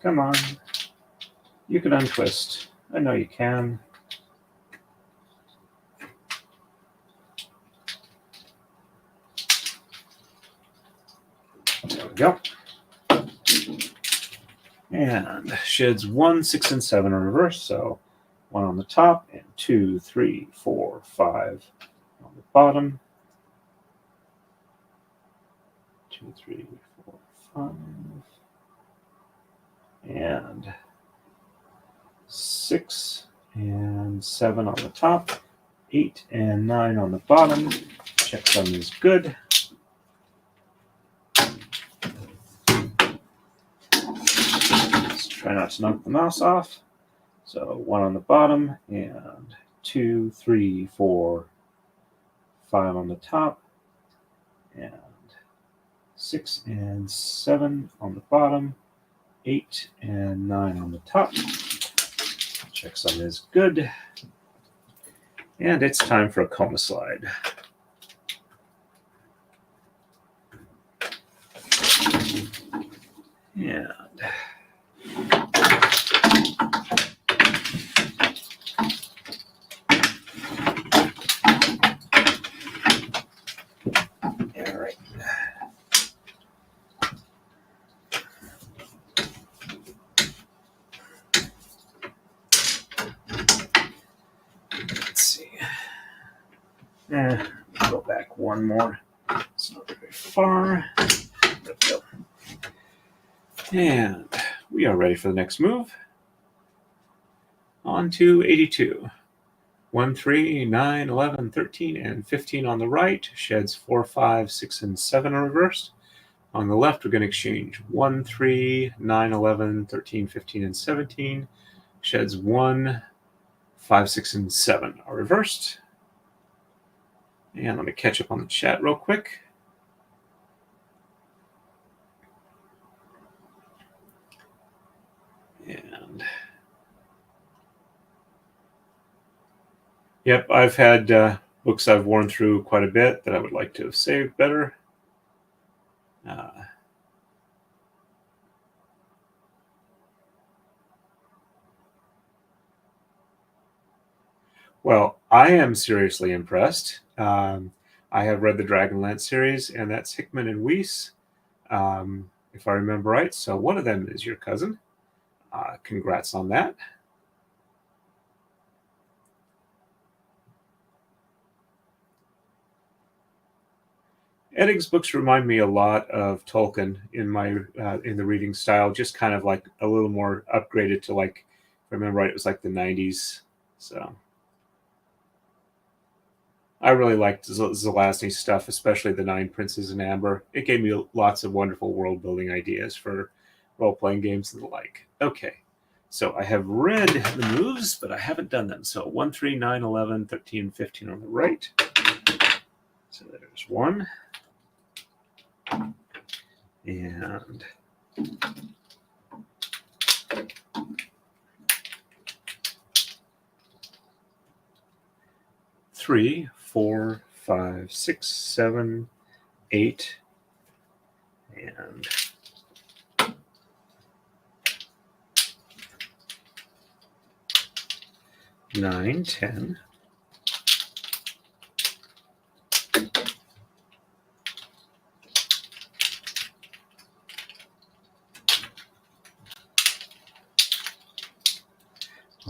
Come on. You can untwist. I know you can. There we go. And sheds 1, 6, and 7 are reversed. So 1 on the top and 2, 3, 4, 5 on the bottom. 2, 3, 4, 5. And 6 and 7 on the top, 8 and 9 on the bottom. Checksum is good. Let's try not to knock the mouse off. So 1 on the bottom and 2, 3, 4, 5 on the top, and 6 and 7 on the bottom, 8 and 9 on the top. Checksum is good. And it's time for a coma slide. And all right. Let's see. Go back one more. It's not very far. There we go. And we are ready for the next move. On to 82. 1, 3, 9, 11, 13, and 15 on the right. Sheds 4, 5, 6, and 7 are reversed. On the left, we're going to exchange 1, 3, 9, 11, 13, 15, and 17. Sheds 1, 5, 6, and 7 are reversed. And let me catch up on the chat real quick. And yep, I've had books I've worn through quite a bit that I would like to have saved better. Well, I am seriously impressed. I have read the Dragonlance series, and that's Hickman and Weiss, if I remember right. So one of them is your cousin. Congrats on that. Edding's books remind me a lot of Tolkien in the reading style, just kind of like a little more upgraded to, like, if I remember right, it was like the 90s. So I really liked Zelazny's stuff, especially the Nine Princes in Amber. It gave me lots of wonderful world-building ideas for role-playing games and the like. Okay, so I have read the moves, but I haven't done them. So 1, 3, 9, 11, 13, 15 on the right. So there's 1. And 3, 4, 5, 6, 7, 8, and 9, 10.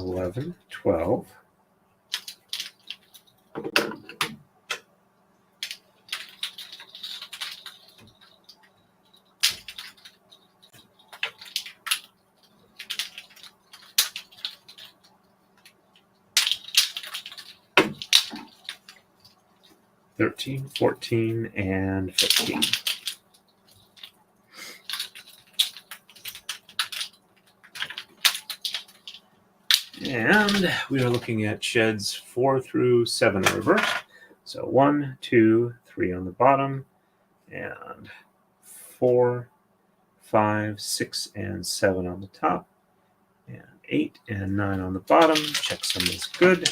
11, 12. 13, 14, and 15. And we are looking at sheds 4 through 7 reversed. So 1, 2, 3 on the bottom, and 4, 5, 6, and 7 on the top, and 8 and 9 on the bottom. Checksum is good.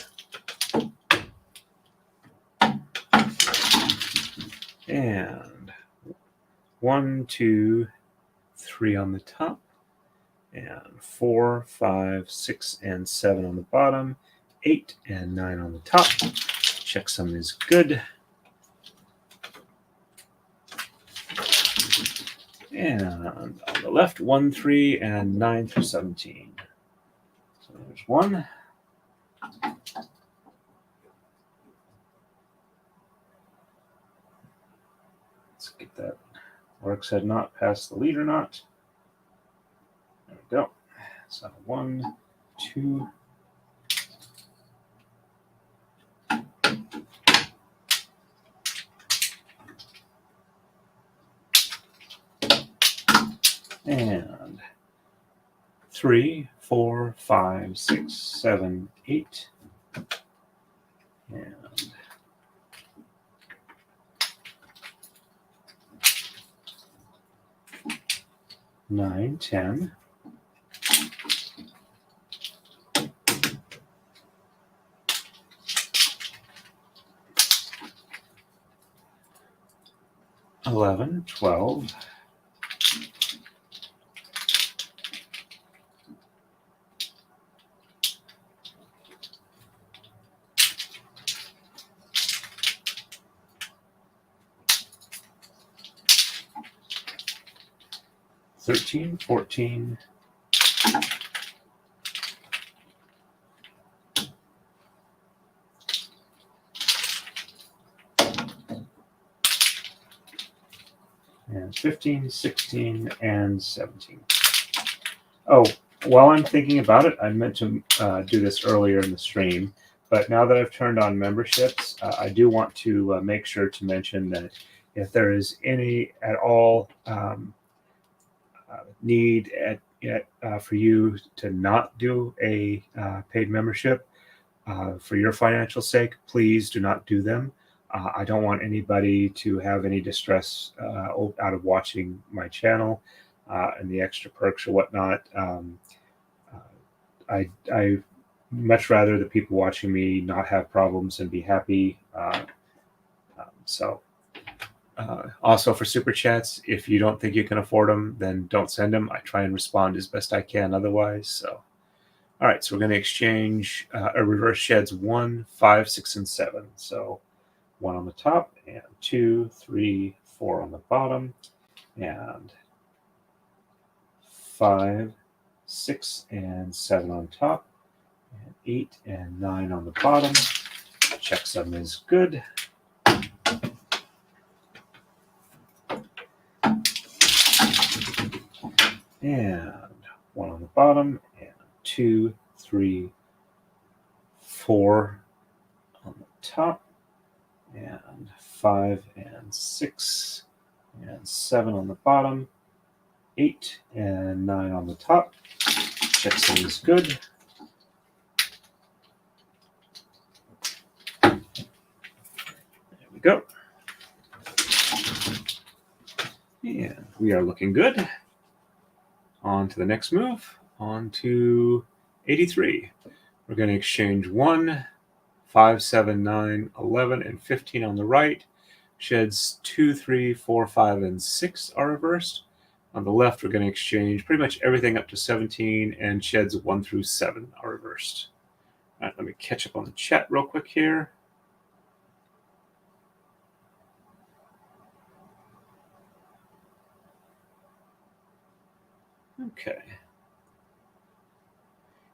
And 1, 2, 3 on the top, and 4, 5, 6, and 7 on the bottom, 8 and 9 on the top. Checksum is good. And on the left, 1, 3, and 9 through 17. So there's 1. Let's get that works head knot past the leader knot. There we go. So 1, 2. And 3, 4, 5, 6, 7, 8. And 9, 10. 11, 12. 13, 14. 15, 16, and 17. Oh, while I'm thinking about it, I meant to do this earlier in the stream, but now that I've turned on memberships, I do want to make sure to mention that if there is any at all need for you to not do a paid membership for your financial sake, please do not do them. I don't want anybody to have any distress out of watching my channel and the extra perks or whatnot. I much rather the people watching me not have problems and be happy. Also for super chats, if you don't think you can afford them, then don't send them. I try and respond as best I can otherwise. So, all right, so we're going to exchange a reverse sheds 1, 5, 6, and 7. So 1 on the top, and 2, 3, 4 on the bottom, and 5, 6, and 7 on top, and 8 and 9 on the bottom. Checksum is good. And 1 on the bottom, and 2, 3, 4 on the top, and 5 and 6 and 7 on the bottom, 8 and 9 on the top. Checksum is good. There we go. And we are looking good. On to the next move. On to 83. We're going to exchange 1, 5, 7, 9, 11, and 15 on the right. Sheds 2, 3, 4, 5, and 6 are reversed. On the left, we're going to exchange pretty much everything up to 17, and sheds 1 through 7 are reversed. All right, let me catch up on the chat real quick here. Okay.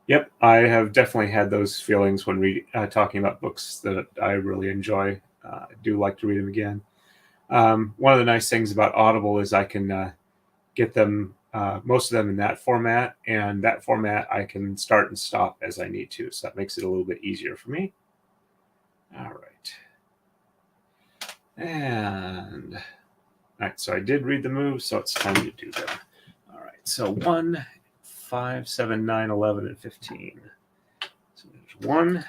Yep, I have definitely had those feelings when talking about books that I really enjoy. I do like to read them again. One of the nice things about Audible is I can get them, most of them in that format, and that format I can start and stop as I need to, so that makes it a little bit easier for me. All right. And, all right, so I did read the moves, so it's time to do them. All right, so 1, 5, 7, 9, 11, and 15. So there's 1,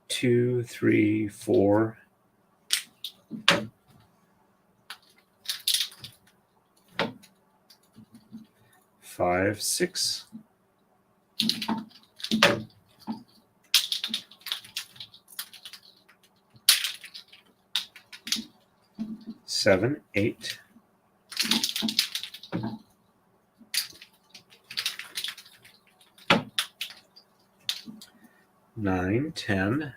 2, 3, 4, 5, 6, 7, 8, 9, 10,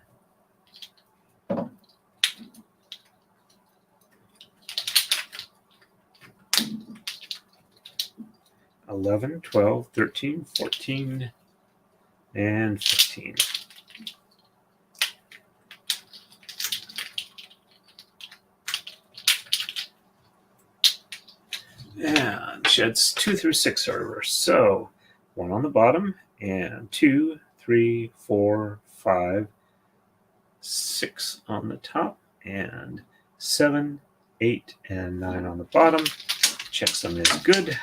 11, 12, 13, 14, and 15. And sheds 2 through 6 are reversed. So 1 on the bottom, and 2, 3, 4, 5, 6 on the top, and 7, 8, and 9 on the bottom. Checksum is good.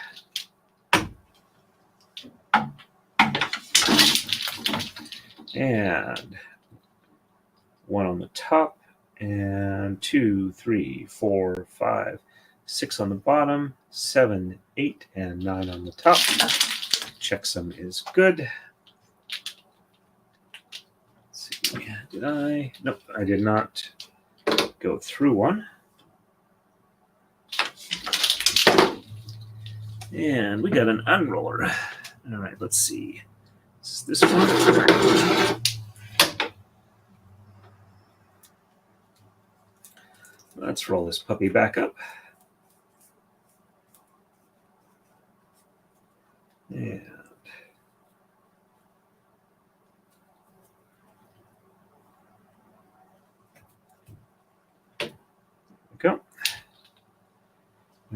And 1 on the top, and 2, 3, 4, 5, 6 on the bottom, 7, 8, and 9 on the top. Checksum is good. Let's see, did I? Nope, I did not go through one. And we got an unroller. All right, let's see. Is this one? Let's roll this puppy back up. And there we go.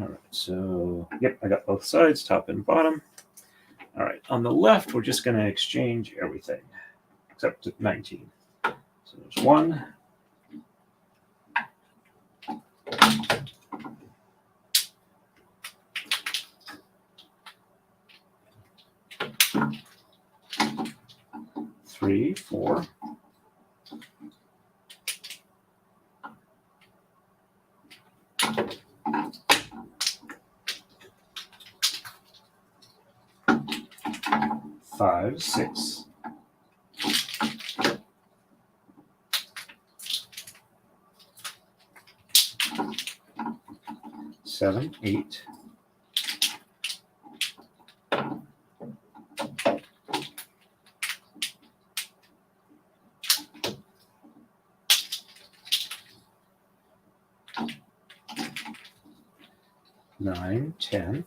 All right, so yep, I got both sides, top and bottom. All right, on the left, we're just going to exchange everything except 19. So there's 1, 3, 4, 5, 6, 7, 8, 9, 10,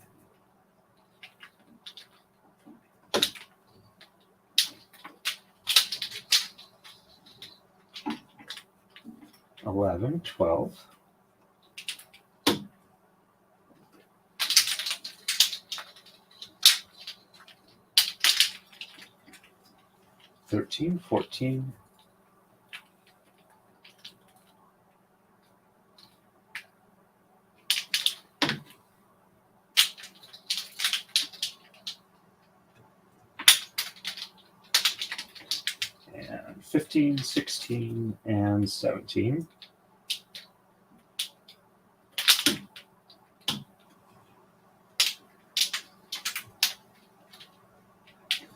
11, 12, 13, 14, 15, 16, and 17.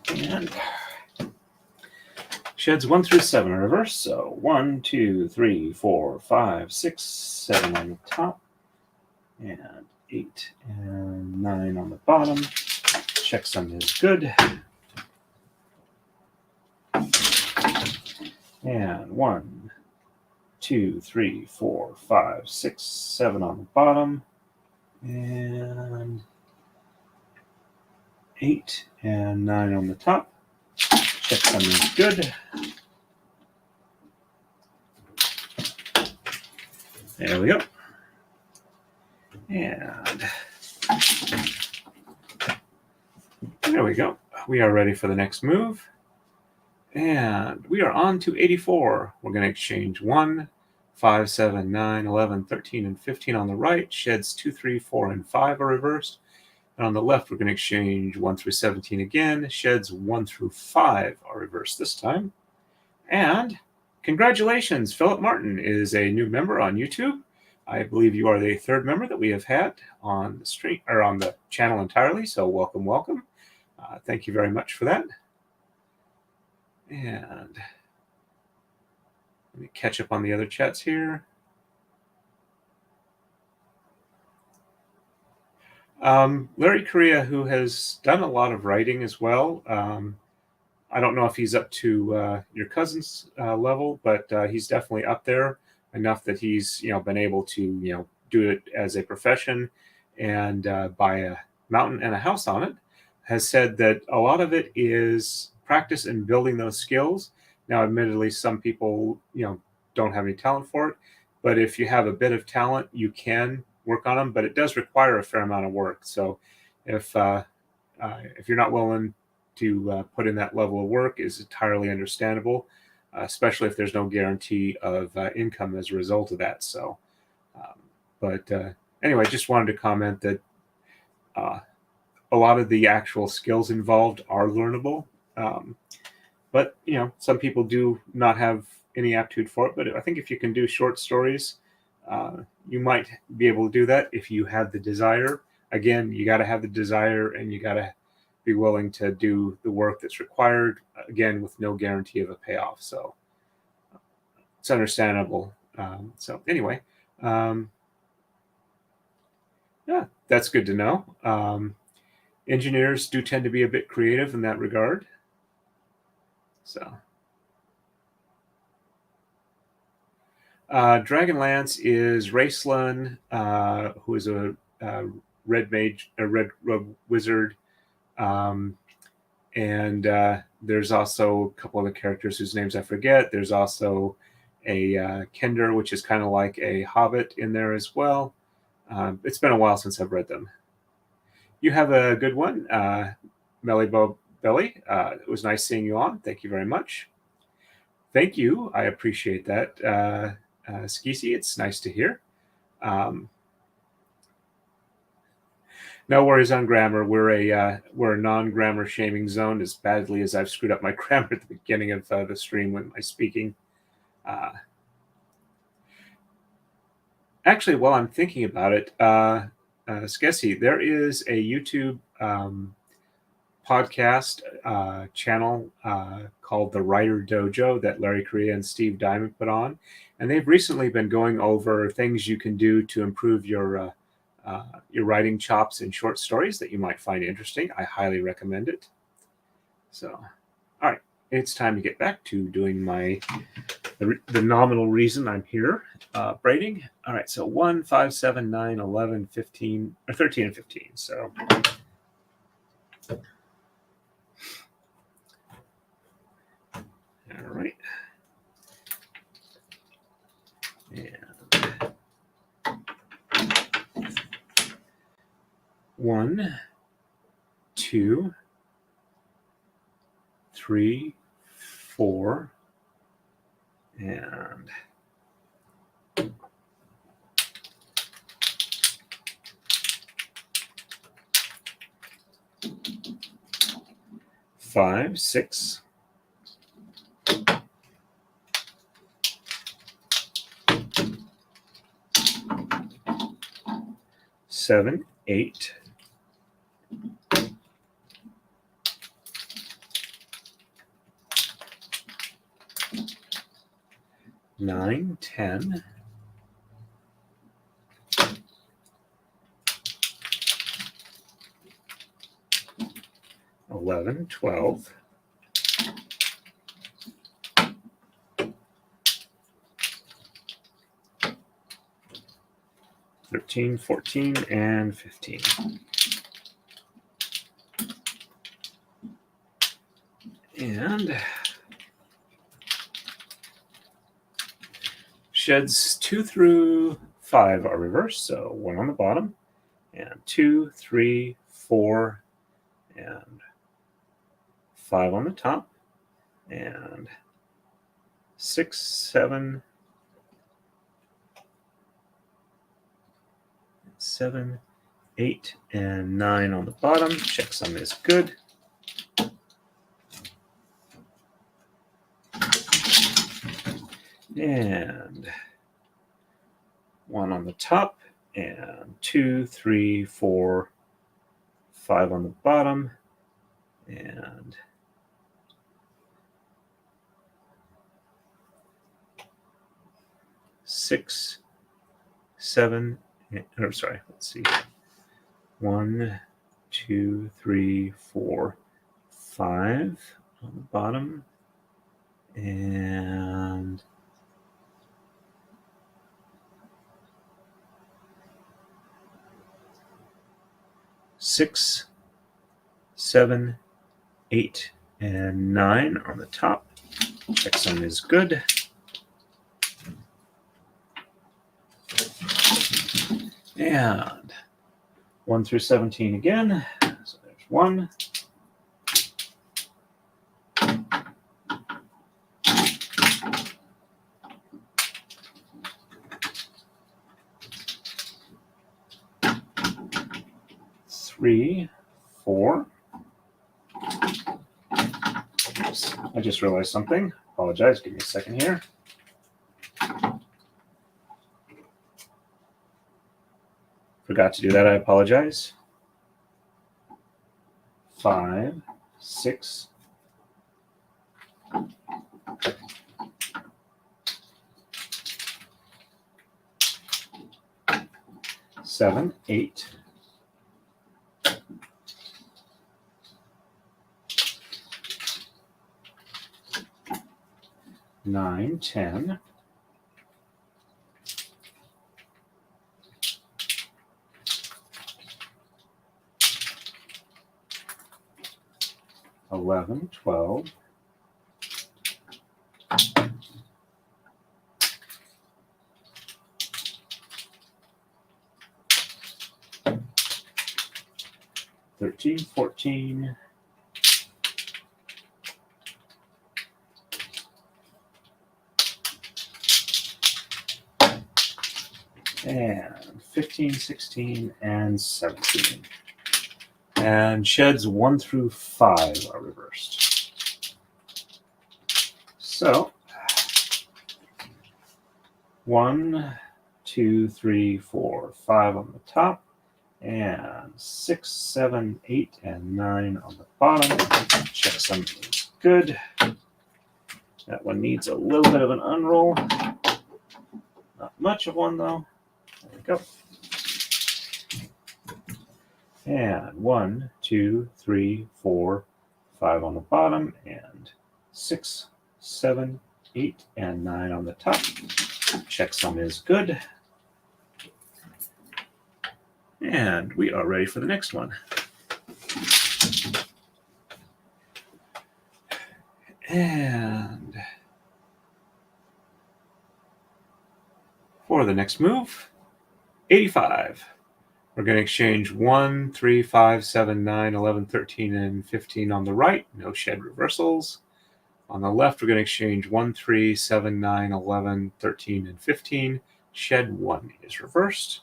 And sheds 1 through 7 are reverse. So 1, 2, 3, 4, 5, 6, 7 on the top, and 8 and 9 on the bottom. Checksum is good. And 1, 2, 3, 4, 5, 6, 7 on the bottom. And 8 and 9 on the top. Checksum is good. There we go. And there we go. We are ready for the next move. And we are on to 84. We're going to exchange 1, 5, 7, 9, 11, 13, and 15 on the right. Sheds 2, 3, 4, and 5 are reversed. And on the left, we're going to exchange 1 through 17 again. Sheds 1 through 5 are reversed this time. And congratulations, Philip Martin is a new member on YouTube. I believe you are the third member that we have had on the stream or on the channel entirely. So welcome, welcome. Thank you very much for that. And let me catch up on the other chats here. Larry Correa, who has done a lot of writing as well. I don't know if he's up to your cousin's level, but he's definitely up there enough that he's been able to do it as a profession and buy a mountain and a house on it. Has said that a lot of it is practice in building those skills. Now, admittedly, some people don't have any talent for it, but if you have a bit of talent, you can work on them. But it does require a fair amount of work. So if you're not willing to put in that level of work, is entirely understandable, especially if there's no guarantee of income as a result of that. So, but anyway, just wanted to comment that a lot of the actual skills involved are learnable. But some people do not have any aptitude for it. But I think if you can do short stories, you might be able to do that if you have the desire. Again, you got to have the desire, and you got to be willing to do the work that's required, again, with no guarantee of a payoff. So it's understandable. So anyway, yeah, that's good to know. Engineers do tend to be a bit creative in that regard. So Dragonlance is Raceland, who is a red mage, a red wizard. And there's also a couple other characters whose names I forget. There's also a Kender, which is kind of like a hobbit in there as well. It's been a while since I've read them. You have a good one, Mellybo Belly. It was nice seeing you on. Thank you very much. Thank you. I appreciate that, Skisi. It's nice to hear. No worries on grammar. We're a non-grammar shaming zone, as badly as I've screwed up my grammar at the beginning of the stream when I'm speaking. Actually, while I'm thinking about it, Skesi, there is a YouTube podcast channel called The Writer Dojo that Larry Correa and Steve Diamond put on, and they've recently been going over things you can do to improve your writing chops in short stories that you might find interesting. I highly recommend it. So, all right, it's time to get back to doing the nominal reason I'm here, braiding. All right, so 1, 5, 7, 9, 11, 15, or 13 and 15. So all right. And 1, 2, 3, 4, and 5, 6, 7, 8, 9, 10, 11, 12, 13, 14, and 15. And sheds 2 through 5 are reversed, so 1 on the bottom, and 2, 3, 4, and 5 on the top, and 6, 7, 8, and 9 on the bottom. Checksum is good. And 1 on the top, and 2, 3, 4, 5 on the bottom, and 6, 7, or sorry, let's see. 1, 2, 3, 4, 5 on the bottom, and 6, 7, 8, and 9 on the top. Checksum is good. And 1 through 17 again. So there's 1. Three, 4. Oops, I just realized something. Apologize. Give me a second here. Forgot to do that. I apologize. 5, 6, 7, 8, 9, 10, 11, 12, 13, 14, 15, 16, and 17. And sheds 1 through 5 are reversed. So 1, 2, 3, 4, 5 on the top, and 6, 7, 8, and 9 on the bottom. Checksum is good. That one needs a little bit of an unroll. Not much of one though. There we go. And 1, 2, 3, 4, 5 on the bottom, and 6, 7, 8, and 9 on the top. Checksum is good. And we are ready for the next one. And for the next move, 85. We're going to exchange 1, 3, 5, 7, 9, 11, 13, and 15 on the right. No shed reversals. On the left, we're going to exchange 1, 3, 7, 9, 11, 13, and 15. Shed 1 is reversed.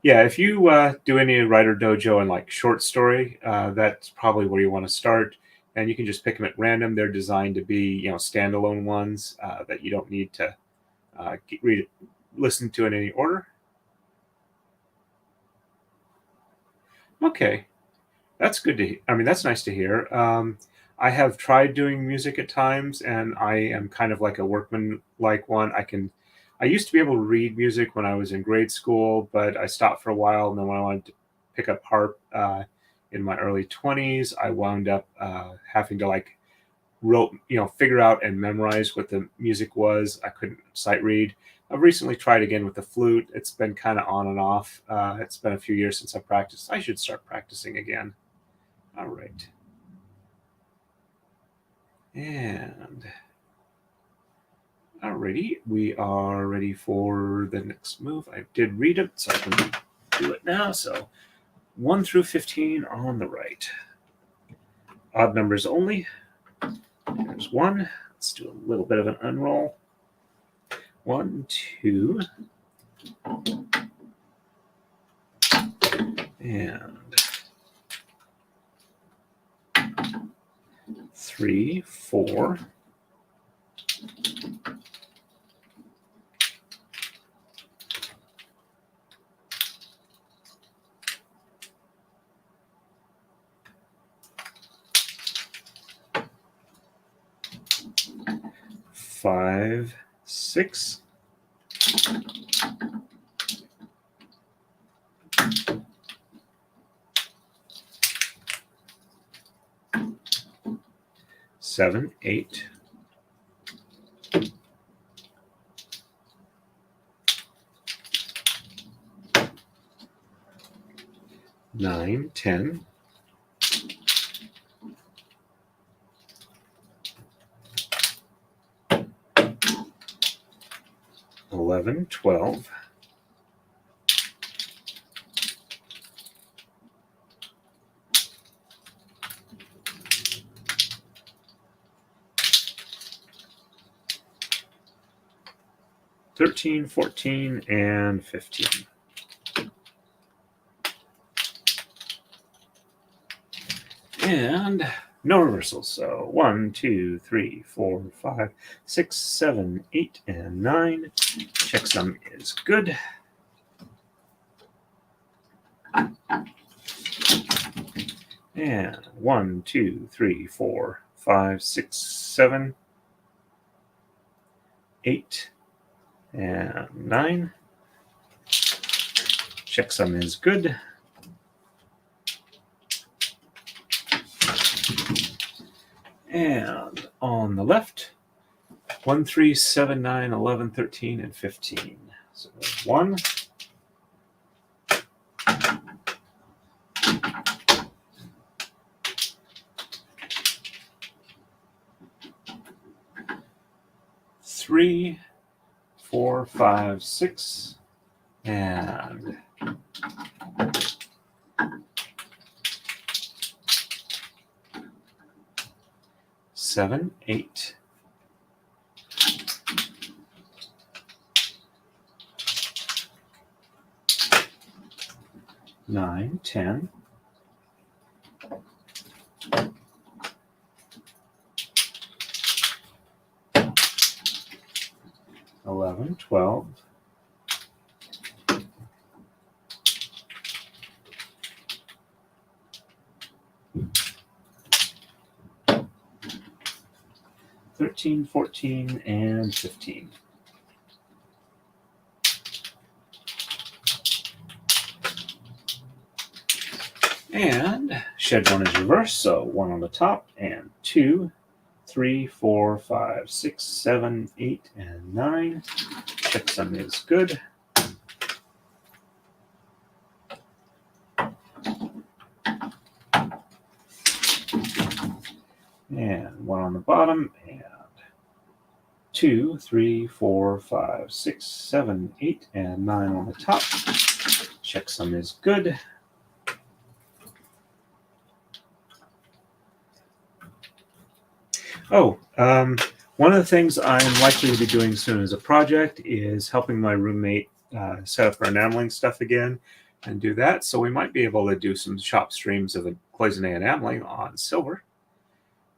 Yeah, if you do any writer dojo and like short story, that's probably where you want to start. And you can just pick them at random. They're designed to be, standalone ones that you don't need to listen to in any order. Okay, that's good to hear. I mean, that's nice to hear. I have tried doing music at times, and I am kind of like a workman-like one. I used to be able to read music when I was in grade school, but I stopped for a while. And then when I wanted to pick up harp in my early 20s, I wound up having to figure out and memorize what the music was. I couldn't sight read. I've recently tried again with the flute. It's been kind of on and off. It's been a few years since I practiced. I should start practicing again. All right. And alrighty, we are ready for the next move. I did read it, so I can do it now. So 1 through 15 on the right. Odd numbers only. There's 1. Let's do a little bit of an unroll. 1, 2, and 3, 4, 5, 6, 7, 8, 9, 10, 11, 12, 13, 14, and 15. And no reversals. So 1, 2, 3, 4, 5, 6, 7, 8, and 9. Checksum is good. And 1, 2, 3, 4, 5, 6, 7, 8, and 9. Checksum is good. And on the left, 1, 3, 7, 9, 11, 13, and 15. So 1, 3, 4, 5, 6, and 7, 8, 9, 10, 11, 12, 13, 14, and 15. And shed 1 is reversed, so 1 on the top, and 2, 3, 4, 5, 6, 7, 8, and 9. Checksum is good. And 1 on the bottom, and 2, 3, 4, 5, 6, 7, 8, and 9 on the top. Checksum is good. One of the things I'm likely to be doing soon as a project is helping my roommate set up our enameling stuff again and do that. So we might be able to do some shop streams of cloisonné enameling on silver.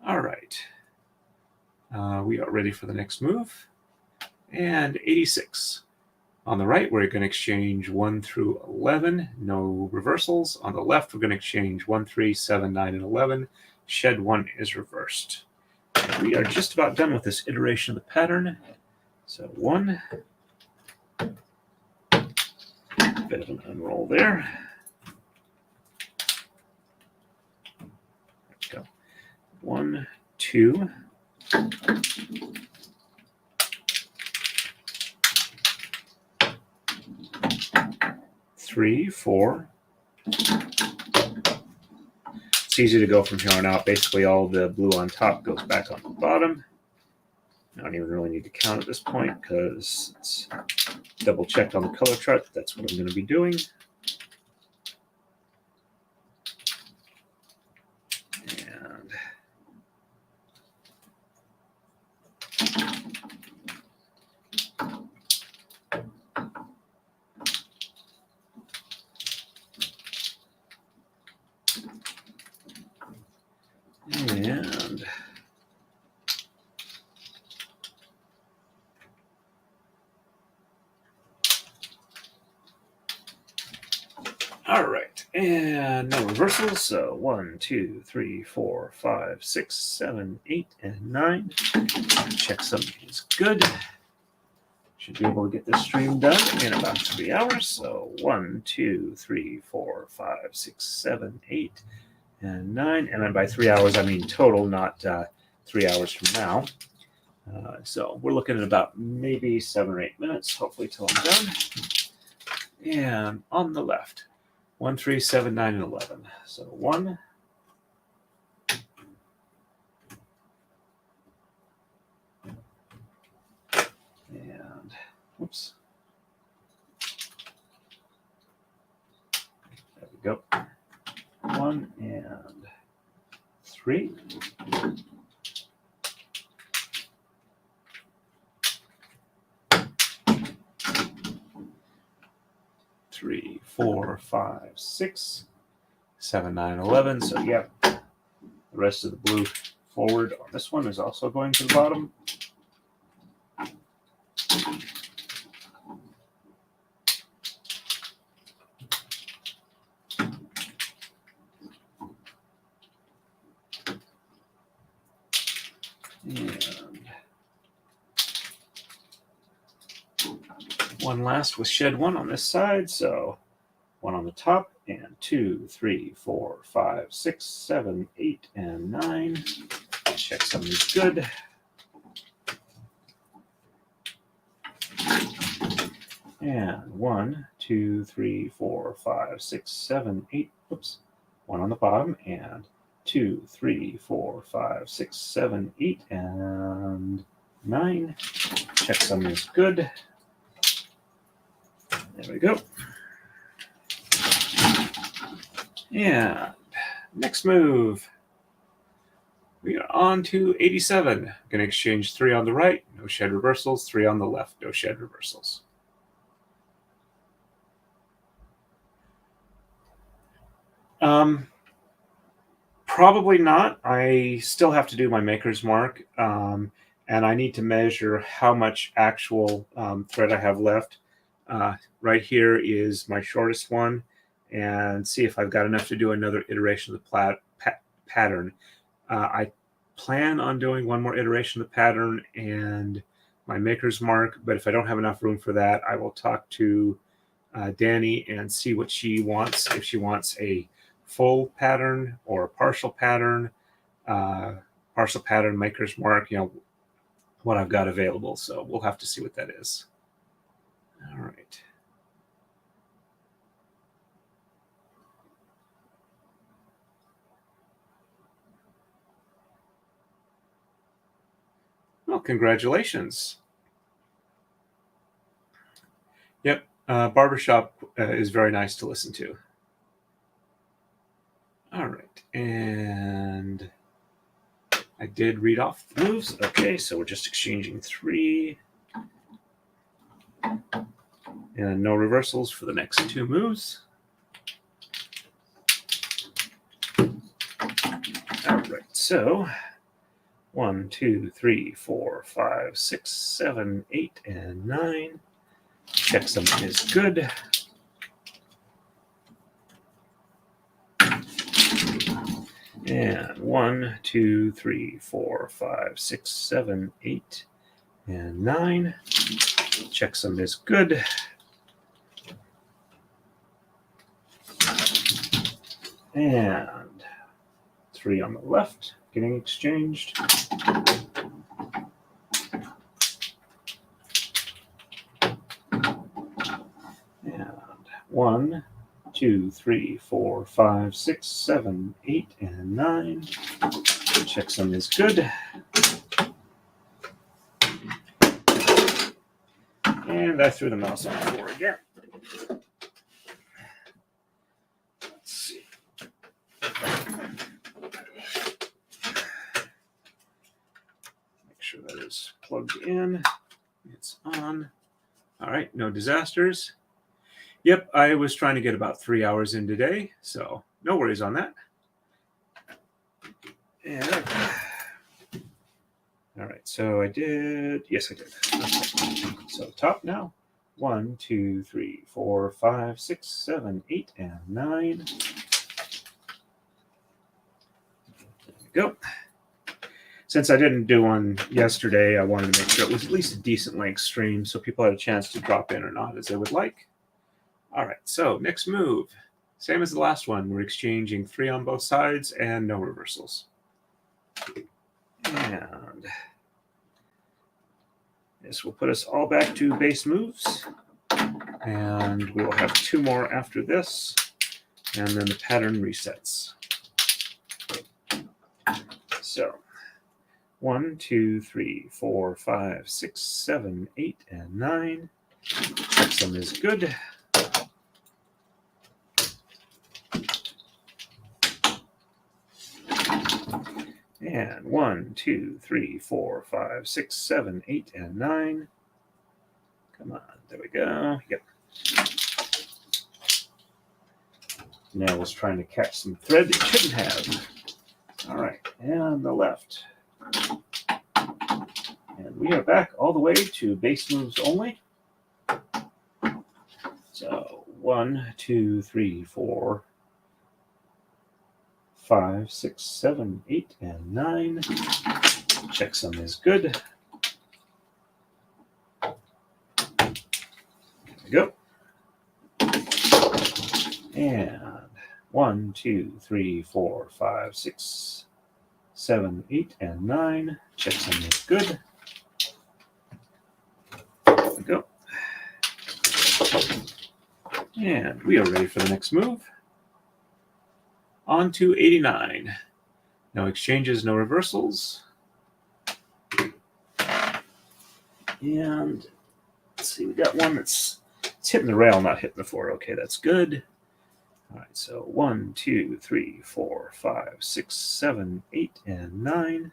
All right. We are ready for the next move. And 86. On the right, we're going to exchange 1 through 11. No reversals. On the left, we're going to exchange 1, 3, 7, 9, and 11. Shed 1 is reversed. We are just about done with this iteration of the pattern. So 1, bit of an unroll there. There we go. 1, 2, 3, 4. It's easy to go from here on out. Basically, all the blue on top goes back on the bottom. I don't even really need to count at this point because it's double checked on the color chart. That's what I'm going to be doing. And all right, and no reversals. So 1, 2, 3, 4, 5, 6, 7, 8, and 9. Checksum is good. Should be able to get this stream done in about 3 hours. So 1, 2, 3, 4, 5, 6, 7, 8, and 9. And then by 3 hours, I mean total, not 3 hours from now. So we're looking at about maybe 7 or 8 minutes, hopefully till I'm done. And on the left, 1, 3, 7, 9, and 11. So 1, and whoops. There we go. 1 and 3. 3, 4, 5, 6, 7, 9, 11. So yeah, the rest of the blue forward on this one is also going to the bottom. And one last with shed 1 on this side, so 1 on the top, and 2, 3, 4, 5, 6, 7, 8, and 9. Checksum is good. And 1, 2, 3, 4, 5, 6, 7, 8. Oops. 1 on the bottom, and 2, 3, 4, 5, 6, 7, 8, and 9. Checksum is good. There we go. And next move, we are on to 87. I'm going to exchange 3 on the right, no shed reversals, 3 on the left, no shed reversals. Probably not. I still have to do my maker's mark, and I need to measure how much actual thread I have left. Right here is my shortest one, and see if I've got enough to do another iteration of the pattern. I plan on doing one more iteration of the pattern and my maker's mark, but if I don't have enough room for that, I will talk to Dani and see what she wants. If she wants a full pattern or a partial pattern, maker's mark, what I've got available. So we'll have to see what that is. All right. Well, congratulations. Yep, barbershop is very nice to listen to. All right, and I did read off the moves. Okay, so we're just exchanging 3. And no reversals for the next 2 moves. All right, so 1, 2, 3, 4, 5, 6, 7, 8, and 9. Checksum is good. And 1, 2, 3, 4, 5, 6, 7, 8, and 9. Checksum is good. And 3 on the left getting exchanged. And 1, 2, 3, 4, 5, 6, 7, 8, and 9. Checksum is good. And I threw the mouse on the floor again. Let's see. Make sure that is plugged in. It's on. All right, no disasters. Yep, I was trying to get about 3 hours in today, so no worries on that. And all right, so I did. Yes, I did. Okay. So top now. 1, 2, 3, 4, 5, 6, 7, 8, and 9. There we go. Since I didn't do one yesterday, I wanted to make sure it was at least a decent length stream so people had a chance to drop in or not as they would like. All right, so next move. Same as the last one. We're exchanging 3 on both sides and no reversals. And this will put us all back to base moves. And we will have 2 more after this. And then the pattern resets. So 1, 2, 3, 4, 5, 6, 7, 8, and 9. Checksum is good. And 1, 2, 3, 4, 5, 6, 7, 8, and 9. Come on, there we go. Yep. Now was trying to catch some thread it shouldn't have. All right, and the left. And we are back all the way to base moves only. So 1, 2, 3, 4, 5, 6, 7, 8, and 9. Checksum is good. There we go. And 1, 2, 3, 4, 5, 6, 7, 8, and 9. Checksum is good. There we go. And we are ready for the next move. On to 89. No exchanges, no reversals. And let's see, we got one it's hitting the rail, not hitting the floor. Okay, that's good. All right, so 1, 2, 3, 4, 5, 6, 7, 8, and 9.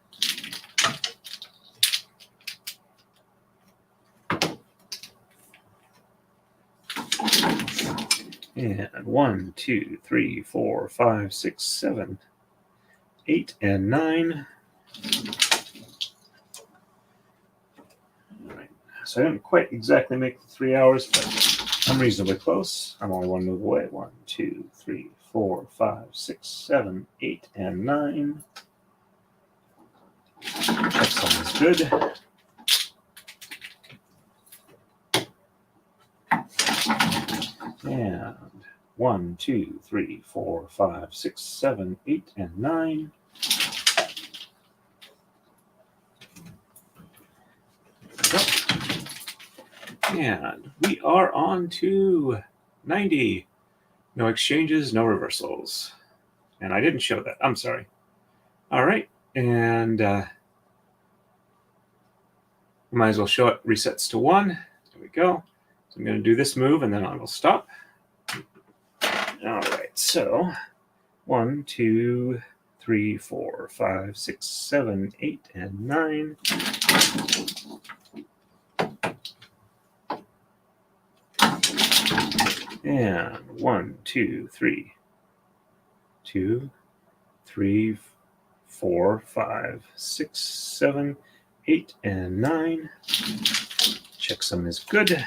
And 1, 2, 3, 4, 5, 6, 7, 8, and 9. All right. So I didn't quite exactly make the 3 hours, but I'm reasonably close. I'm only one move away. 1, 2, 3, 4, 5, 6, 7, 8, and 9. Checksum is good. And 1, 2, 3, 4, 5, 6, 7, 8, and 9. And we are on to 90. No exchanges, no reversals. And I didn't show that. I'm sorry. All right. And might as well show it resets to 1. There we go. So I'm going to do this move and then I will stop. All right. So 1, 2, 3, 4, 5, 6, 7, 8, and 9. And 1, 2, 3, 2, 3, 4, 5, 6, 7, 8, and 9. Checksum is good.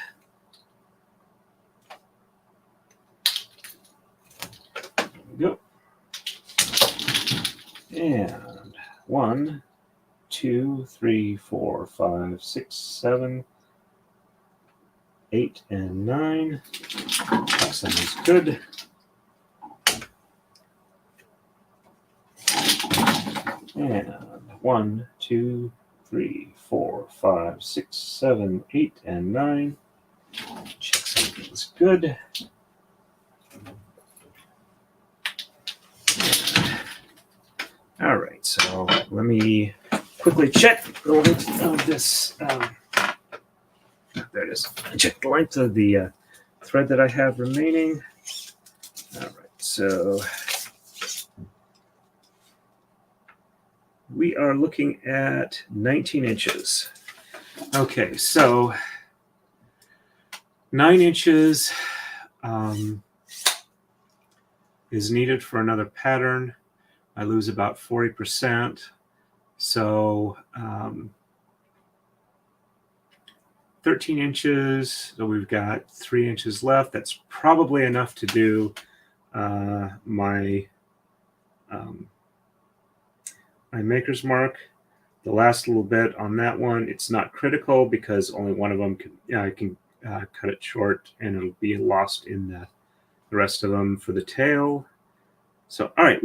There we go. And 1, 2, 3, 4, 5, 6, 7, 8, and 9. Checksum is good. And 1, 2, 3, 4, 5, 6, 7, 8, and 9. Checksum is good. All right, so let me quickly check the length of this. There it is. Check the length of the thread that I have remaining. All right, so we are looking at 19 inches. Okay, so 9 inches is needed for another pattern. I lose about 40%. So 13 inches, so we've got 3 inches left. That's probably enough to do my maker's mark. The last little bit on that one, it's not critical because only one of them can cut it short, and it'll be lost in the rest of them for the tail. So, all right,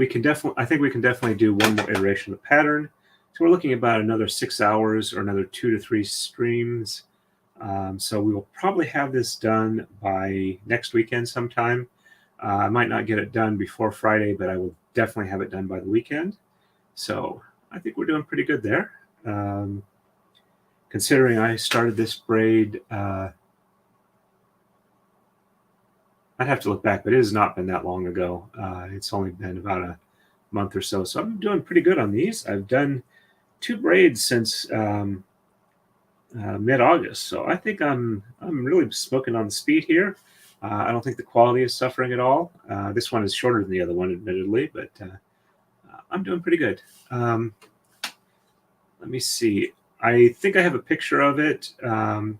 I think we can definitely do one more iteration of the pattern. So we're looking about another 6 hours or another 2 to 3 streams. So we will probably have this done by next weekend sometime. I might not get it done before Friday, but I will definitely have it done by the weekend. So I think we're doing pretty good there. Considering I started this braid, I'd have to look back, but it has not been that long ago. It's only been about a month or so. So I'm doing pretty good on these. I've done 2 braids since mid-August. So I think I'm really smoking on the speed here. I don't think the quality is suffering at all. This one is shorter than the other one, admittedly, but I'm doing pretty good. Let me see. I think I have a picture of it on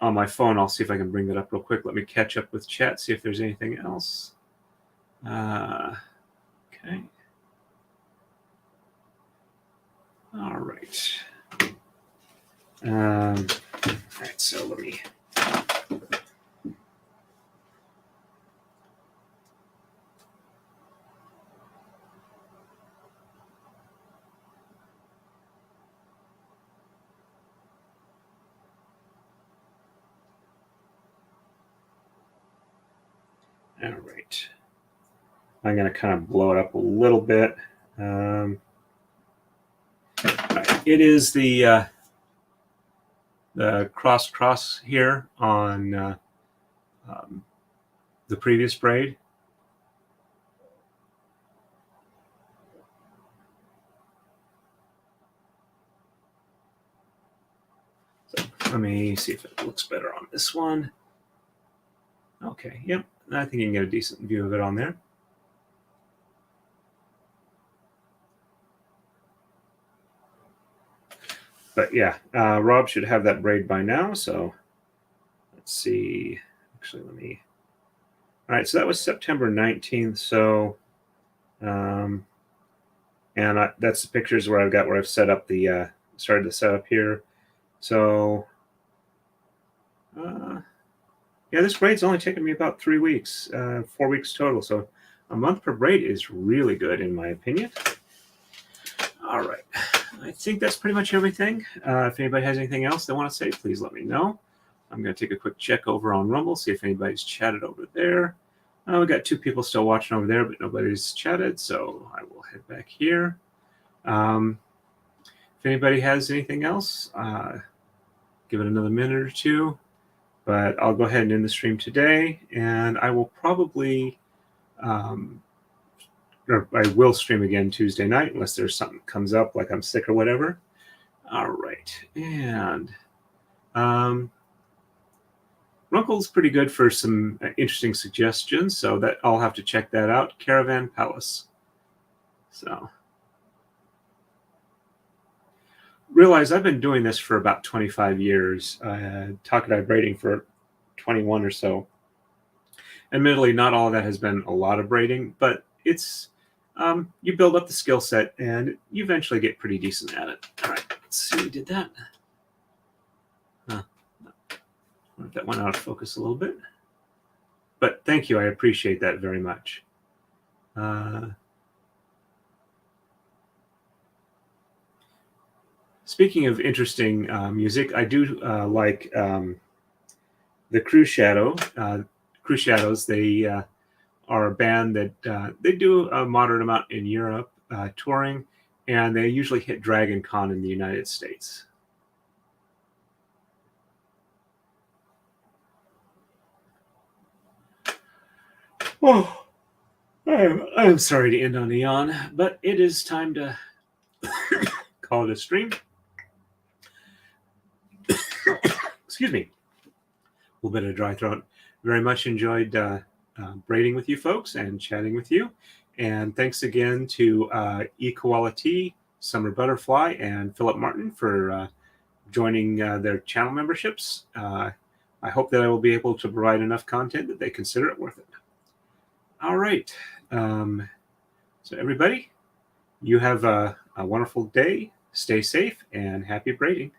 my phone. I'll see if I can bring that up real quick. Let me catch up with chat, see if there's anything else. Okay. All right. All right, so let me. All right. I'm going to kind of blow it up a little bit. It is the cross here on the previous braid. So let me see if it looks better on this one. Okay, yep. I think you can get a decent view of it on there. But yeah, Rob should have that braid by now. So let's see. Actually, let me. All right, so that was September 19th. So, and that's the pictures where I've set up the started the setup here. So, yeah, this braid's only taken me about 3 weeks, 4 weeks total. So, a month per braid is really good in my opinion. All right, I think that's pretty much everything. If anybody has anything else they want to say, please let me know. I'm going to take a quick check over on Rumble, see if anybody's chatted over there. We got 2 people still watching over there, but nobody's chatted, so I will head back here. If anybody has anything else, give it another minute or 2. But I'll go ahead and end the stream today, and I will probably, or I will stream again Tuesday night unless there's something that comes up, like I'm sick or whatever. All right, and Runkle's pretty good for some interesting suggestions, so that I'll have to check that out. Caravan Palace. So realize I've been doing this for about 25 years. Taka-Dai braiding for 21 or so. Admittedly, not all of that has been a lot of braiding, but it's you build up the skill set and you eventually get pretty decent at it. All right, let's see who did that. That went out of focus a little bit. But thank you. I appreciate that very much. Speaking of interesting music, I do like the Crew Shadow. Crew Shadows, they are a band that they do a moderate amount in Europe. touring, and they usually hit Dragon Con in the United States. Oh, I'm sorry to end on a yawn, but it is time to call it a stream. Excuse me. A little bit of dry throat. Very much enjoyed braiding with you folks and chatting with you. And thanks again to Equality, Summer Butterfly, and Philip Martin for joining their channel memberships. I hope that I will be able to provide enough content that they consider it worth it. All right. So everybody, you have a wonderful day. Stay safe and happy braiding.